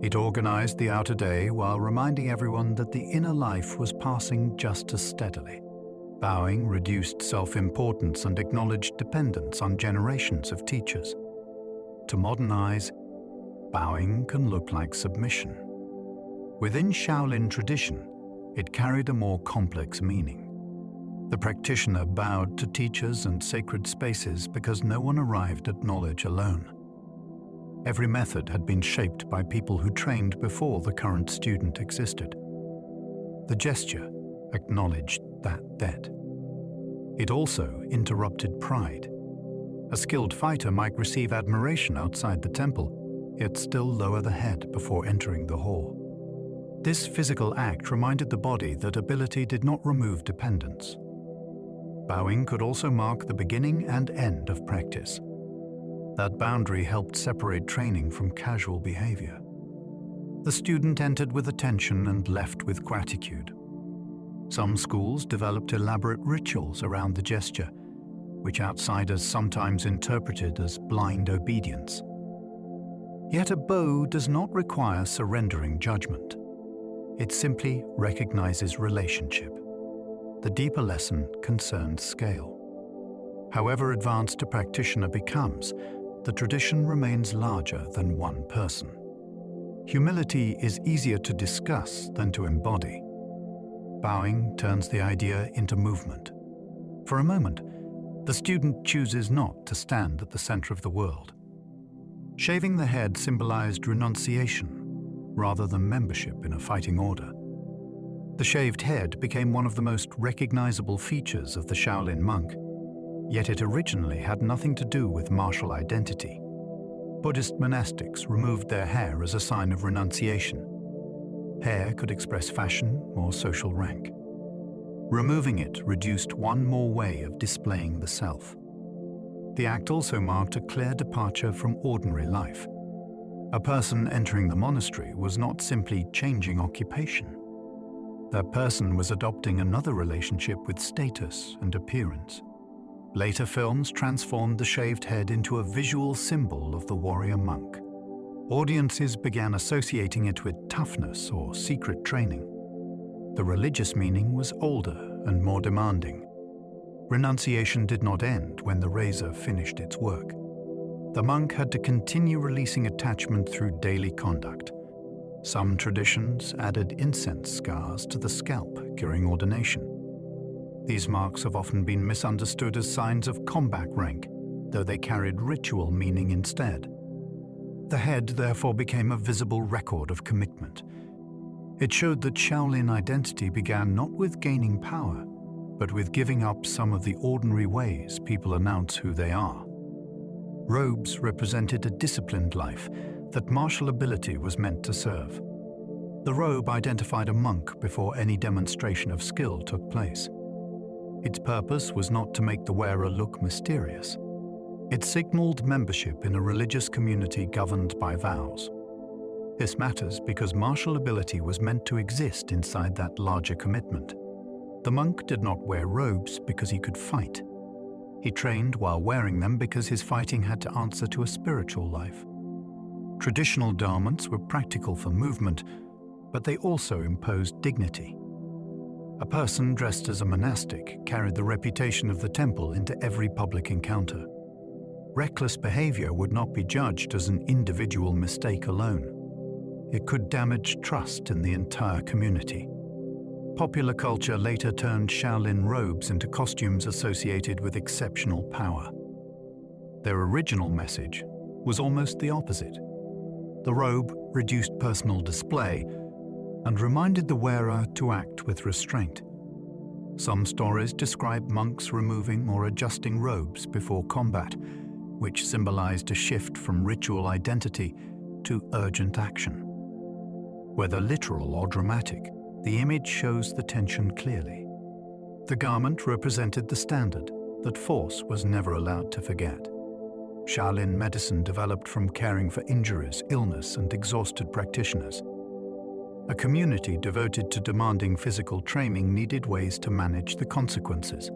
It organized the outer day while reminding everyone that the inner life was passing just as steadily. Bowing reduced self-importance and acknowledged dependence on generations of teachers. To modernize, bowing can look like submission. Within Shaolin tradition, it carried a more complex meaning. The practitioner bowed to teachers and sacred spaces because no one arrived at knowledge alone. Every method had been shaped by people who trained before the current student existed. The gesture acknowledged that debt. It also interrupted pride. A skilled fighter might receive admiration outside the temple, yet still lower the head before entering the hall. This physical act reminded the body that ability did not remove dependence. Bowing could also mark the beginning and end of practice. That boundary helped separate training from casual behavior. The student entered with attention and left with gratitude. Some schools developed elaborate rituals around the gesture, which outsiders sometimes interpreted as blind obedience. Yet a bow does not require surrendering judgment. It simply recognizes relationship. The deeper lesson concerns scale. However advanced a practitioner becomes, the tradition remains larger than one person. Humility is easier to discuss than to embody. Bowing turns the idea into movement. For a moment, the student chooses not to stand at the center of the world. Shaving the head symbolized renunciation, rather than membership in a fighting order. The shaved head became one of the most recognizable features of the Shaolin monk, yet it originally had nothing to do with martial identity. Buddhist monastics removed their hair as a sign of renunciation. Hair could express fashion or social rank. Removing it reduced one more way of displaying the self. The act also marked a clear departure from ordinary life. A person entering the monastery was not simply changing occupation. That person was adopting another relationship with status and appearance. Later films transformed the shaved head into a visual symbol of the warrior monk. Audiences began associating it with toughness or secret training. The religious meaning was older and more demanding. Renunciation did not end when the razor finished its work. The monk had to continue releasing attachment through daily conduct. Some traditions added incense scars to the scalp during ordination. These marks have often been misunderstood as signs of combat rank, though they carried ritual meaning instead. The head therefore became a visible record of commitment. It showed that Shaolin identity began not with gaining power, but with giving up some of the ordinary ways people announce who they are. Robes represented a disciplined life that martial ability was meant to serve. The robe identified a monk before any demonstration of skill took place. Its purpose was not to make the wearer look mysterious. It signaled membership in a religious community governed by vows. This matters because martial ability was meant to exist inside that larger commitment. The monk did not wear robes because he could fight. He trained while wearing them because his fighting had to answer to a spiritual life. Traditional garments were practical for movement, but they also imposed dignity. A person dressed as a monastic carried the reputation of the temple into every public encounter. Reckless behavior would not be judged as an individual mistake alone. It could damage trust in the entire community. Popular culture later turned Shaolin robes into costumes associated with exceptional power. Their original message was almost the opposite. The robe reduced personal display and reminded the wearer to act with restraint. Some stories describe monks removing or adjusting robes before combat, which symbolized a shift from ritual identity to urgent action. Whether literal or dramatic, the image shows the tension clearly. The garment represented the standard that force was never allowed to forget. Shaolin medicine developed from caring for injuries, illness, and exhausted practitioners. A community devoted to demanding physical training needed ways to manage the consequences.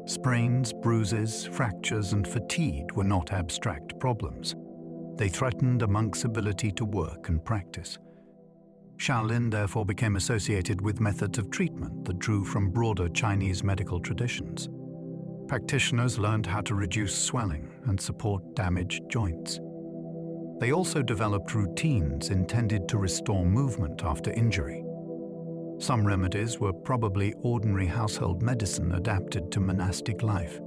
Sprains, bruises, fractures, and fatigue were not abstract problems. They threatened a monk's ability to work and practice. Shaolin therefore became associated with methods of treatment that drew from broader Chinese medical traditions. Practitioners learned how to reduce swelling and support damaged joints. They also developed routines intended to restore movement after injury. Some remedies were probably ordinary household medicine adapted to monastic life.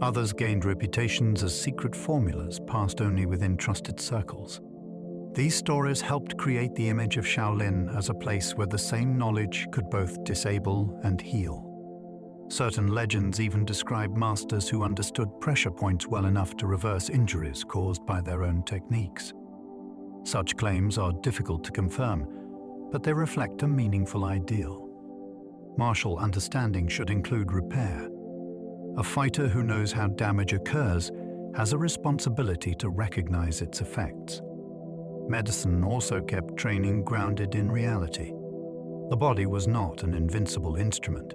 Others gained reputations as secret formulas passed only within trusted circles. These stories helped create the image of Shaolin as a place where the same knowledge could both disable and heal. Certain legends even describe masters who understood pressure points well enough to reverse injuries caused by their own techniques. Such claims are difficult to confirm, but they reflect a meaningful ideal. Martial understanding should include repair. A fighter who knows how damage occurs has a responsibility to recognize its effects. Medicine also kept training grounded in reality. The body was not an invincible instrument.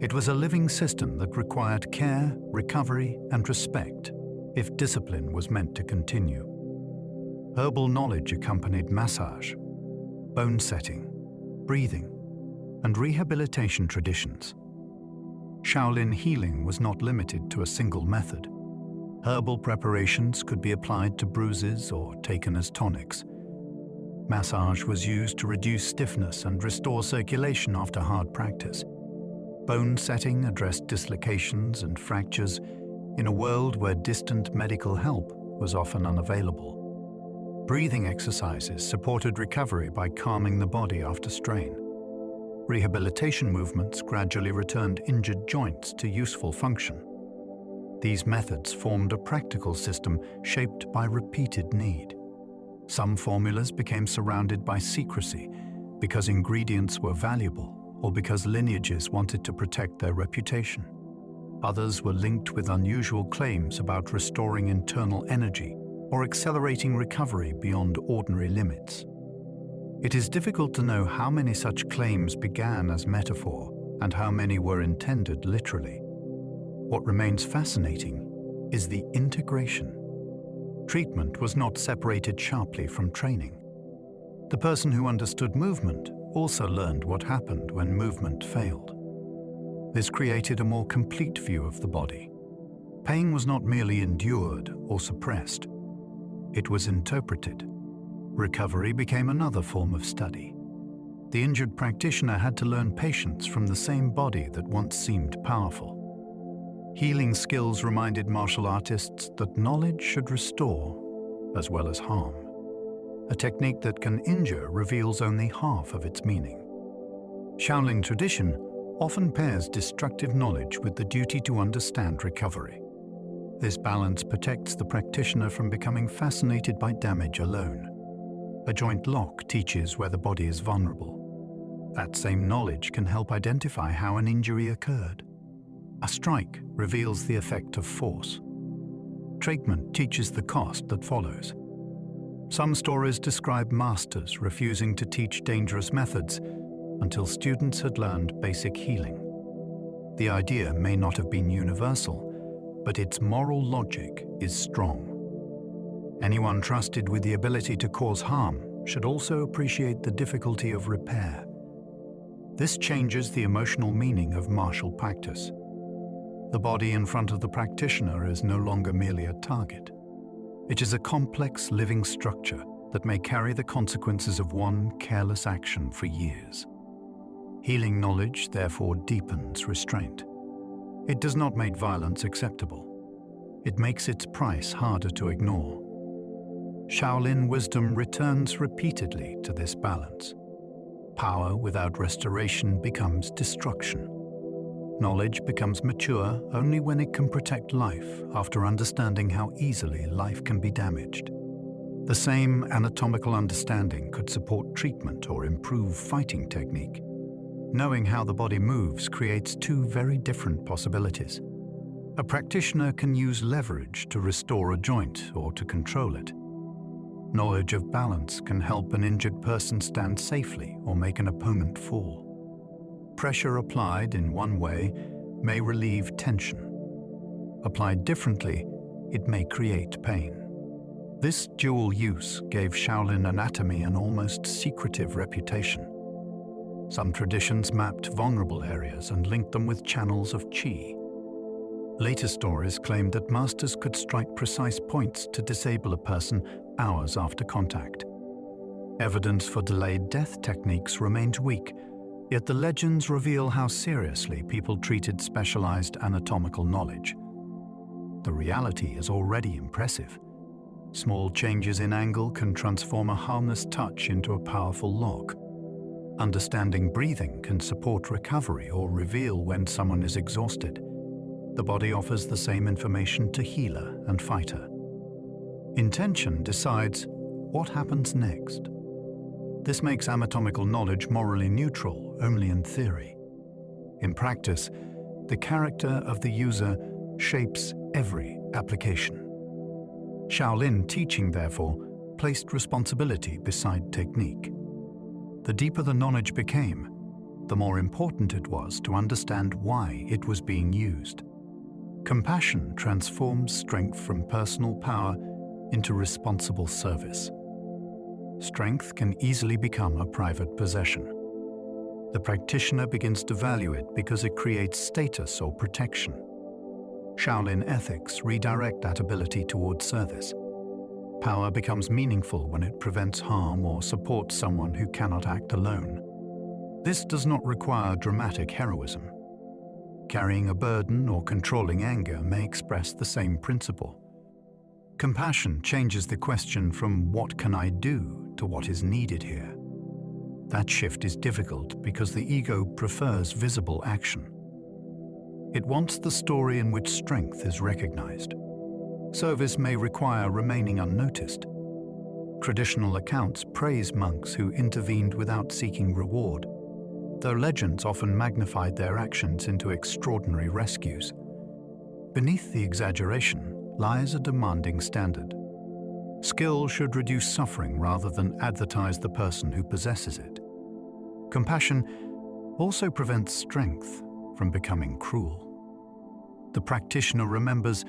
It was a living system that required care, recovery, and respect if discipline was meant to continue. Herbal knowledge accompanied massage. bone setting, breathing, and rehabilitation traditions. Shaolin healing was not limited to a single method. Herbal preparations could be applied to bruises or taken as tonics. Massage was used to reduce stiffness and restore circulation after hard practice. Bone setting addressed dislocations and fractures in a world where distant medical help was often unavailable. Breathing exercises supported recovery by calming the body after strain. Rehabilitation movements gradually returned injured joints to useful function. These methods formed a practical system shaped by repeated need. Some formulas became surrounded by secrecy because ingredients were valuable or because lineages wanted to protect their reputation. Others were linked with unusual claims about restoring internal energy or accelerating recovery beyond ordinary limits. It is difficult to know how many such claims began as metaphor and how many were intended literally. What remains fascinating is the integration. Treatment was not separated sharply from training. The person who understood movement also learned what happened when movement failed. This created a more complete view of the body. Pain was not merely endured or suppressed. It was interpreted. Recovery became another form of study. The injured practitioner had to learn patience from the same body that once seemed powerful. Healing skills reminded martial artists that knowledge should restore as well as harm. A technique that can injure reveals only half of its meaning. Shaolin tradition often pairs destructive knowledge with the duty to understand recovery. This balance protects the practitioner from becoming fascinated by damage alone. A joint lock teaches where the body is vulnerable. That same knowledge can help identify how an injury occurred. A strike reveals the effect of force. Treatment teaches the cost that follows. Some stories describe masters refusing to teach dangerous methods until students had learned basic healing. The idea may not have been universal, but its moral logic is strong. Anyone trusted with the ability to cause harm should also appreciate the difficulty of repair. This changes the emotional meaning of martial practice. The body in front of the practitioner is no longer merely a target. It is a complex living structure that may carry the consequences of one careless action for years. Healing knowledge therefore deepens restraint. It does not make violence acceptable. It makes its price harder to ignore. Shaolin wisdom returns repeatedly to this balance. Power without restoration becomes destruction. Knowledge becomes mature only when it can protect life after understanding how easily life can be damaged. The same anatomical understanding could support treatment or improve fighting technique. Knowing how the body moves creates two very different possibilities. A practitioner can use leverage to restore a joint or to control it. Knowledge of balance can help an injured person stand safely or make an opponent fall. Pressure applied in one way may relieve tension. Applied differently, it may create pain. This dual use gave Shaolin anatomy an almost secretive reputation. Some traditions mapped vulnerable areas and linked them with channels of qi. Later stories claimed that masters could strike precise points to disable a person hours after contact. Evidence for delayed death techniques remained weak, yet the legends reveal how seriously people treated specialized anatomical knowledge. The reality is already impressive. Small changes in angle can transform a harmless touch into a powerful lock. Understanding breathing can support recovery or reveal when someone is exhausted. The body offers the same information to healer and fighter. Intention decides what happens next. This makes anatomical knowledge morally neutral only in theory. In practice, the character of the user shapes every application. Shaolin teaching, therefore, placed responsibility beside technique. The deeper the knowledge became, the more important it was to understand why it was being used. Compassion transforms strength from personal power into responsible service. strength can easily become a private possession. The practitioner begins to value it because it creates status or protection. Shaolin ethics redirect that ability towards service. Power becomes meaningful when it prevents harm or supports someone who cannot act alone. This does not require dramatic heroism. Carrying a burden or controlling anger may express the same principle. Compassion changes the question from "what can I do" to "what is needed here." That shift is difficult because the ego prefers visible action. It wants the story in which strength is recognized. Service may require remaining unnoticed. Traditional accounts praise monks who intervened without seeking reward, though legends often magnified their actions into extraordinary rescues. Beneath the exaggeration lies a demanding standard. Skill should reduce suffering rather than advertise the person who possesses it. Compassion also prevents strength from becoming cruel. The practitioner remembers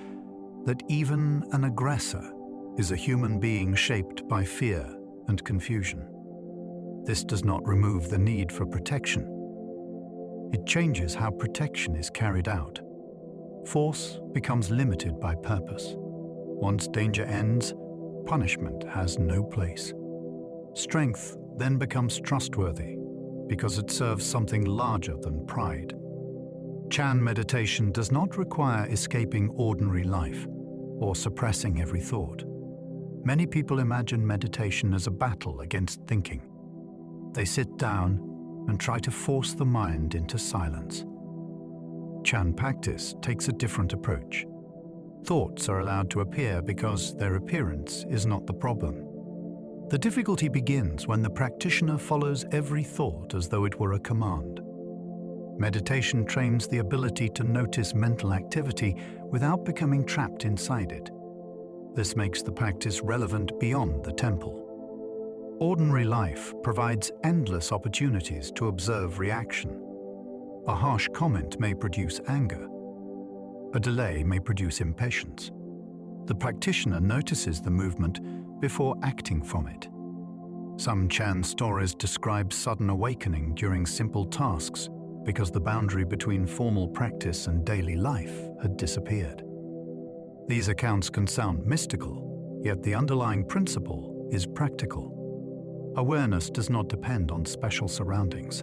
that even an aggressor is a human being shaped by fear and confusion. This does not remove the need for protection. It changes how protection is carried out. Force becomes limited by purpose. Once danger ends, punishment has no place. Strength then becomes trustworthy because it serves something larger than pride. Chan meditation does not require escaping ordinary life or suppressing every thought. Many people imagine meditation as a battle against thinking. They sit down and try to force the mind into silence. Chan practice takes a different approach. Thoughts are allowed to appear because their appearance is not the problem. The difficulty begins when the practitioner follows every thought as though it were a command. Meditation trains the ability to notice mental activity without becoming trapped inside it. This makes the practice relevant beyond the temple. Ordinary life provides endless opportunities to observe reaction. A harsh comment may produce anger. A delay may produce impatience. The practitioner notices the movement before acting from it. Some Chan stories describe sudden awakening during simple tasks because the boundary between formal practice and daily life had disappeared. These accounts can sound mystical, yet the underlying principle is practical. Awareness does not depend on special surroundings.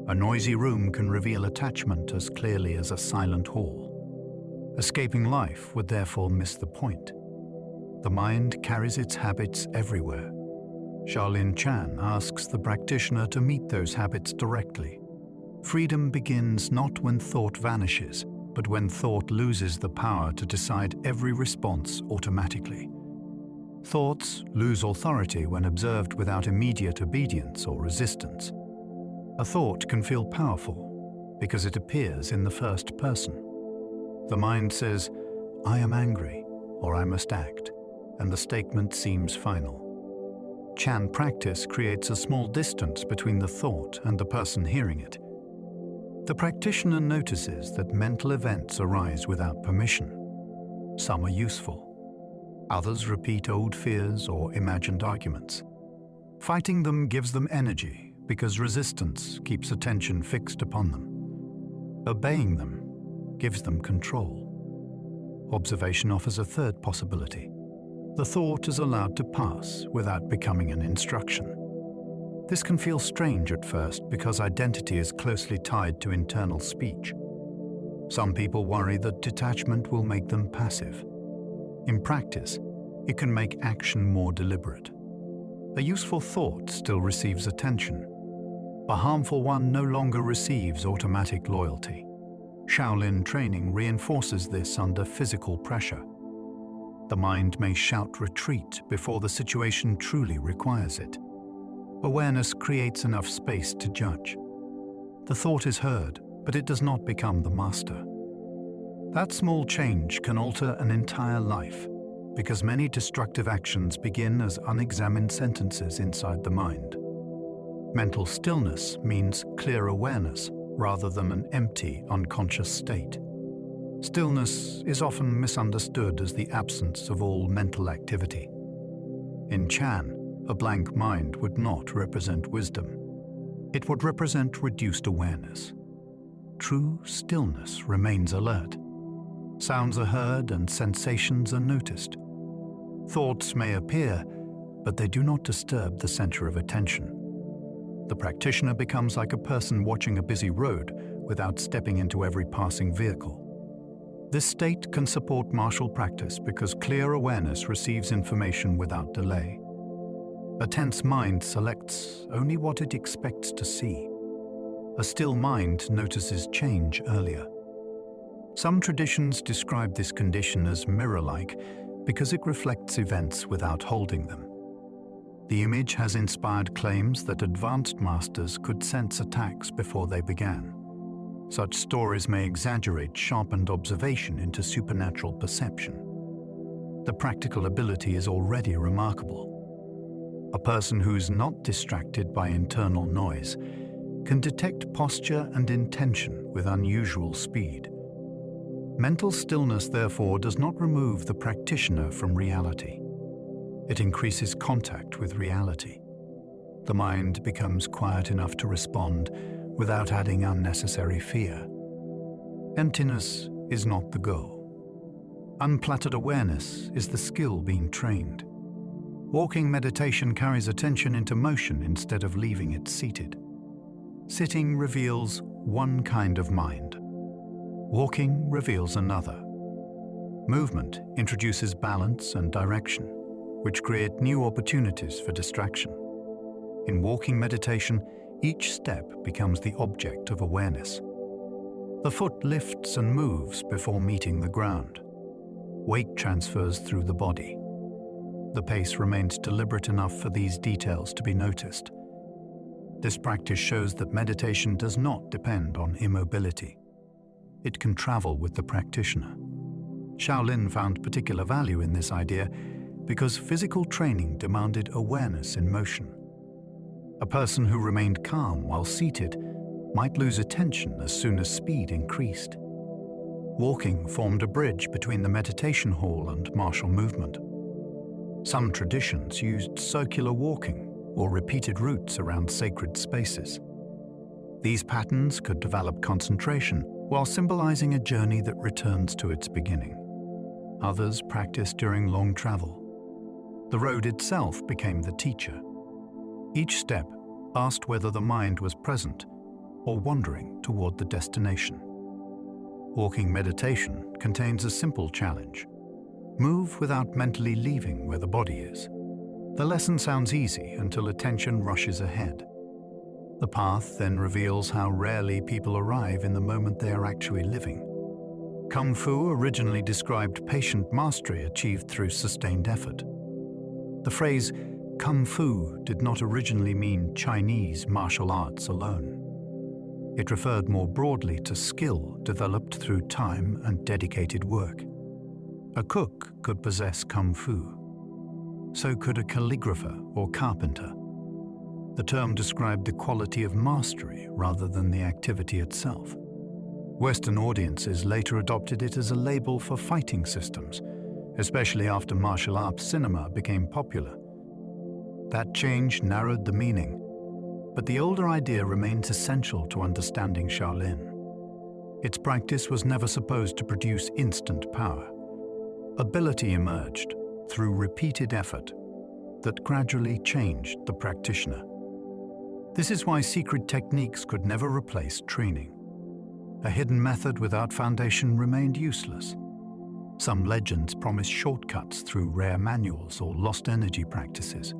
A noisy room can reveal attachment as clearly as a silent hall. Escaping life would therefore miss the point. The mind carries its habits everywhere. Shaolin Chan asks the practitioner to meet those habits directly. Freedom begins not when thought vanishes, but when thought loses the power to decide every response automatically. Thoughts lose authority when observed without immediate obedience or resistance. A thought can feel powerful because it appears in the first person. The mind says, "I am angry," or "I must act," and the statement seems final. Chan practice creates a small distance between the thought and the person hearing it. The practitioner notices that mental events arise without permission. Some are useful. Others repeat old fears or imagined arguments. Fighting them gives them energy because resistance keeps attention fixed upon them. Obeying them gives them control. Observation offers a third possibility. The thought is allowed to pass without becoming an instruction. This can feel strange at first because identity is closely tied to internal speech. Some people worry that detachment will make them passive. In practice, it can make action more deliberate. A useful thought still receives attention. A harmful one no longer receives automatic loyalty. Shaolin training reinforces this under physical pressure. The mind may shout retreat before the situation truly requires it. Awareness creates enough space to judge. The thought is heard, but it does not become the master. That small change can alter an entire life, because many destructive actions begin as unexamined sentences inside the mind. Mental stillness means clear awareness rather than an empty, unconscious state. Stillness is often misunderstood as the absence of all mental activity. In Chan, a blank mind would not represent wisdom. It would represent reduced awareness. True stillness remains alert. Sounds are heard and sensations are noticed. Thoughts may appear, but they do not disturb the center of attention. The practitioner becomes like a person watching a busy road without stepping into every passing vehicle. This state can support martial practice because clear awareness receives information without delay. A tense mind selects only what it expects to see. A still mind notices change earlier. Some traditions describe this condition as mirror-like because it reflects events without holding them. The image has inspired claims that advanced masters could sense attacks before they began. Such stories may exaggerate sharpened observation into supernatural perception. The practical ability is already remarkable. A person who's not distracted by internal noise can detect posture and intention with unusual speed. Mental stillness, therefore, does not remove the practitioner from reality. It increases contact with reality. The mind becomes quiet enough to respond without adding unnecessary fear. Emptiness is not the goal. Unplattered awareness is the skill being trained. Walking meditation carries attention into motion instead of leaving it seated. Sitting reveals one kind of mind. Walking reveals another. Movement introduces balance and direction, which create new opportunities for distraction. In walking meditation, each step becomes the object of awareness. The foot lifts and moves before meeting the ground. Weight transfers through the body. The pace remains deliberate enough for these details to be noticed. This practice shows that meditation does not depend on immobility. It can travel with the practitioner. Shaolin found particular value in this idea because physical training demanded awareness in motion. A person who remained calm while seated might lose attention as soon as speed increased. Walking formed a bridge between the meditation hall and martial movement. Some traditions used circular walking or repeated routes around sacred spaces. These patterns could develop concentration while symbolizing a journey that returns to its beginning. Others practiced during long travel. The road itself became the teacher. Each step asked whether the mind was present or wandering toward the destination. Walking meditation contains a simple challenge. Move without mentally leaving where the body is. The lesson sounds easy until attention rushes ahead. The path then reveals how rarely people arrive in the moment they are actually living. Kung Fu originally described patient mastery achieved through sustained effort. The phrase Kung Fu did not originally mean Chinese martial arts alone. It referred more broadly to skill developed through time and dedicated work. A cook could possess Kung Fu. So could a calligrapher or carpenter. The term described the quality of mastery rather than the activity itself. Western audiences later adopted it as a label for fighting systems, especially after martial arts cinema became popular. That change narrowed the meaning, but the older idea remains essential to understanding Shaolin. Its practice was never supposed to produce instant power. Ability emerged through repeated effort that gradually changed the practitioner. This is why secret techniques could never replace training. A hidden method without foundation remained useless. Some legends promise shortcuts through rare manuals or lost energy practices.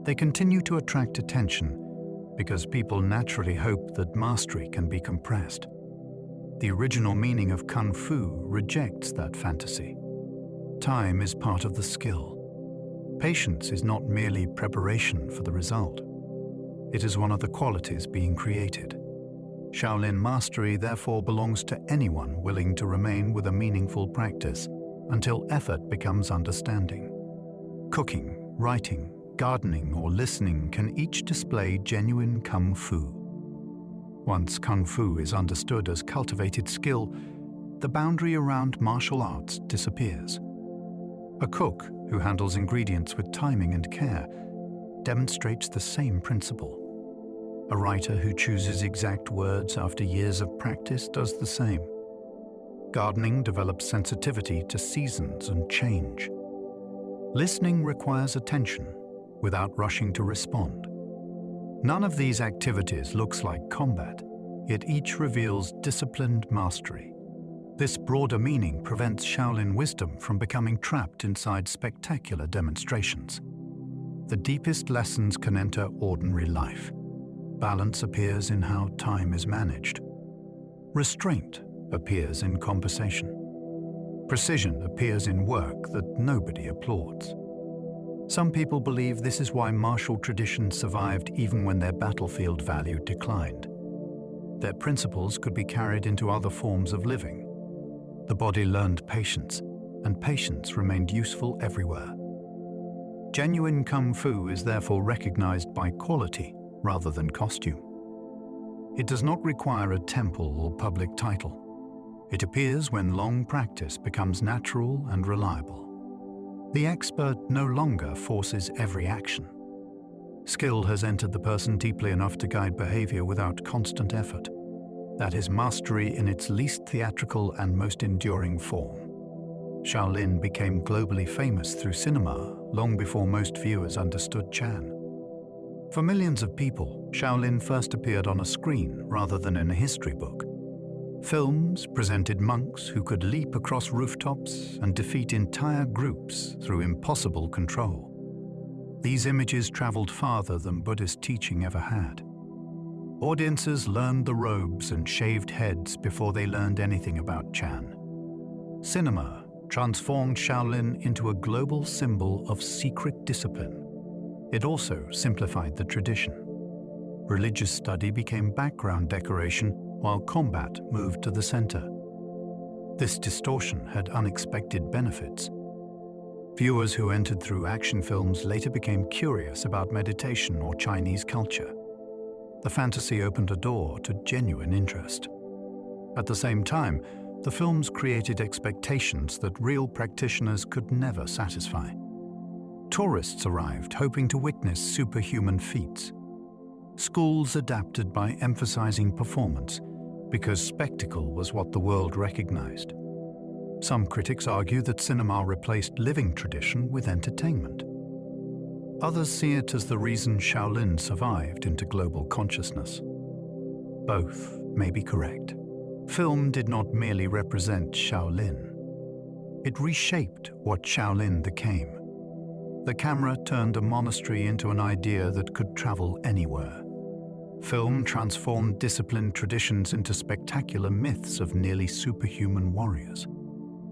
They continue to attract attention because people naturally hope that mastery can be compressed. The original meaning of Kung Fu rejects that fantasy. Time is part of the skill. Patience is not merely preparation for the result. It is one of the qualities being created. Shaolin mastery therefore belongs to anyone willing to remain with a meaningful practice until effort becomes understanding. Cooking, writing, gardening, or listening can each display genuine Kung Fu. Once Kung Fu is understood as cultivated skill, the boundary around martial arts disappears. A cook who handles ingredients with timing and care demonstrates the same principle. A writer who chooses exact words after years of practice does the same. Gardening develops sensitivity to seasons and change. Listening requires attention without rushing to respond. None of these activities looks like combat, yet each reveals disciplined mastery. This broader meaning prevents Shaolin wisdom from becoming trapped inside spectacular demonstrations. The deepest lessons can enter ordinary life. Balance appears in how time is managed. Restraint appears in conversation. Precision appears in work that nobody applauds. Some people believe this is why martial traditions survived even when their battlefield value declined. Their principles could be carried into other forms of living. The body learned patience, and patience remained useful everywhere. Genuine Kung Fu is therefore recognized by quality rather than costume. It does not require a temple or public title. It appears when long practice becomes natural and reliable. The expert no longer forces every action. Skill has entered the person deeply enough to guide behavior without constant effort. That is mastery in its least theatrical and most enduring form. Shaolin became globally famous through cinema long before most viewers understood Chan. For millions of people, Shaolin first appeared on a screen rather than in a history book. Films presented monks who could leap across rooftops and defeat entire groups through impossible control. These images traveled farther than Buddhist teaching ever had. Audiences learned the robes and shaved heads before they learned anything about Chan. Cinema transformed Shaolin into a global symbol of secret discipline. It also simplified the tradition. Religious study became background decoration while combat moved to the center. This distortion had unexpected benefits. Viewers who entered through action films later became curious about meditation or Chinese culture. The fantasy opened a door to genuine interest. At the same time, the films created expectations that real practitioners could never satisfy. Tourists arrived hoping to witness superhuman feats. Schools adapted by emphasizing performance because spectacle was what the world recognized. Some critics argue that cinema replaced living tradition with entertainment. Others see it as the reason Shaolin survived into global consciousness. Both may be correct. Film did not merely represent Shaolin. It reshaped what Shaolin became. The camera turned a monastery into an idea that could travel anywhere. Film transformed disciplined traditions into spectacular myths of nearly superhuman warriors.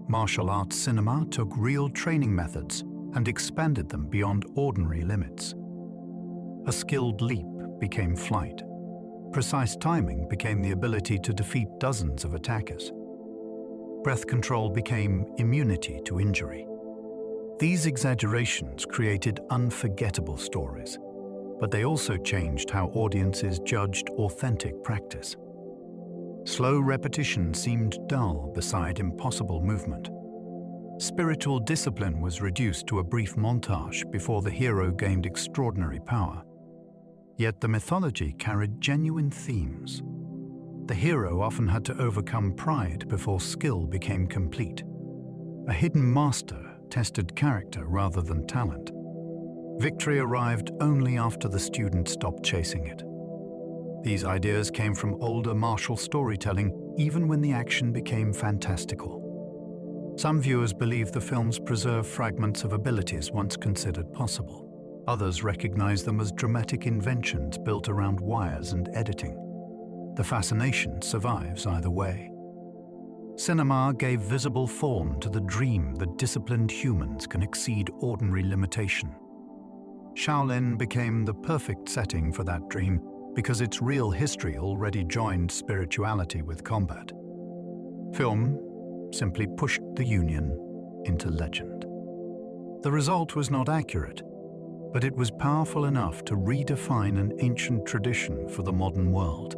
Martial arts cinema took real training methods and expanded them beyond ordinary limits. A skilled leap became flight. Precise timing became the ability to defeat dozens of attackers. Breath control became immunity to injury. These exaggerations created unforgettable stories, but they also changed how audiences judged authentic practice. Slow repetition seemed dull beside impossible movement. Spiritual discipline was reduced to a brief montage before the hero gained extraordinary power. Yet the mythology carried genuine themes. The hero often had to overcome pride before skill became complete. A hidden master tested character rather than talent. Victory arrived only after the student stopped chasing it. These ideas came from older martial storytelling, even when the action became fantastical. Some viewers believe the films preserve fragments of abilities once considered possible. Others recognize them as dramatic inventions built around wires and editing. The fascination survives either way. Cinema gave visible form to the dream that disciplined humans can exceed ordinary limitation. Shaolin became the perfect setting for that dream because its real history already joined spirituality with combat. Film simply pushed the union into legend. The result was not accurate, but it was powerful enough to redefine an ancient tradition for the modern world.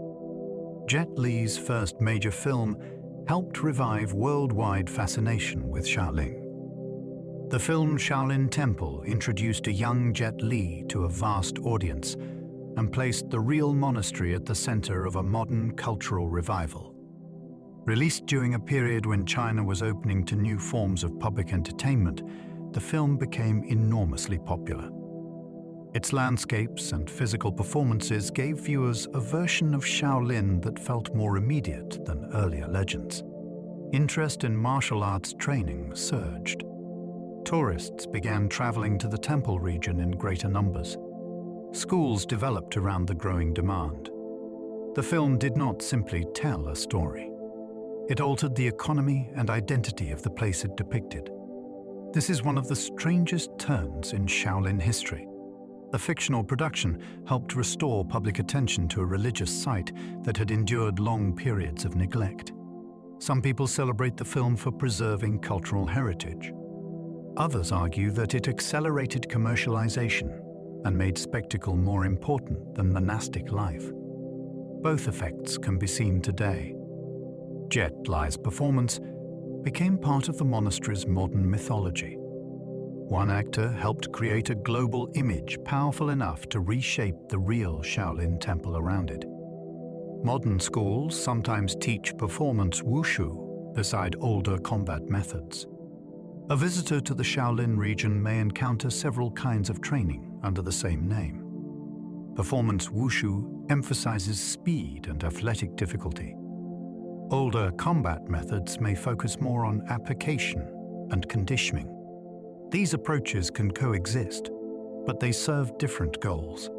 Jet Li's first major film helped revive worldwide fascination with Shaolin. The film Shaolin Temple introduced a young Jet Li to a vast audience and placed the real monastery at the center of a modern cultural revival. Released during a period when China was opening to new forms of public entertainment, the film became enormously popular. Its landscapes and physical performances gave viewers a version of Shaolin that felt more immediate than earlier legends. Interest in martial arts training surged. Tourists began traveling to the temple region in greater numbers. Schools developed around the growing demand. The film did not simply tell a story. It altered the economy and identity of the place it depicted. This is one of the strangest turns in Shaolin history. The fictional production helped restore public attention to a religious site that had endured long periods of neglect. Some people celebrate the film for preserving cultural heritage. Others argue that it accelerated commercialization and made spectacle more important than monastic life. Both effects can be seen today. Jet Li's performance became part of the monastery's modern mythology. One actor helped create a global image powerful enough to reshape the real Shaolin Temple around it. Modern schools sometimes teach performance wushu beside older combat methods. A visitor to the Shaolin region may encounter several kinds of training under the same name. Performance wushu emphasizes speed and athletic difficulty. Older combat methods may focus more on application and conditioning. These approaches can coexist, but they serve different goals.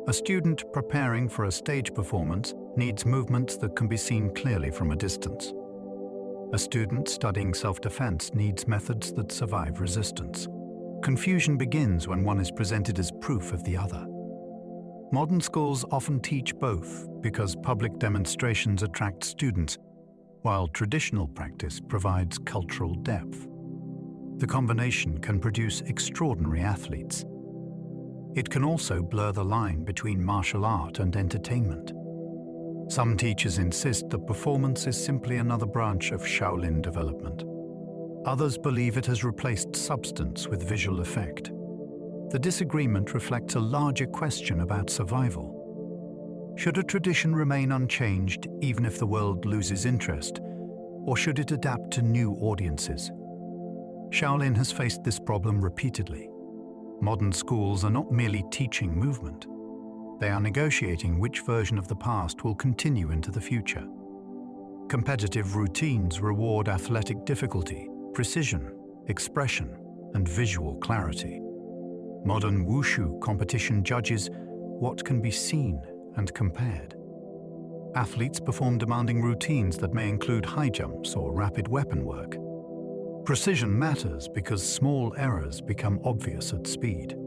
A student preparing for a stage performance needs movements that can be seen clearly from a distance. A student studying self-defense needs methods that survive resistance. Confusion begins when one is presented as proof of the other. Modern schools often teach both because public demonstrations attract students, while traditional practice provides cultural depth. The combination can produce extraordinary athletes. It can also blur the line between martial art and entertainment. Some teachers insist that performance is simply another branch of Shaolin development. Others believe it has replaced substance with visual effect. The disagreement reflects a larger question about survival. Should a tradition remain unchanged even if the world loses interest, or should it adapt to new audiences? Shaolin has faced this problem repeatedly. Modern schools are not merely teaching movement. They are negotiating which version of the past will continue into the future. Competitive routines reward athletic difficulty, precision, expression, and visual clarity. Modern wushu competition judges what can be seen and compared. Athletes perform demanding routines that may include high jumps or rapid weapon work. Precision matters because small errors become obvious at speed.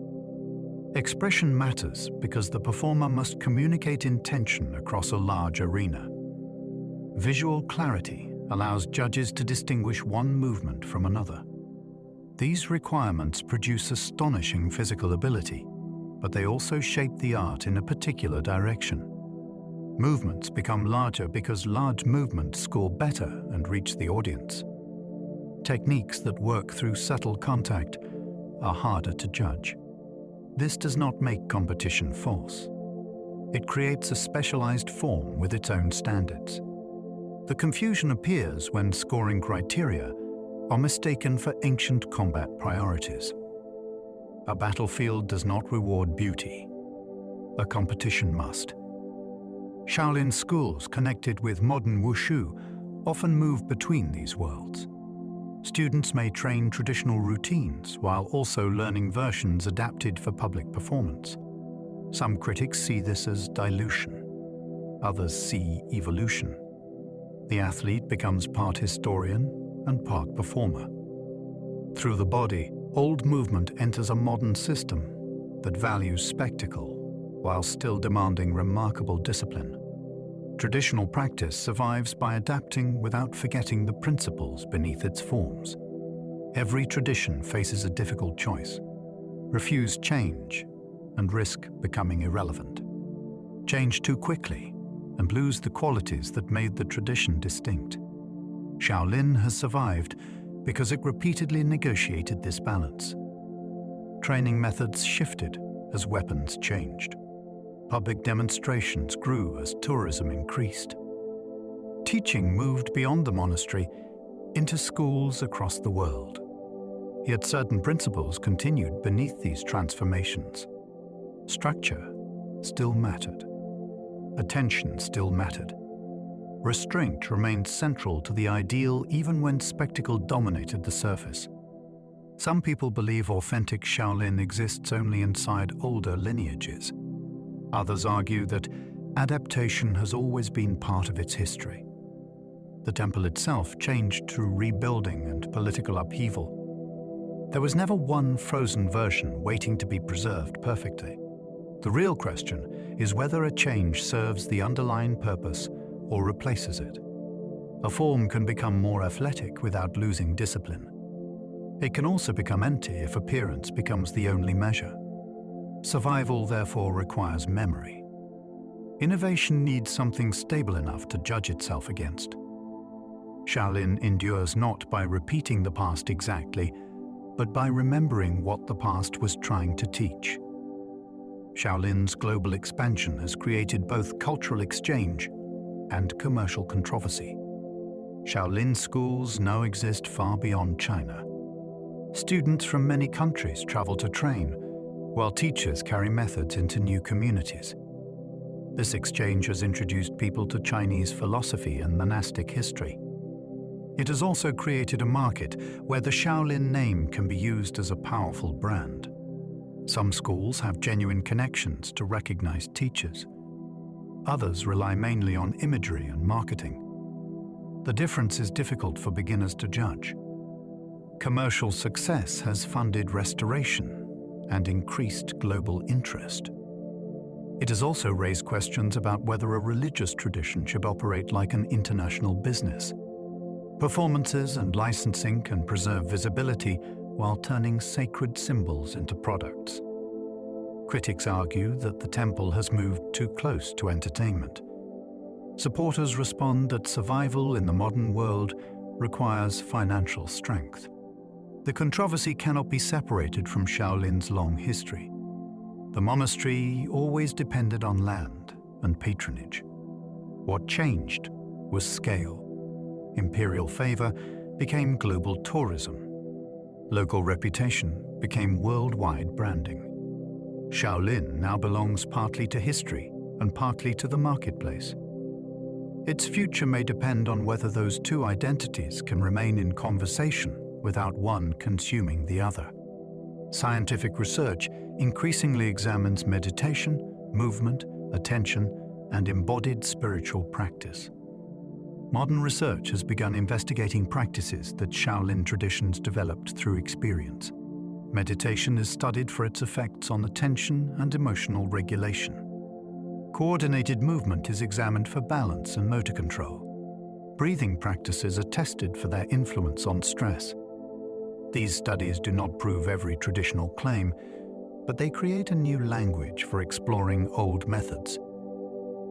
Expression matters because the performer must communicate intention across a large arena. Visual clarity allows judges to distinguish one movement from another. These requirements produce astonishing physical ability, but they also shape the art in a particular direction. Movements become larger because large movements score better and reach the audience. Techniques that work through subtle contact are harder to judge. This does not make competition false. It creates a specialized form with its own standards. The confusion appears when scoring criteria are mistaken for ancient combat priorities. A battlefield does not reward beauty. A competition must. Shaolin schools connected with modern wushu often move between these worlds. Students may train traditional routines while also learning versions adapted for public performance. Some critics see this as dilution. Others see evolution. The athlete becomes part historian and part performer. Through the body, old movement enters a modern system that values spectacle while still demanding remarkable discipline. Traditional practice survives by adapting without forgetting the principles beneath its forms. Every tradition faces a difficult choice: refuse change and risk becoming irrelevant. Change too quickly and lose the qualities that made the tradition distinct. Shaolin has survived because it repeatedly negotiated this balance. Training methods shifted as weapons changed. Public demonstrations grew as tourism increased. Teaching moved beyond the monastery into schools across the world. Yet certain principles continued beneath these transformations. Structure still mattered. Attention still mattered. Restraint remained central to the ideal even when spectacle dominated the surface. Some people believe authentic Shaolin exists only inside older lineages. Others argue that adaptation has always been part of its history. The temple itself changed through rebuilding and political upheaval. There was never one frozen version waiting to be preserved perfectly. The real question is whether a change serves the underlying purpose or replaces it. A form can become more athletic without losing discipline. It can also become empty if appearance becomes the only measure. Survival, therefore, requires memory. Innovation needs something stable enough to judge itself against. Shaolin endures not by repeating the past exactly, but by remembering what the past was trying to teach. Shaolin's global expansion has created both cultural exchange and commercial controversy. Shaolin schools now exist far beyond China. Students from many countries travel to train, while teachers carry methods into new communities. This exchange has introduced people to Chinese philosophy and monastic history. It has also created a market where the Shaolin name can be used as a powerful brand. Some schools have genuine connections to recognized teachers. Others rely mainly on imagery and marketing. The difference is difficult for beginners to judge. Commercial success has funded restoration and increased global interest. It has also raised questions about whether a religious tradition should operate like an international business. Performances and licensing can preserve visibility while turning sacred symbols into products. Critics argue that the temple has moved too close to entertainment. Supporters respond that survival in the modern world requires financial strength. The controversy cannot be separated from Shaolin's long history. The monastery always depended on land and patronage. What changed was scale. Imperial favor became global tourism. Local reputation became worldwide branding. Shaolin now belongs partly to history and partly to the marketplace. Its future may depend on whether those two identities can remain in conversation without one consuming the other. Scientific research increasingly examines meditation, movement, attention, and embodied spiritual practice. Modern research has begun investigating practices that Shaolin traditions developed through experience. Meditation is studied for its effects on attention and emotional regulation. Coordinated movement is examined for balance and motor control. Breathing practices are tested for their influence on stress. These studies do not prove every traditional claim, but they create a new language for exploring old methods.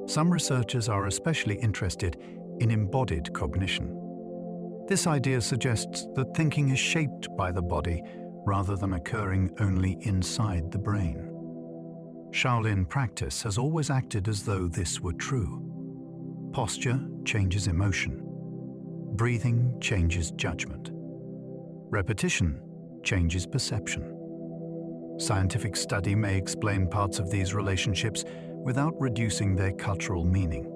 Some researchers are especially interested in embodied cognition. This idea suggests that thinking is shaped by the body rather than occurring only inside the brain. Shaolin practice has always acted as though this were true. Posture changes emotion. Breathing changes judgment. Repetition changes perception. Scientific study may explain parts of these relationships without reducing their cultural meaning.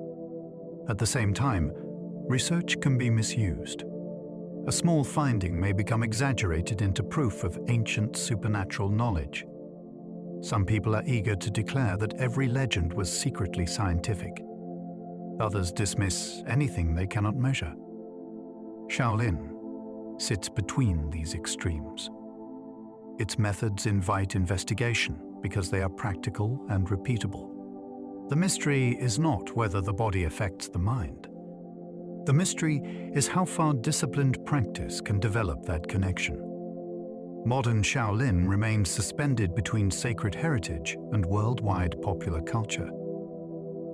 At the same time, research can be misused. A small finding may become exaggerated into proof of ancient supernatural knowledge. Some people are eager to declare that every legend was secretly scientific. Others dismiss anything they cannot measure. Shaolin sits between these extremes. Its methods invite investigation because they are practical and repeatable. The mystery is not whether the body affects the mind. The mystery is how far disciplined practice can develop that connection. Modern Shaolin remains suspended between sacred heritage and worldwide popular culture.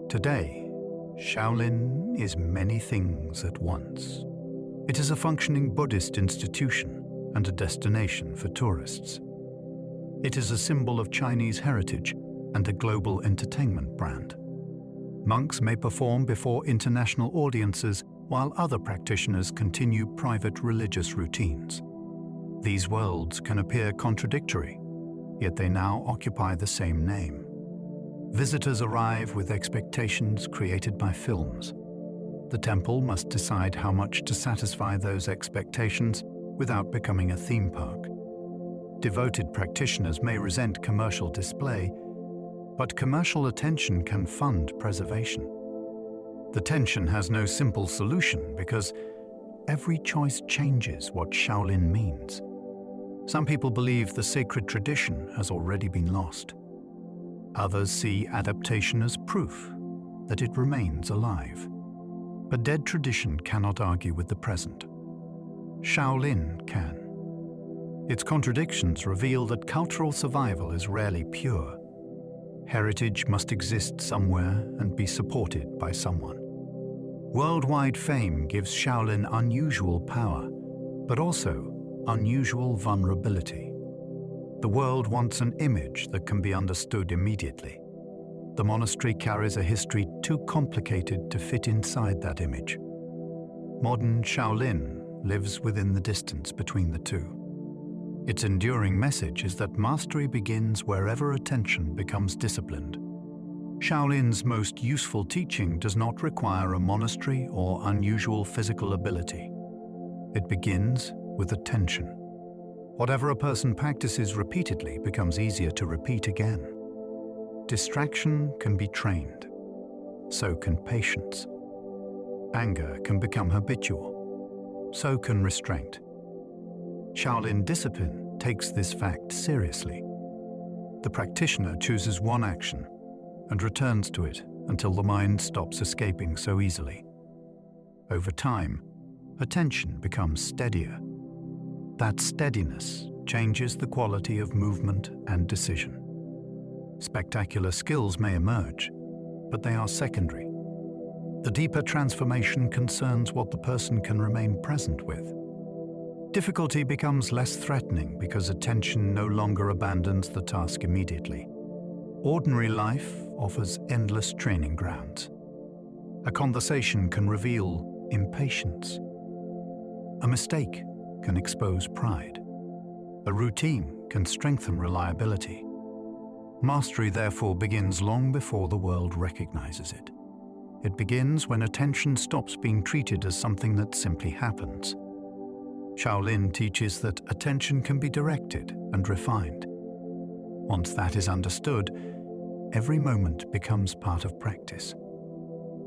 Today, Shaolin is many things at once. It is a functioning Buddhist institution and a destination for tourists. It is a symbol of Chinese heritage and a global entertainment brand. Monks may perform before international audiences while other practitioners continue private religious routines. These worlds can appear contradictory, yet they now occupy the same name. Visitors arrive with expectations created by films. The temple must decide how much to satisfy those expectations without becoming a theme park. Devoted practitioners may resent commercial display, but commercial attention can fund preservation. The tension has no simple solution because every choice changes what Shaolin means. Some people believe the sacred tradition has already been lost. Others see adaptation as proof that it remains alive. But dead tradition cannot argue with the present. Shaolin can. Its contradictions reveal that cultural survival is rarely pure. Heritage must exist somewhere and be supported by someone. Worldwide fame gives Shaolin unusual power, but also unusual vulnerability. The world wants an image that can be understood immediately. The monastery carries a history too complicated to fit inside that image. Modern Shaolin lives within the distance between the two. Its enduring message is that mastery begins wherever attention becomes disciplined. Shaolin's most useful teaching does not require a monastery or unusual physical ability. It begins with attention. Whatever a person practices repeatedly becomes easier to repeat again. Distraction can be trained. So can patience. Anger can become habitual. So can restraint. Shaolin discipline takes this fact seriously. The practitioner chooses one action and returns to it until the mind stops escaping so easily. Over time, attention becomes steadier. That steadiness changes the quality of movement and decision. Spectacular skills may emerge, but they are secondary. The deeper transformation concerns what the person can remain present with. Difficulty becomes less threatening because attention no longer abandons the task immediately. Ordinary life offers endless training grounds. A conversation can reveal impatience. A mistake can expose pride. A routine can strengthen reliability. Mastery, therefore, begins long before the world recognizes it. It begins when attention stops being treated as something that simply happens. Shaolin teaches that attention can be directed and refined. Once that is understood, every moment becomes part of practice.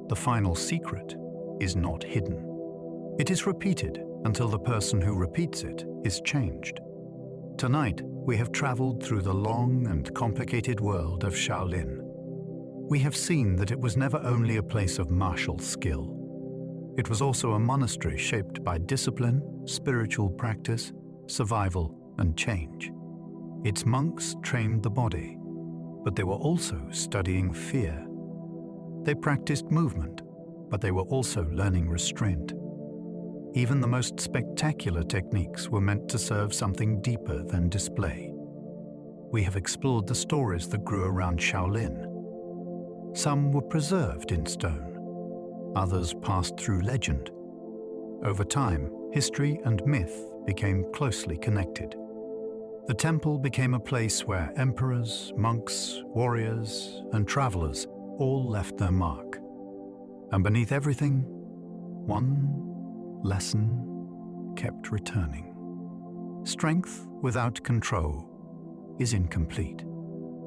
The final secret is not hidden. It is repeated until the person who repeats it is changed. Tonight, we have traveled through the long and complicated world of Shaolin. We have seen that it was never only a place of martial skill. It was also a monastery shaped by discipline, spiritual practice, survival, and change. Its monks trained the body, but they were also studying fear. They practiced movement, but they were also learning restraint. Even the most spectacular techniques were meant to serve something deeper than display. We have explored the stories that grew around Shaolin. Some were preserved in stone. Others passed through legend. Over time, history and myth became closely connected. The temple became a place where emperors, monks, warriors, and travelers all left their mark. And beneath everything, one lesson kept returning. Strength without control is incomplete.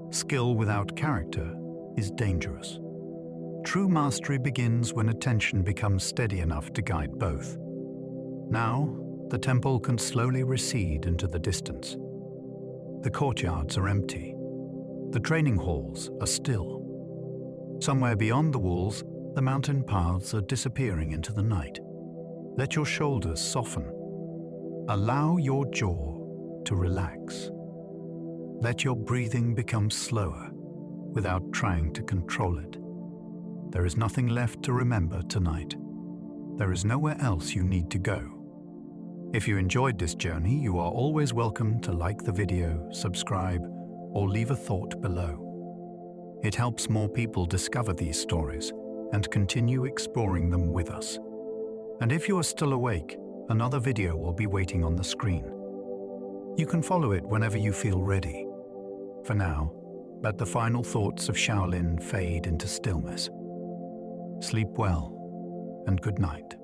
Skill without character is dangerous. True mastery begins when attention becomes steady enough to guide both. Now, the temple can slowly recede into the distance. The courtyards are empty. The training halls are still. Somewhere beyond the walls, the mountain paths are disappearing into the night. Let your shoulders soften. Allow your jaw to relax. Let your breathing become slower without trying to control it. There is nothing left to remember tonight. There is nowhere else you need to go. If you enjoyed this journey, you are always welcome to like the video, subscribe, or leave a thought below. It helps more people discover these stories and continue exploring them with us. And if you are still awake, another video will be waiting on the screen. You can follow it whenever you feel ready. For now, let the final thoughts of Shaolin fade into stillness. Sleep well, and good night.